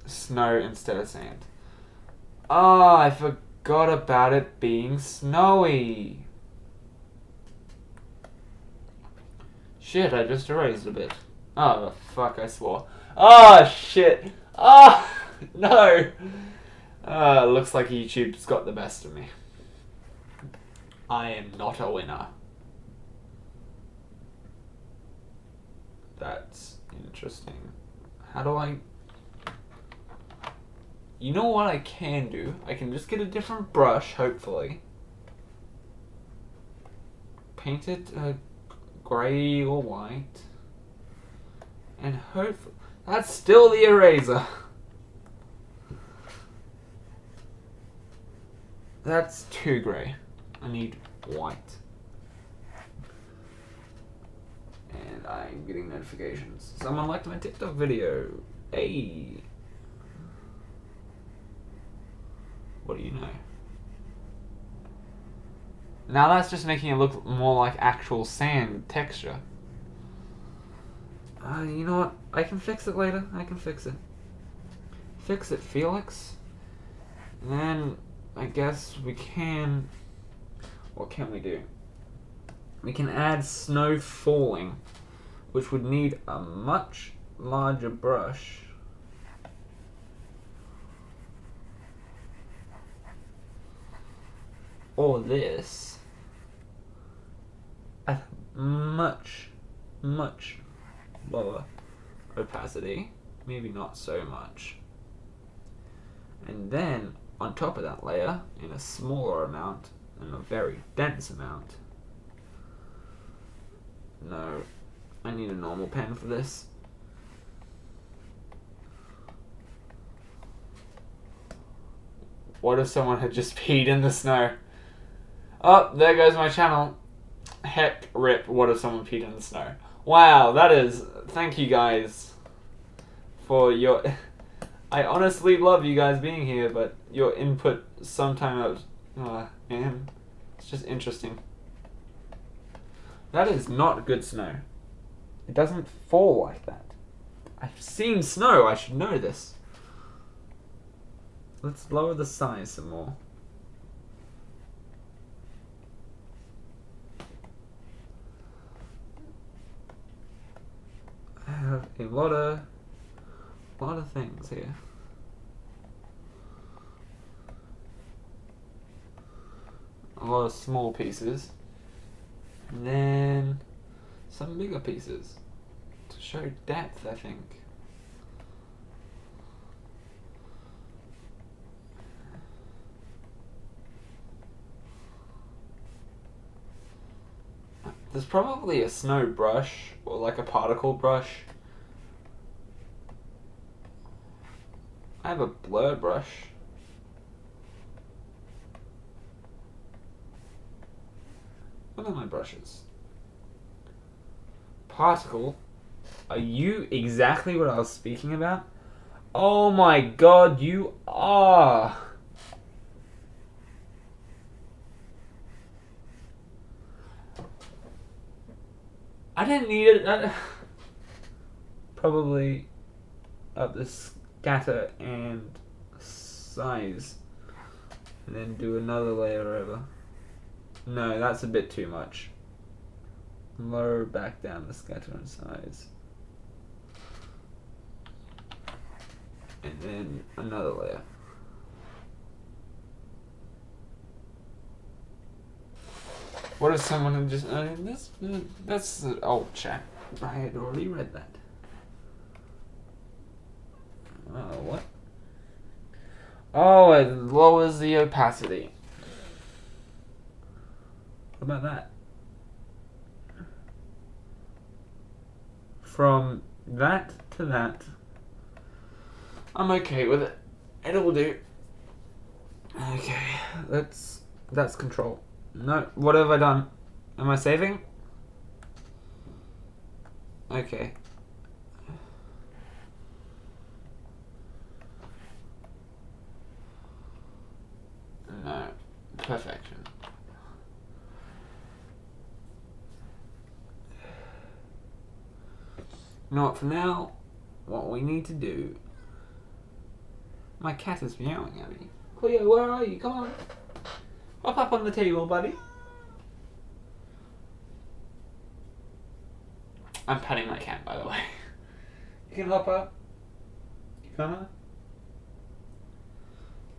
Snow instead of sand. Oh, I forgot about it being snowy. Shit, I just erased a bit. Oh, fuck, I swore. Oh, shit. Oh, no. Looks like YouTube's got the best of me. I am not a winner. That's interesting. How do I... You know what I can do? I can just get a different brush, hopefully. Paint it grey or white. And hopefully... That's still the eraser. That's too grey. I need white. And I'm getting notifications. Someone liked my TikTok video. Hey. What do you know? Now that's just making it look more like actual sand texture. You know what? I can fix it later. I can fix it. Fix it, Felix. And then I guess we can... What can we do? We can add snow falling, which would need a much larger brush. Or this. At much lower opacity. Maybe not so much. And then, on top of that layer, in a smaller amount, and a very dense amount. No, I need a normal pen for this. What if someone had just peed in the snow? Oh, there goes my channel. Heck, rip, what if someone peed in the snow? Wow, that is... Thank you guys for your... I honestly love you guys being here, but your input sometimes... man, it's just interesting. That is not good snow. It doesn't fall like that. I've seen snow, I should know this. Let's lower the size some more. I have a lot of things here. A lot of small pieces. And then some bigger pieces to show depth, I think. There's probably a snow brush or like a particle brush. I have a blur brush. What are my brushes? Particle? Are you exactly what I was speaking about? Oh my god, you are! I didn't need it. Probably up the scatter and size. And then do another layer over. No, that's a bit too much. Lower back down the scatter and size. And then another layer. What if someone had just... that's the old chat. I had already read that. What? Oh, it lowers the opacity. What about that? From that to that. I'm okay with it. It'll do. Okay, that's control. No, what have I done? Am I saving? Okay. No, perfection. You know what, for now, what we need to do... My cat is meowing at me. Cleo, where are you? Come on. Hop up on the table, buddy. I'm petting my cat, by the way. You can hop up. You come on.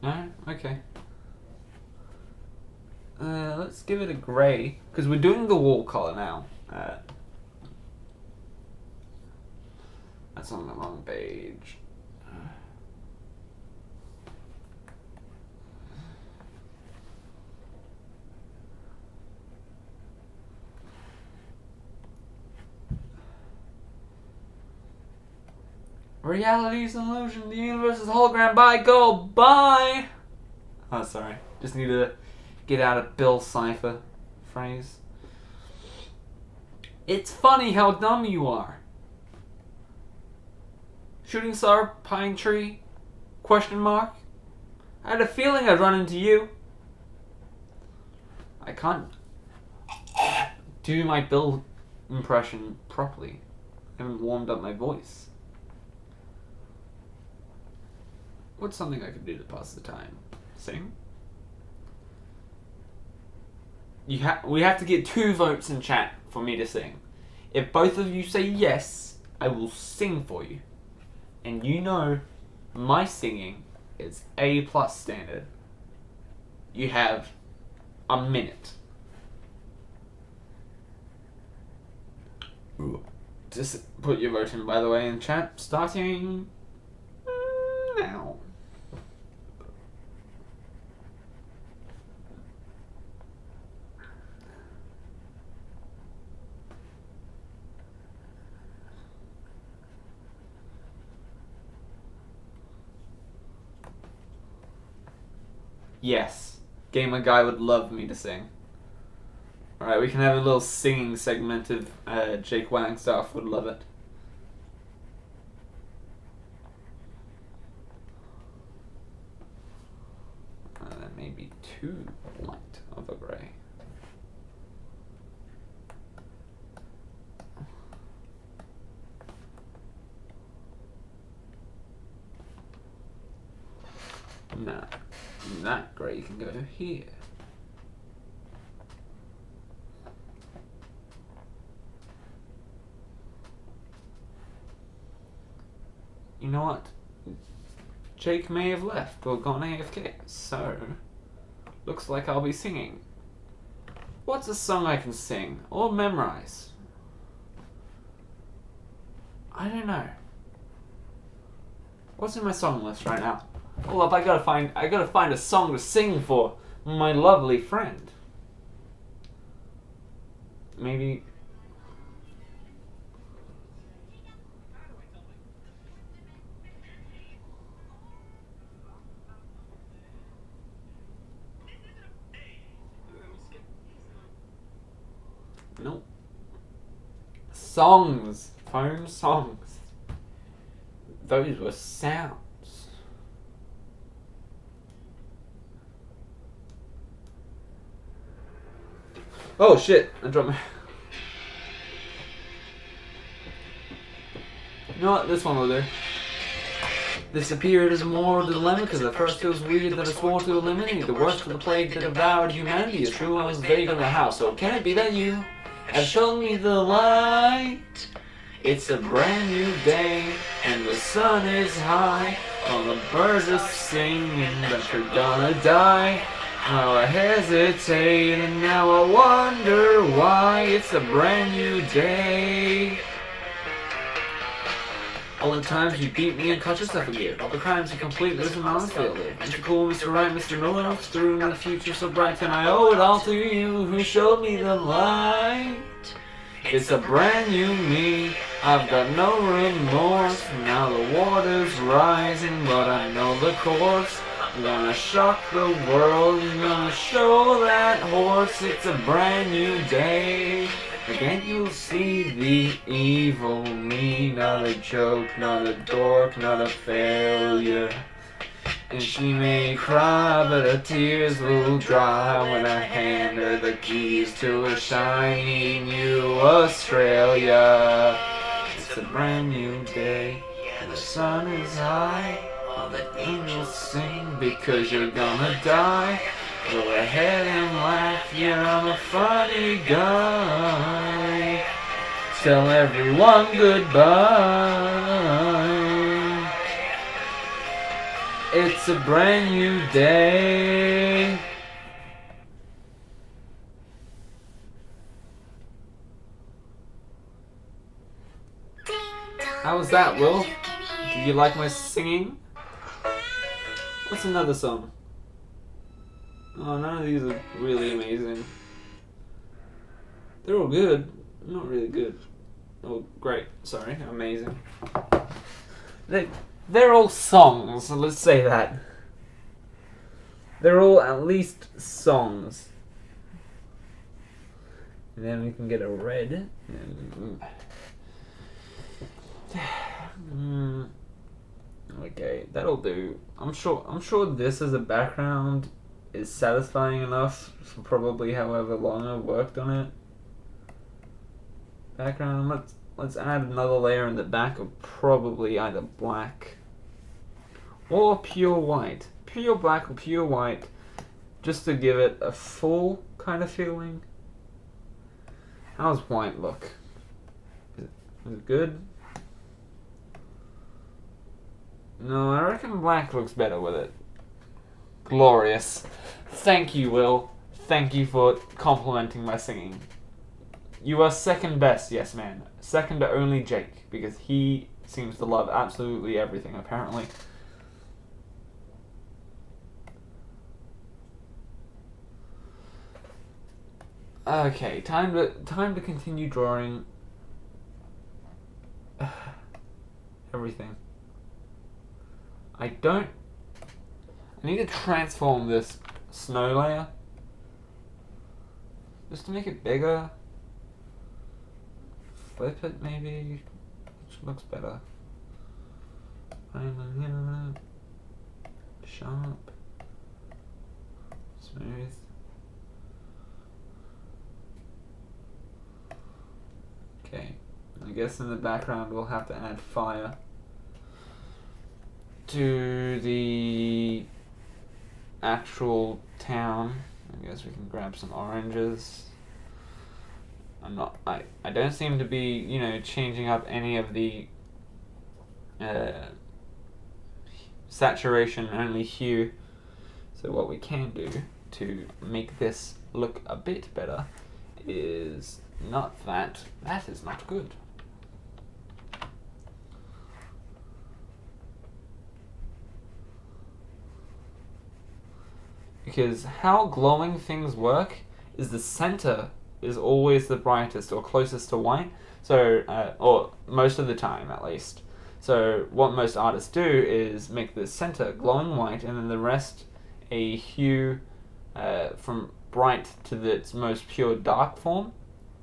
No? Okay. Let's give it a grey, because we're doing the wall colour now. That's on the wrong page. Reality is an illusion. The universe is a hologram. Bye, go, bye. Oh, sorry. Just need to get out a Bill Cipher phrase. It's funny how dumb you are. Shooting star, pine tree, question mark. I had a feeling I'd run into you. I can't do my Bill impression properly. I haven't warmed up my voice. What's something I could do to pass the time? sing? We have to get 2 votes in chat for me to sing. If both of you say yes, I will sing for you. And you know, my singing is A+ standard. You have a minute. Just put your vote in, by the way, in chat, starting now. Yes, Gamer Guy would love me to sing. Alright, we can have a little singing segment of Jake Wagstaff would love it. That may be too light of a grey. Nah, that grey can go here. You know what? Jake may have left or gone AFK, so looks like I'll be singing. What's a song I can sing or memorize? I don't know. What's in my song list right now? Hold up, I gotta find a song to sing for my lovely friend. Maybe. Nope. Songs. Phone songs. Those were sounds. Oh shit, I dropped my... You know what, this one will do. This appeared as a moral dilemma, because at first it was weird that I swore to eliminate the worst of the plague that devoured humanity. It's true I was vague on the house, so can it be that you have shown me the light? It's a brand new day, and the sun is high. All the birds are singing that you're gonna die. Now I hesitate, and now I wonder why. It's a brand new day. All the times you beat me unconscious, I forgive. All the crimes you complete, listen on still live. Mr. Cool, Mr. Right, Mr. No one else through the future so bright, and I owe it all to you who showed me the light. It's a brand new me, I've got no remorse. Now the water's rising, but I know the course. I'm gonna shock the world, I'm gonna show that horse. It's a brand new day. Again you'll see the evil me, not a joke, not a dork, not a failure. And she may cry, but her tears will dry when I hand her the keys to a shiny new Australia. It's a brand new day, and the sun is high. All the angels sing because you're gonna die. Go ahead and laugh, yeah, I'm a funny guy. Tell everyone goodbye. It's a brand new day. How was that, Will? Did you like my singing? What's another song? Oh, none of these are really amazing. They're all good. Not really good. Oh, great. Sorry, amazing. They're all songs, so let's say that. They're all at least songs. And then we can get a red. Okay, that'll do. I'm sure this as a background is satisfying enough for probably however long I've worked on it. Background, let's add another layer in the back of probably either black or pure white. Pure black or pure white, just to give it a full kind of feeling. How's white look? Is it good? No, I reckon black looks better with it. Glorious. Thank you, Will. Thank you for complimenting my singing. You are second best, yes man. Second to only Jake, because he seems to love absolutely everything, apparently. Okay, time to continue drawing everything. I need to transform this snow layer just to make it bigger. Flip it maybe, which looks better. Sharp, smooth. Okay, I guess in the background we'll have to add fire to the actual town. I guess we can grab some oranges. I don't seem to be, changing up any of the saturation, only hue. So what we can do to make this look a bit better is not that. That is not good. Because how glowing things work is the center is always the brightest or closest to white. So, or most of the time at least. So what most artists do is make the center glowing white and then the rest a hue from bright to its most pure dark form.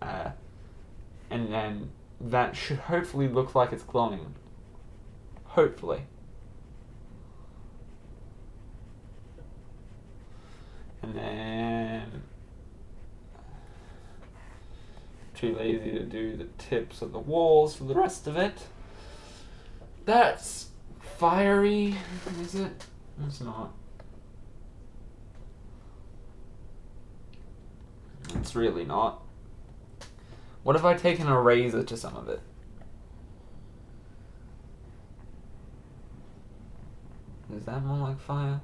And then that should hopefully look like it's glowing. Hopefully. And then too lazy to do the tips of the walls for the rest of it. That's fiery, is it? It's not. It's really not. What if I taken a razor to some of it? Is that more like fire?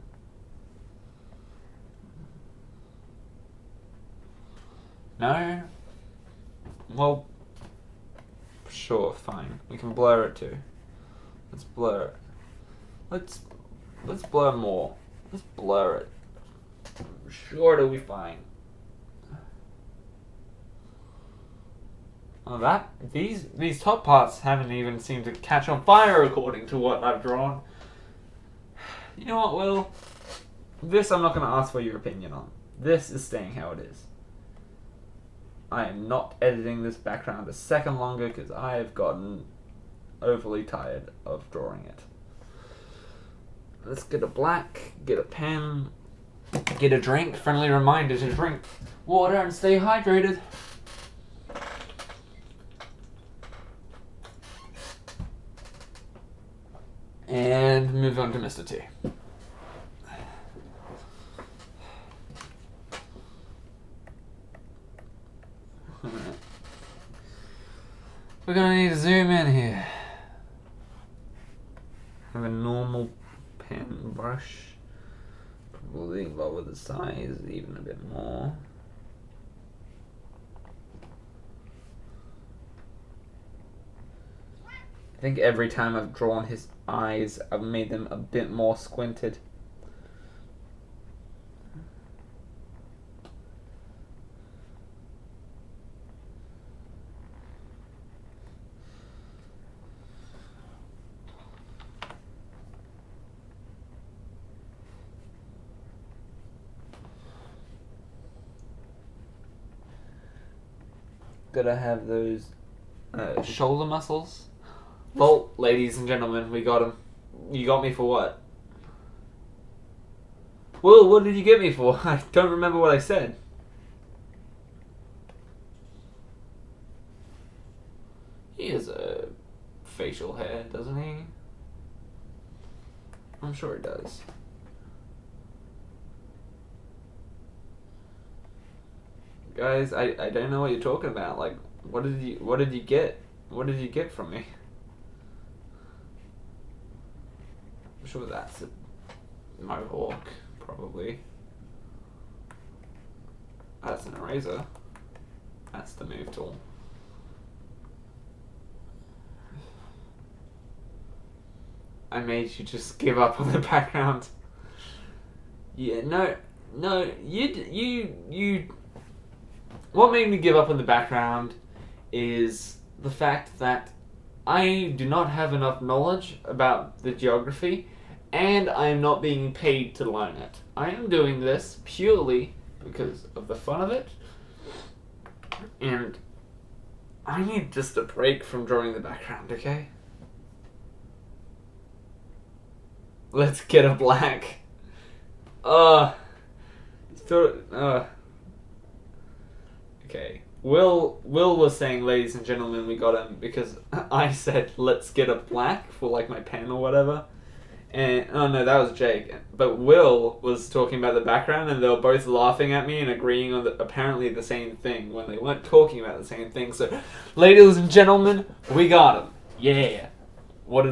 No? Well, sure, fine. We can blur it too. Let's blur it. Let's blur more. Let's blur it. Sure, it'll be fine. Oh, these top parts haven't even seemed to catch on fire according to what I've drawn. You know what, Will? This I'm not going to ask for your opinion on. This is staying how it is. I am not editing this background a second longer because I have gotten overly tired of drawing it. Let's get a black, get a pen, get a drink. Friendly reminder to drink water and stay hydrated. And move on to Mr. T. We're gonna need to zoom in here. Have a normal pen brush. Probably lower the size even a bit more. I think every time I've drawn his eyes, I've made them a bit more squinted. Gotta have those shoulder muscles. Well, ladies and gentlemen, we got him. You got me for what? Well, what did you get me for? I don't remember what I said. He has a facial hair, doesn't he? I'm sure it does. Guys, I don't know what you're talking about. Like, what did you get? What did you get from me? I'm sure that's a mohawk, probably. That's an eraser. That's the move tool. I made you just give up on the background. Yeah, no, you. What made me give up on the background is the fact that I do not have enough knowledge about the geography, and I am not being paid to learn it. I am doing this purely because of the fun of it, and I need just a break from drawing the background, okay? Let's get a black. Okay. Will was saying, ladies and gentlemen, we got him, because I said, let's get a black for like my pen or whatever. And, oh no, that was Jake. But Will was talking about the background, and they were both laughing at me and agreeing on apparently the same thing when they weren't talking about the same thing. So, ladies and gentlemen, we got him. Yeah. What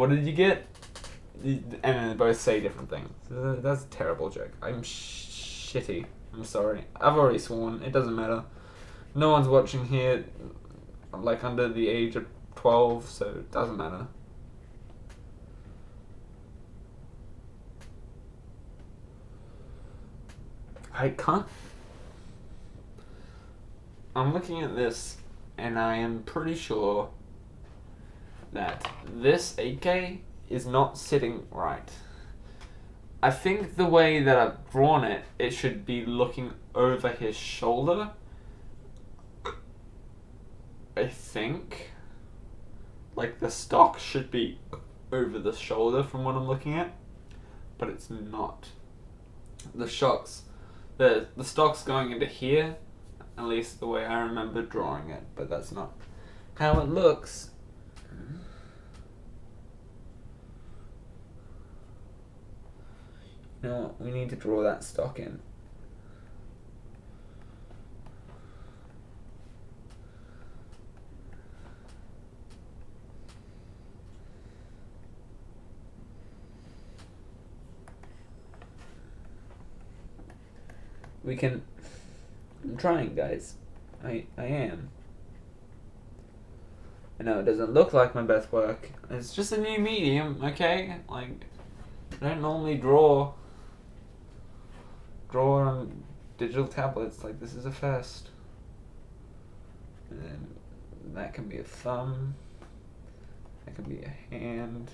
did you get? And then they both say different things. That's a terrible joke. I'm shitty. I'm sorry. I've already sworn. It doesn't matter. No one's watching here, like, under the age of 12, so it doesn't matter. I can't. I'm looking at this, and I am pretty sure that this 8K is not sitting right. I think the way that I've drawn it, it should be looking over his shoulder. I think. Like, the stock should be over the shoulder from what I'm looking at, but it's not. The stock's going into here, at least the way I remember drawing it, but that's not how it looks. You know what? We need to draw that stock in. We can. I'm trying, guys. I am. I know it doesn't look like my best work. It's just a new medium, okay? Like, I don't normally draw on digital tablets. Like, this is a first. And then that can be a thumb. That can be a hand.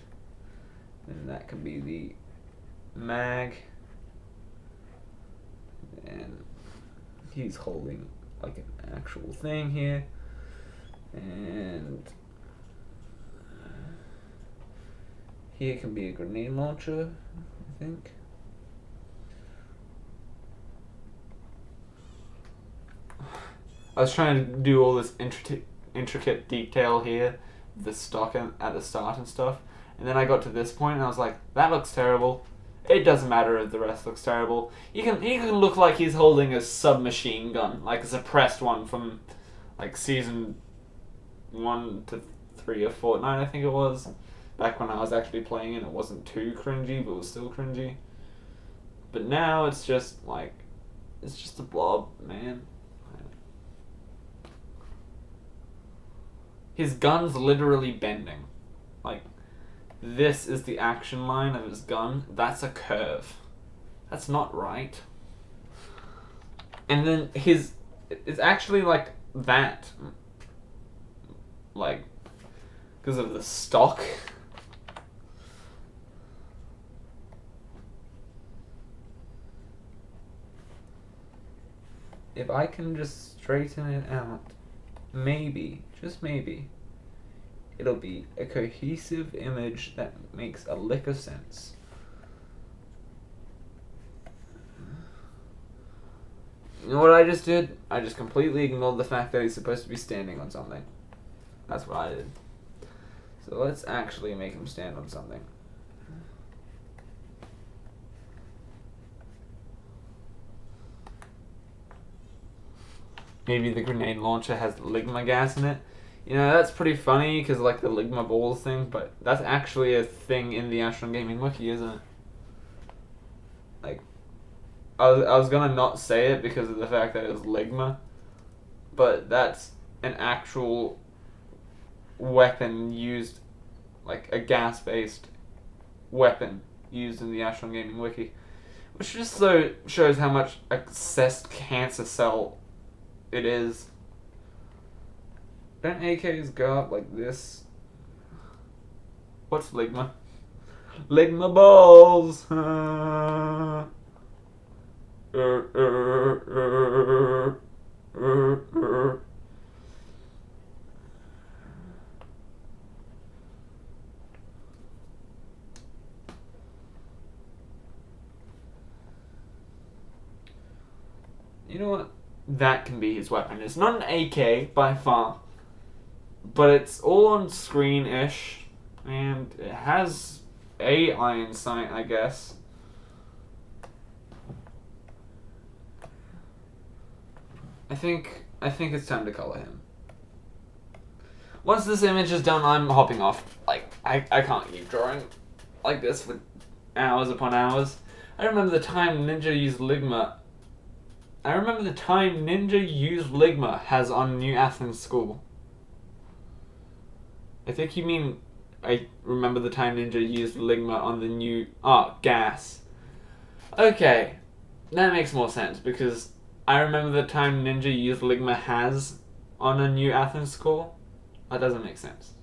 And that can be the mag. And he's holding like an actual thing here, and here can be a grenade launcher, I think. I was trying to do all this intricate detail here, the stock at the start and stuff, and then I got to this point and I was like, that looks terrible. It doesn't matter if the rest looks terrible. He can look like he's holding a submachine gun, like a suppressed one from like season 1 to 3 or Fortnite, I think it was. Back when I was actually playing it, it wasn't too cringy, but it was still cringy. But now it's just like, it's just a blob, man. His gun's literally bending. Like, this is the action line of his gun. That's a curve. That's not right. And then it's actually like that. Like, because of the stock. If I can just straighten it out, maybe, just maybe, it'll be a cohesive image that makes a lick of sense. You know what I just did? I just completely ignored the fact that he's supposed to be standing on something. That's what I did. So let's actually make him stand on something. maybe the grenade launcher has ligma gas in it. You know, that's pretty funny because like the ligma balls thing, but that's actually a thing in the Astron Gaming Wiki, isn't it? Like, I was gonna not say it because of the fact that it was ligma, but that's an actual weapon used, like a gas-based weapon used in the Astron Gaming Wiki, which just so shows how much obsessed cancer cell it is. Don't AKs go up like this? What's ligma? Ligma balls! You know what? That can be his weapon. It's not an AK by far, but it's all on screen-ish, and it has a iron sight, I guess. I think it's time to color him. Once this image is done, I'm hopping off. Like, I can't keep drawing like this for hours upon hours. I remember the time Ninja used Ligma has on New Athens School. I think you mean I remember the time Ninja used Ligma on the new gas. Okay, that makes more sense because I remember the time Ninja used Ligma has on a New Athens School. That doesn't make sense.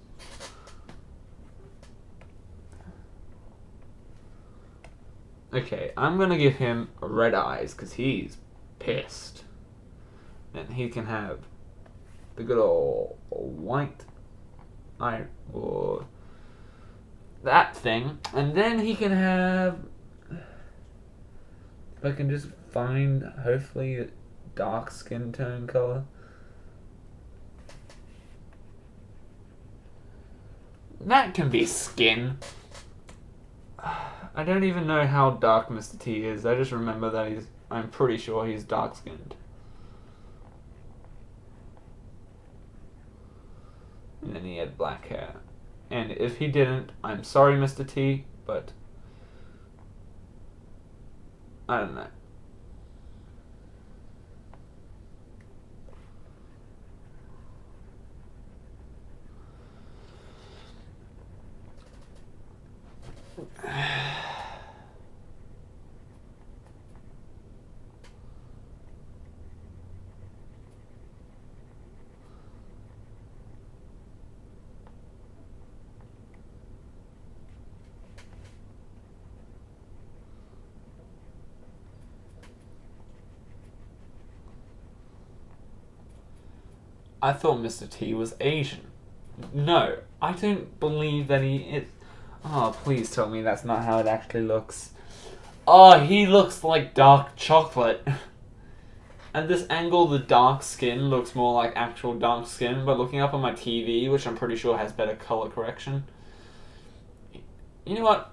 Okay, I'm gonna give him red eyes because he's pissed. Then he can have the good old white eye or that thing, and then he can have. If I can just find hopefully a dark skin tone color. That can be skin. I don't even know how dark Mr. T is. I just remember that I'm pretty sure he's dark skinned. And then he had black hair. And if he didn't, I'm sorry, Mr. T, but I don't know. I thought Mr. T was Asian. No, I don't believe that he is. Oh, please tell me that's not how it actually looks. Oh, he looks like dark chocolate. At this angle, the dark skin looks more like actual dark skin, but looking up on my TV, which I'm pretty sure has better color correction. You know what?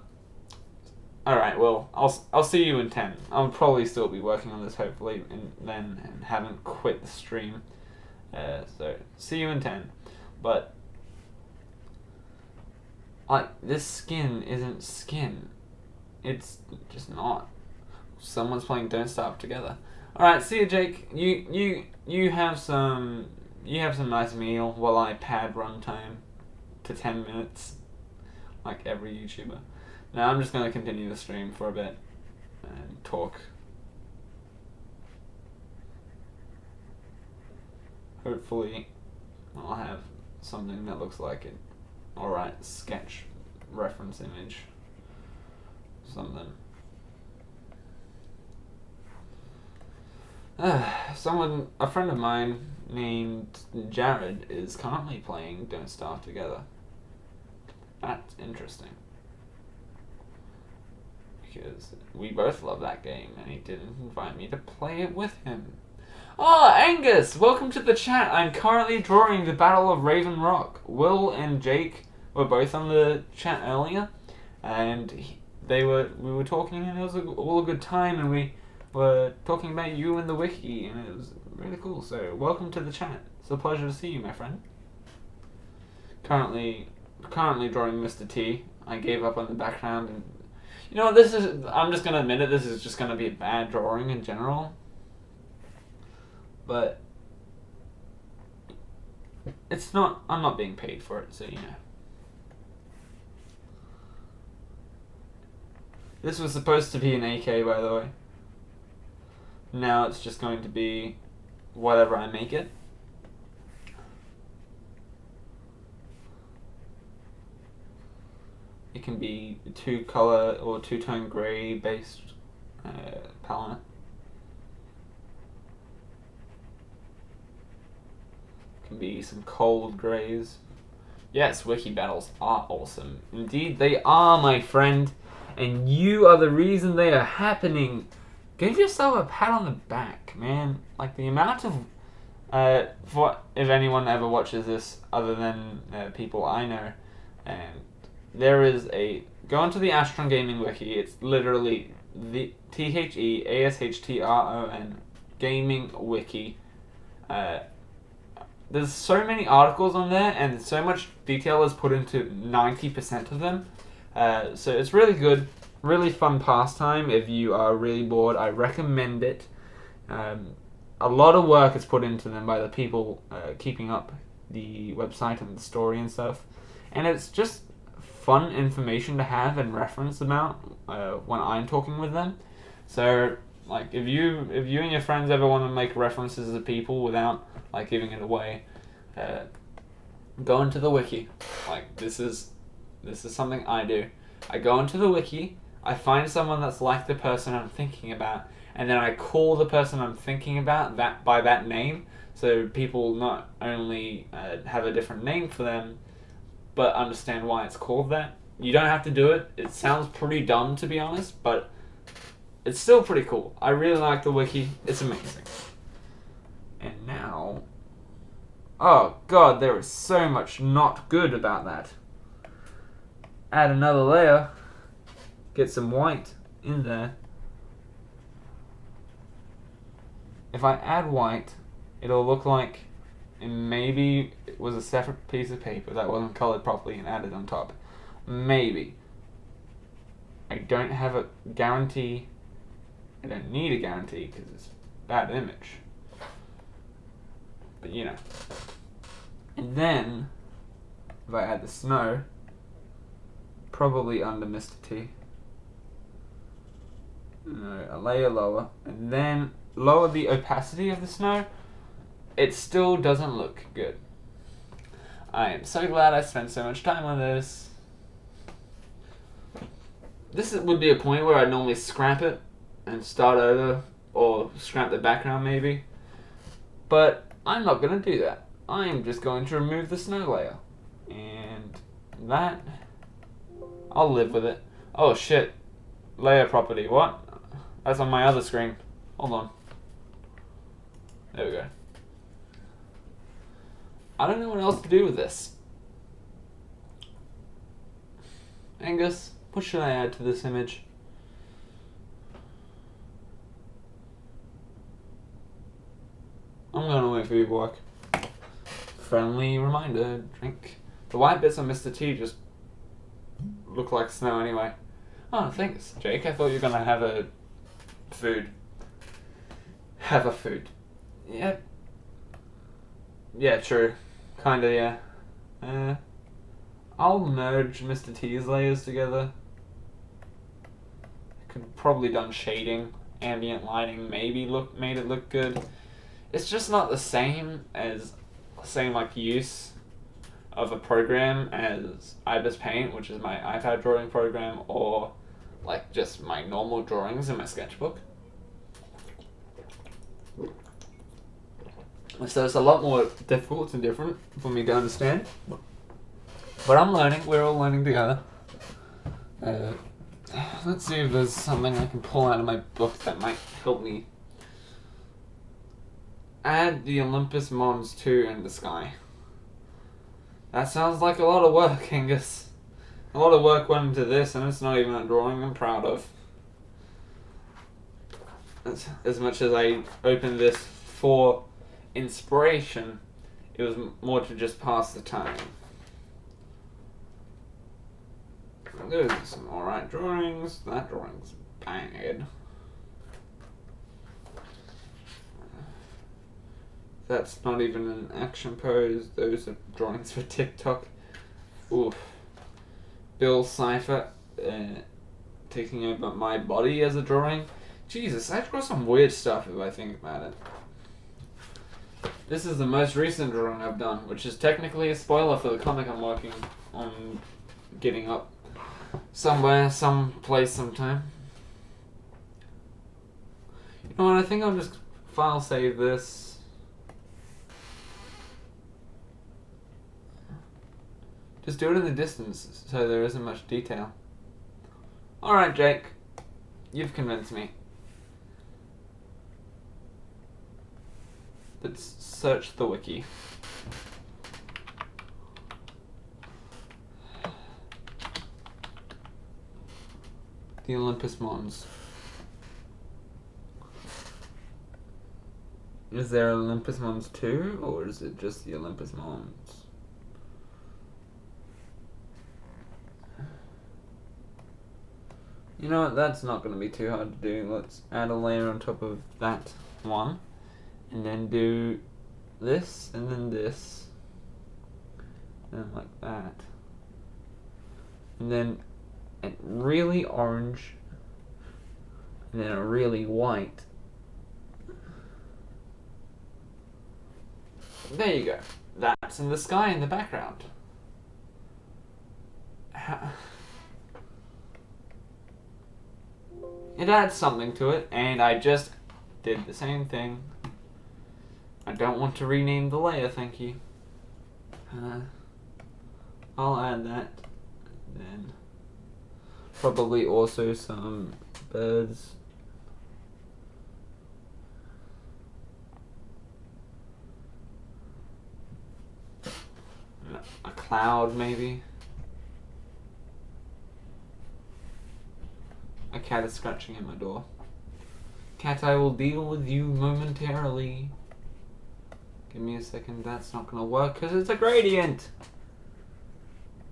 Alright, well, I'll see you in 10. I'll probably still be working on this, hopefully, and haven't quit the stream. So, see you in 10. But, like, this skin isn't skin. It's just not. Someone's playing Don't Starve together. Alright, see you, Jake. You have some nice meal while I pad runtime to 10 minutes. Like every YouTuber. Now I'm just gonna continue the stream for a bit and talk. Hopefully I'll have something that looks like it. Alright, sketch reference image. Something. A friend of mine named Jared is currently playing Don't Starve Together. That's interesting. Because we both love that game and he didn't invite me to play it with him. Oh, Angus! Welcome to the chat. I'm currently drawing the Battle of Raven Rock. Will and Jake were both on the chat earlier, and we were talking, and it was all a good time, and we were talking about you in the wiki, and it was really cool. So welcome to the chat. It's a pleasure to see you, my friend. Currently drawing Mr. T. I gave up on the background, and you know what, this is, I'm just gonna admit it, this is just gonna be a bad drawing in general. But it's not, I'm not being paid for it, so you know. This was supposed to be an AK, by the way. Now it's just going to be whatever I make it. It can be 2-color or 2-tone gray based palette. Can be some cold grays. Yes, wiki battles are awesome. Indeed, they are, my friend. And you are the reason they are happening. Give yourself a pat on the back, man. Like, the amount of... if anyone ever watches this, other than people I know, and there is a... Go into the Astron Gaming Wiki. It's literally the TheASHTRON Gaming Wiki. There's so many articles on there, and so much detail is put into 90% of them. So it's really good, really fun pastime. If you are really bored, I recommend it. A lot of work is put into them by the people keeping up the website and the story and stuff. And it's just fun information to have and reference about when I'm talking with them. So, like, if you and your friends ever want to make references to people without like giving it away, go into the wiki. Like, this is something I do. I go into the wiki, I find someone that's like the person I'm thinking about, and then I call the person I'm thinking about that by that name, so people not only have a different name for them, but understand why it's called that. You don't have to do it. It sounds pretty dumb, to be honest, but it's still pretty cool. I really like the wiki. It's amazing. And now... Oh god, there is so much not good about that. Add another layer. Get some white in there. If I add white, it'll look like maybe it was a separate piece of paper that wasn't colored properly and added on top. Maybe. I don't have a guarantee. I don't need a guarantee because it's a bad image. But you know. And then, if I add the snow, probably under Mr. T. No, a layer lower. And then lower the opacity of the snow. It still doesn't look good. I am so glad I spent so much time on this. This would be a point where I'd normally scrap it and start over, or scrap the background maybe. But I'm not going to do that. I'm just going to remove the snow layer. And that, I'll live with it. Oh shit. Layer property, what? That's on my other screen. Hold on. There we go. I don't know what else to do with this. Angus, what should I add to this image? I'm gonna wait for you to work. Friendly reminder, drink. The white bits on Mr. T just look like snow anyway. Oh, thanks, Jake. I thought you were gonna have a food. Have a food. Yeah. Yeah, true. Kinda, yeah. I'll merge Mr. T's layers together. Could probably done shading, ambient lighting, maybe made it look good. It's just not the same like use of a program as Ibis Paint, which is my iPad drawing program, or like just my normal drawings in my sketchbook. So it's a lot more difficult and different for me to understand. But I'm learning, we're all learning together. Let's see if there's something I can pull out of my book that might help me. Add the Olympus Mons 2 in the sky. That sounds like a lot of work, Angus. A lot of work went into this, and it's not even a drawing I'm proud of. as much as I opened this for inspiration, it was more to just pass the time. Those are some alright drawings. That drawing's banged. That's not even an action pose. Those are drawings for TikTok. Oof. Bill Cipher taking over my body as a drawing. Jesus, I draw some weird stuff if I think about it. This is the most recent drawing I've done, which is technically a spoiler for the comic I'm working on getting up somewhere, someplace, sometime. You know what, I think I'll just file save this. Just do it in the distance so there isn't much detail. Alright, Jake. You've convinced me. Let's search the wiki. The Olympus Mons. Is there Olympus Mons 2, or is it just the Olympus Mons? You know what, that's not going to be too hard to do. Let's add a layer on top of that one. And then do this, and then this. And like that. And then a really orange. And then a really white. There you go. That's in the sky in the background. It adds something to it, and I just did the same thing. I don't want to rename the layer, thank you. I'll add that. Then probably also some birds. A cloud, maybe. A cat is scratching at my door. Cat, I will deal with you momentarily. Give me a second. That's not gonna work because it's a gradient.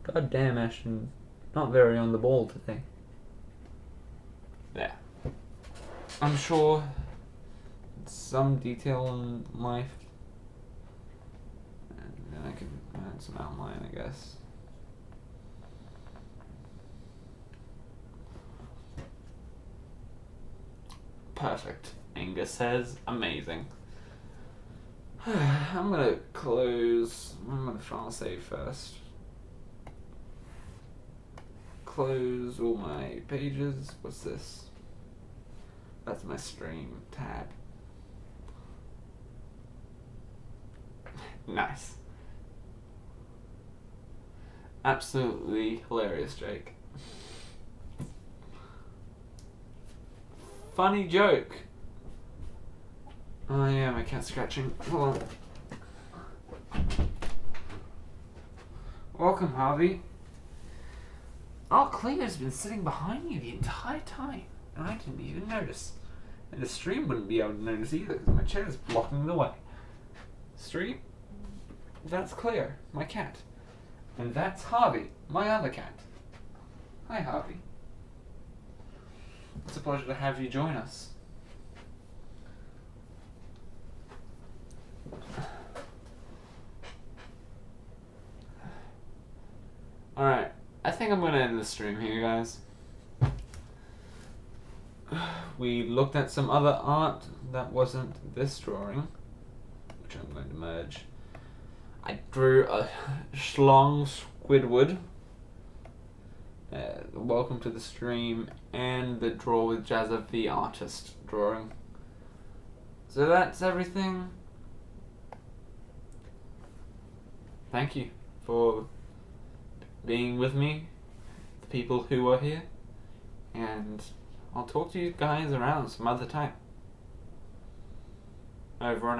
God damn, Ashton. Not very on the ball today. There. I'm sure some detail in life. And then I can add some outline, I guess. Perfect. Angus says, amazing. I'm gonna file save first. Close all my pages. What's this? That's my stream tab. Nice. Absolutely hilarious, Jake. Funny joke. Oh yeah, my cat's scratching. Hold on. Welcome, Harvey. Oh, Cleo's been sitting behind you the entire time, and I didn't even notice. And the stream wouldn't be able to notice either, because my chair is blocking the way. Stream? That's Cleo, my cat. And that's Harvey, my other cat. Hi, Harvey. It's a pleasure to have you join us. Alright, I think I'm going to end the stream here, guys. We looked at some other art that wasn't this drawing, which I'm going to merge. I drew a Schlong Squidward. Welcome to the stream, and the Draw with Jazza the Artist drawing. So that's everything. Thank you for being with me, the people who are here, and I'll talk to you guys around some other time. Over and out.